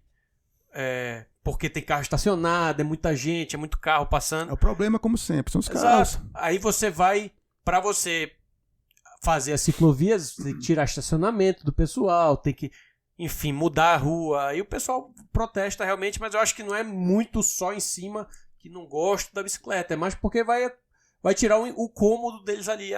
porque tem carro estacionado, é muita gente, é muito carro passando. O problema, como sempre, são os carros. Exato. Aí você vai, para você fazer as ciclovias, você tem que tirar estacionamento do pessoal, tem que, enfim, mudar a rua. Aí o pessoal protesta realmente, mas eu acho que não é muito só em cima que não gosto da bicicleta, é mais porque vai tirar o cômodo deles ali.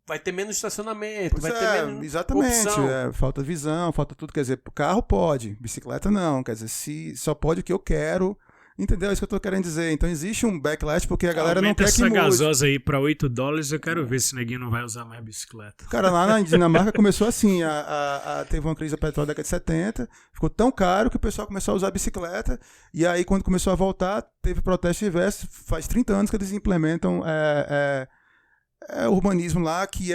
vai ter menos estacionamento, Pois vai ter menos exatamente. opção. Falta visão, falta tudo. Quer dizer, carro pode, bicicleta não. Quer dizer, se só pode o que eu quero. Entendeu? É isso que eu tô querendo dizer. Então existe um backlash porque a galera não quer que essa mude. gasosa aí pra $8, eu quero ver se neguinho não vai usar mais bicicleta. Cara, lá na Dinamarca começou assim, teve uma crise da petróleo da década de 70, ficou tão caro que o pessoal começou a usar bicicleta, e aí quando começou a voltar, teve protesto diverso, faz 30 anos que eles implementam urbanismo lá, que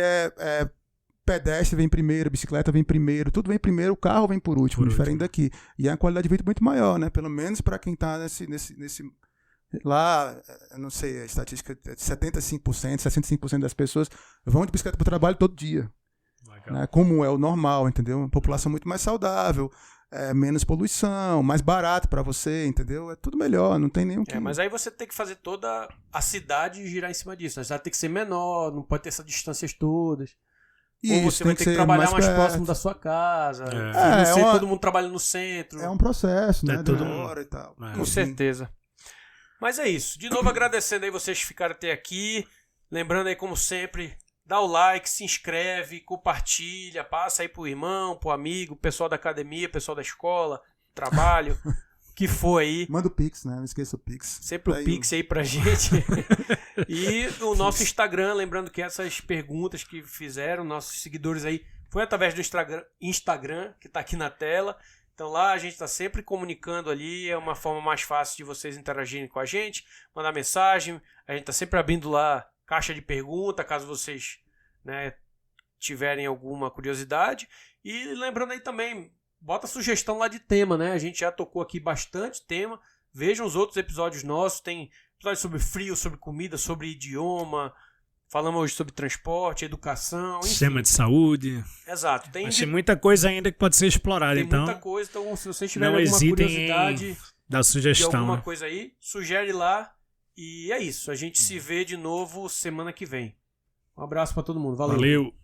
pedestre vem primeiro, bicicleta vem primeiro, tudo vem primeiro, o carro vem por último, diferente daqui. E é uma qualidade de vida muito maior, né? Pelo menos para quem tá nesse lá, eu não sei, a estatística é 75%, 65% das pessoas vão de bicicleta para o trabalho todo dia. Né? Como é o normal, entendeu? Uma população muito mais saudável, menos poluição, mais barato para você, entendeu? É tudo melhor, não tem nenhum que... Mas aí você tem que fazer toda a cidade girar em cima disso. A cidade tem que ser menor, não pode ter essas distâncias todas. Ou você vai ter que trabalhar mais próximo da sua casa. Não ser todo mundo trabalhando no centro. É um processo, né? Demora e tal. Com certeza. Mas é isso. De novo agradecendo aí vocês que ficaram até aqui. Lembrando aí, como sempre, dá o like, se inscreve, compartilha, passa aí pro irmão, pro amigo, pessoal da academia, pessoal da escola, trabalho, que for aí. Manda o Pix, né? Não esqueça o Pix. Sempre o Pix aí pra gente. E o nosso Instagram, lembrando que essas perguntas que fizeram, nossos seguidores aí, foi através do Instagram, que tá aqui na tela. Então lá a gente tá sempre comunicando ali, é uma forma mais fácil de vocês interagirem com a gente, mandar mensagem. A gente tá sempre abrindo lá caixa de pergunta, caso vocês, né, tiverem alguma curiosidade. E lembrando aí também, bota sugestão lá de tema, né? A gente já tocou aqui bastante tema. Vejam os outros episódios nossos. Tem episódios sobre frio, sobre comida, sobre idioma. Falamos hoje sobre transporte, educação. Enfim. Sistema de saúde. Exato. Tem muita coisa ainda que pode ser explorada. Tem então, muita coisa. Então, se vocês tiverem alguma curiosidade da sugestão, de alguma coisa aí, sugere lá. E é isso. A gente se vê de novo semana que vem. Um abraço pra todo mundo. Valeu.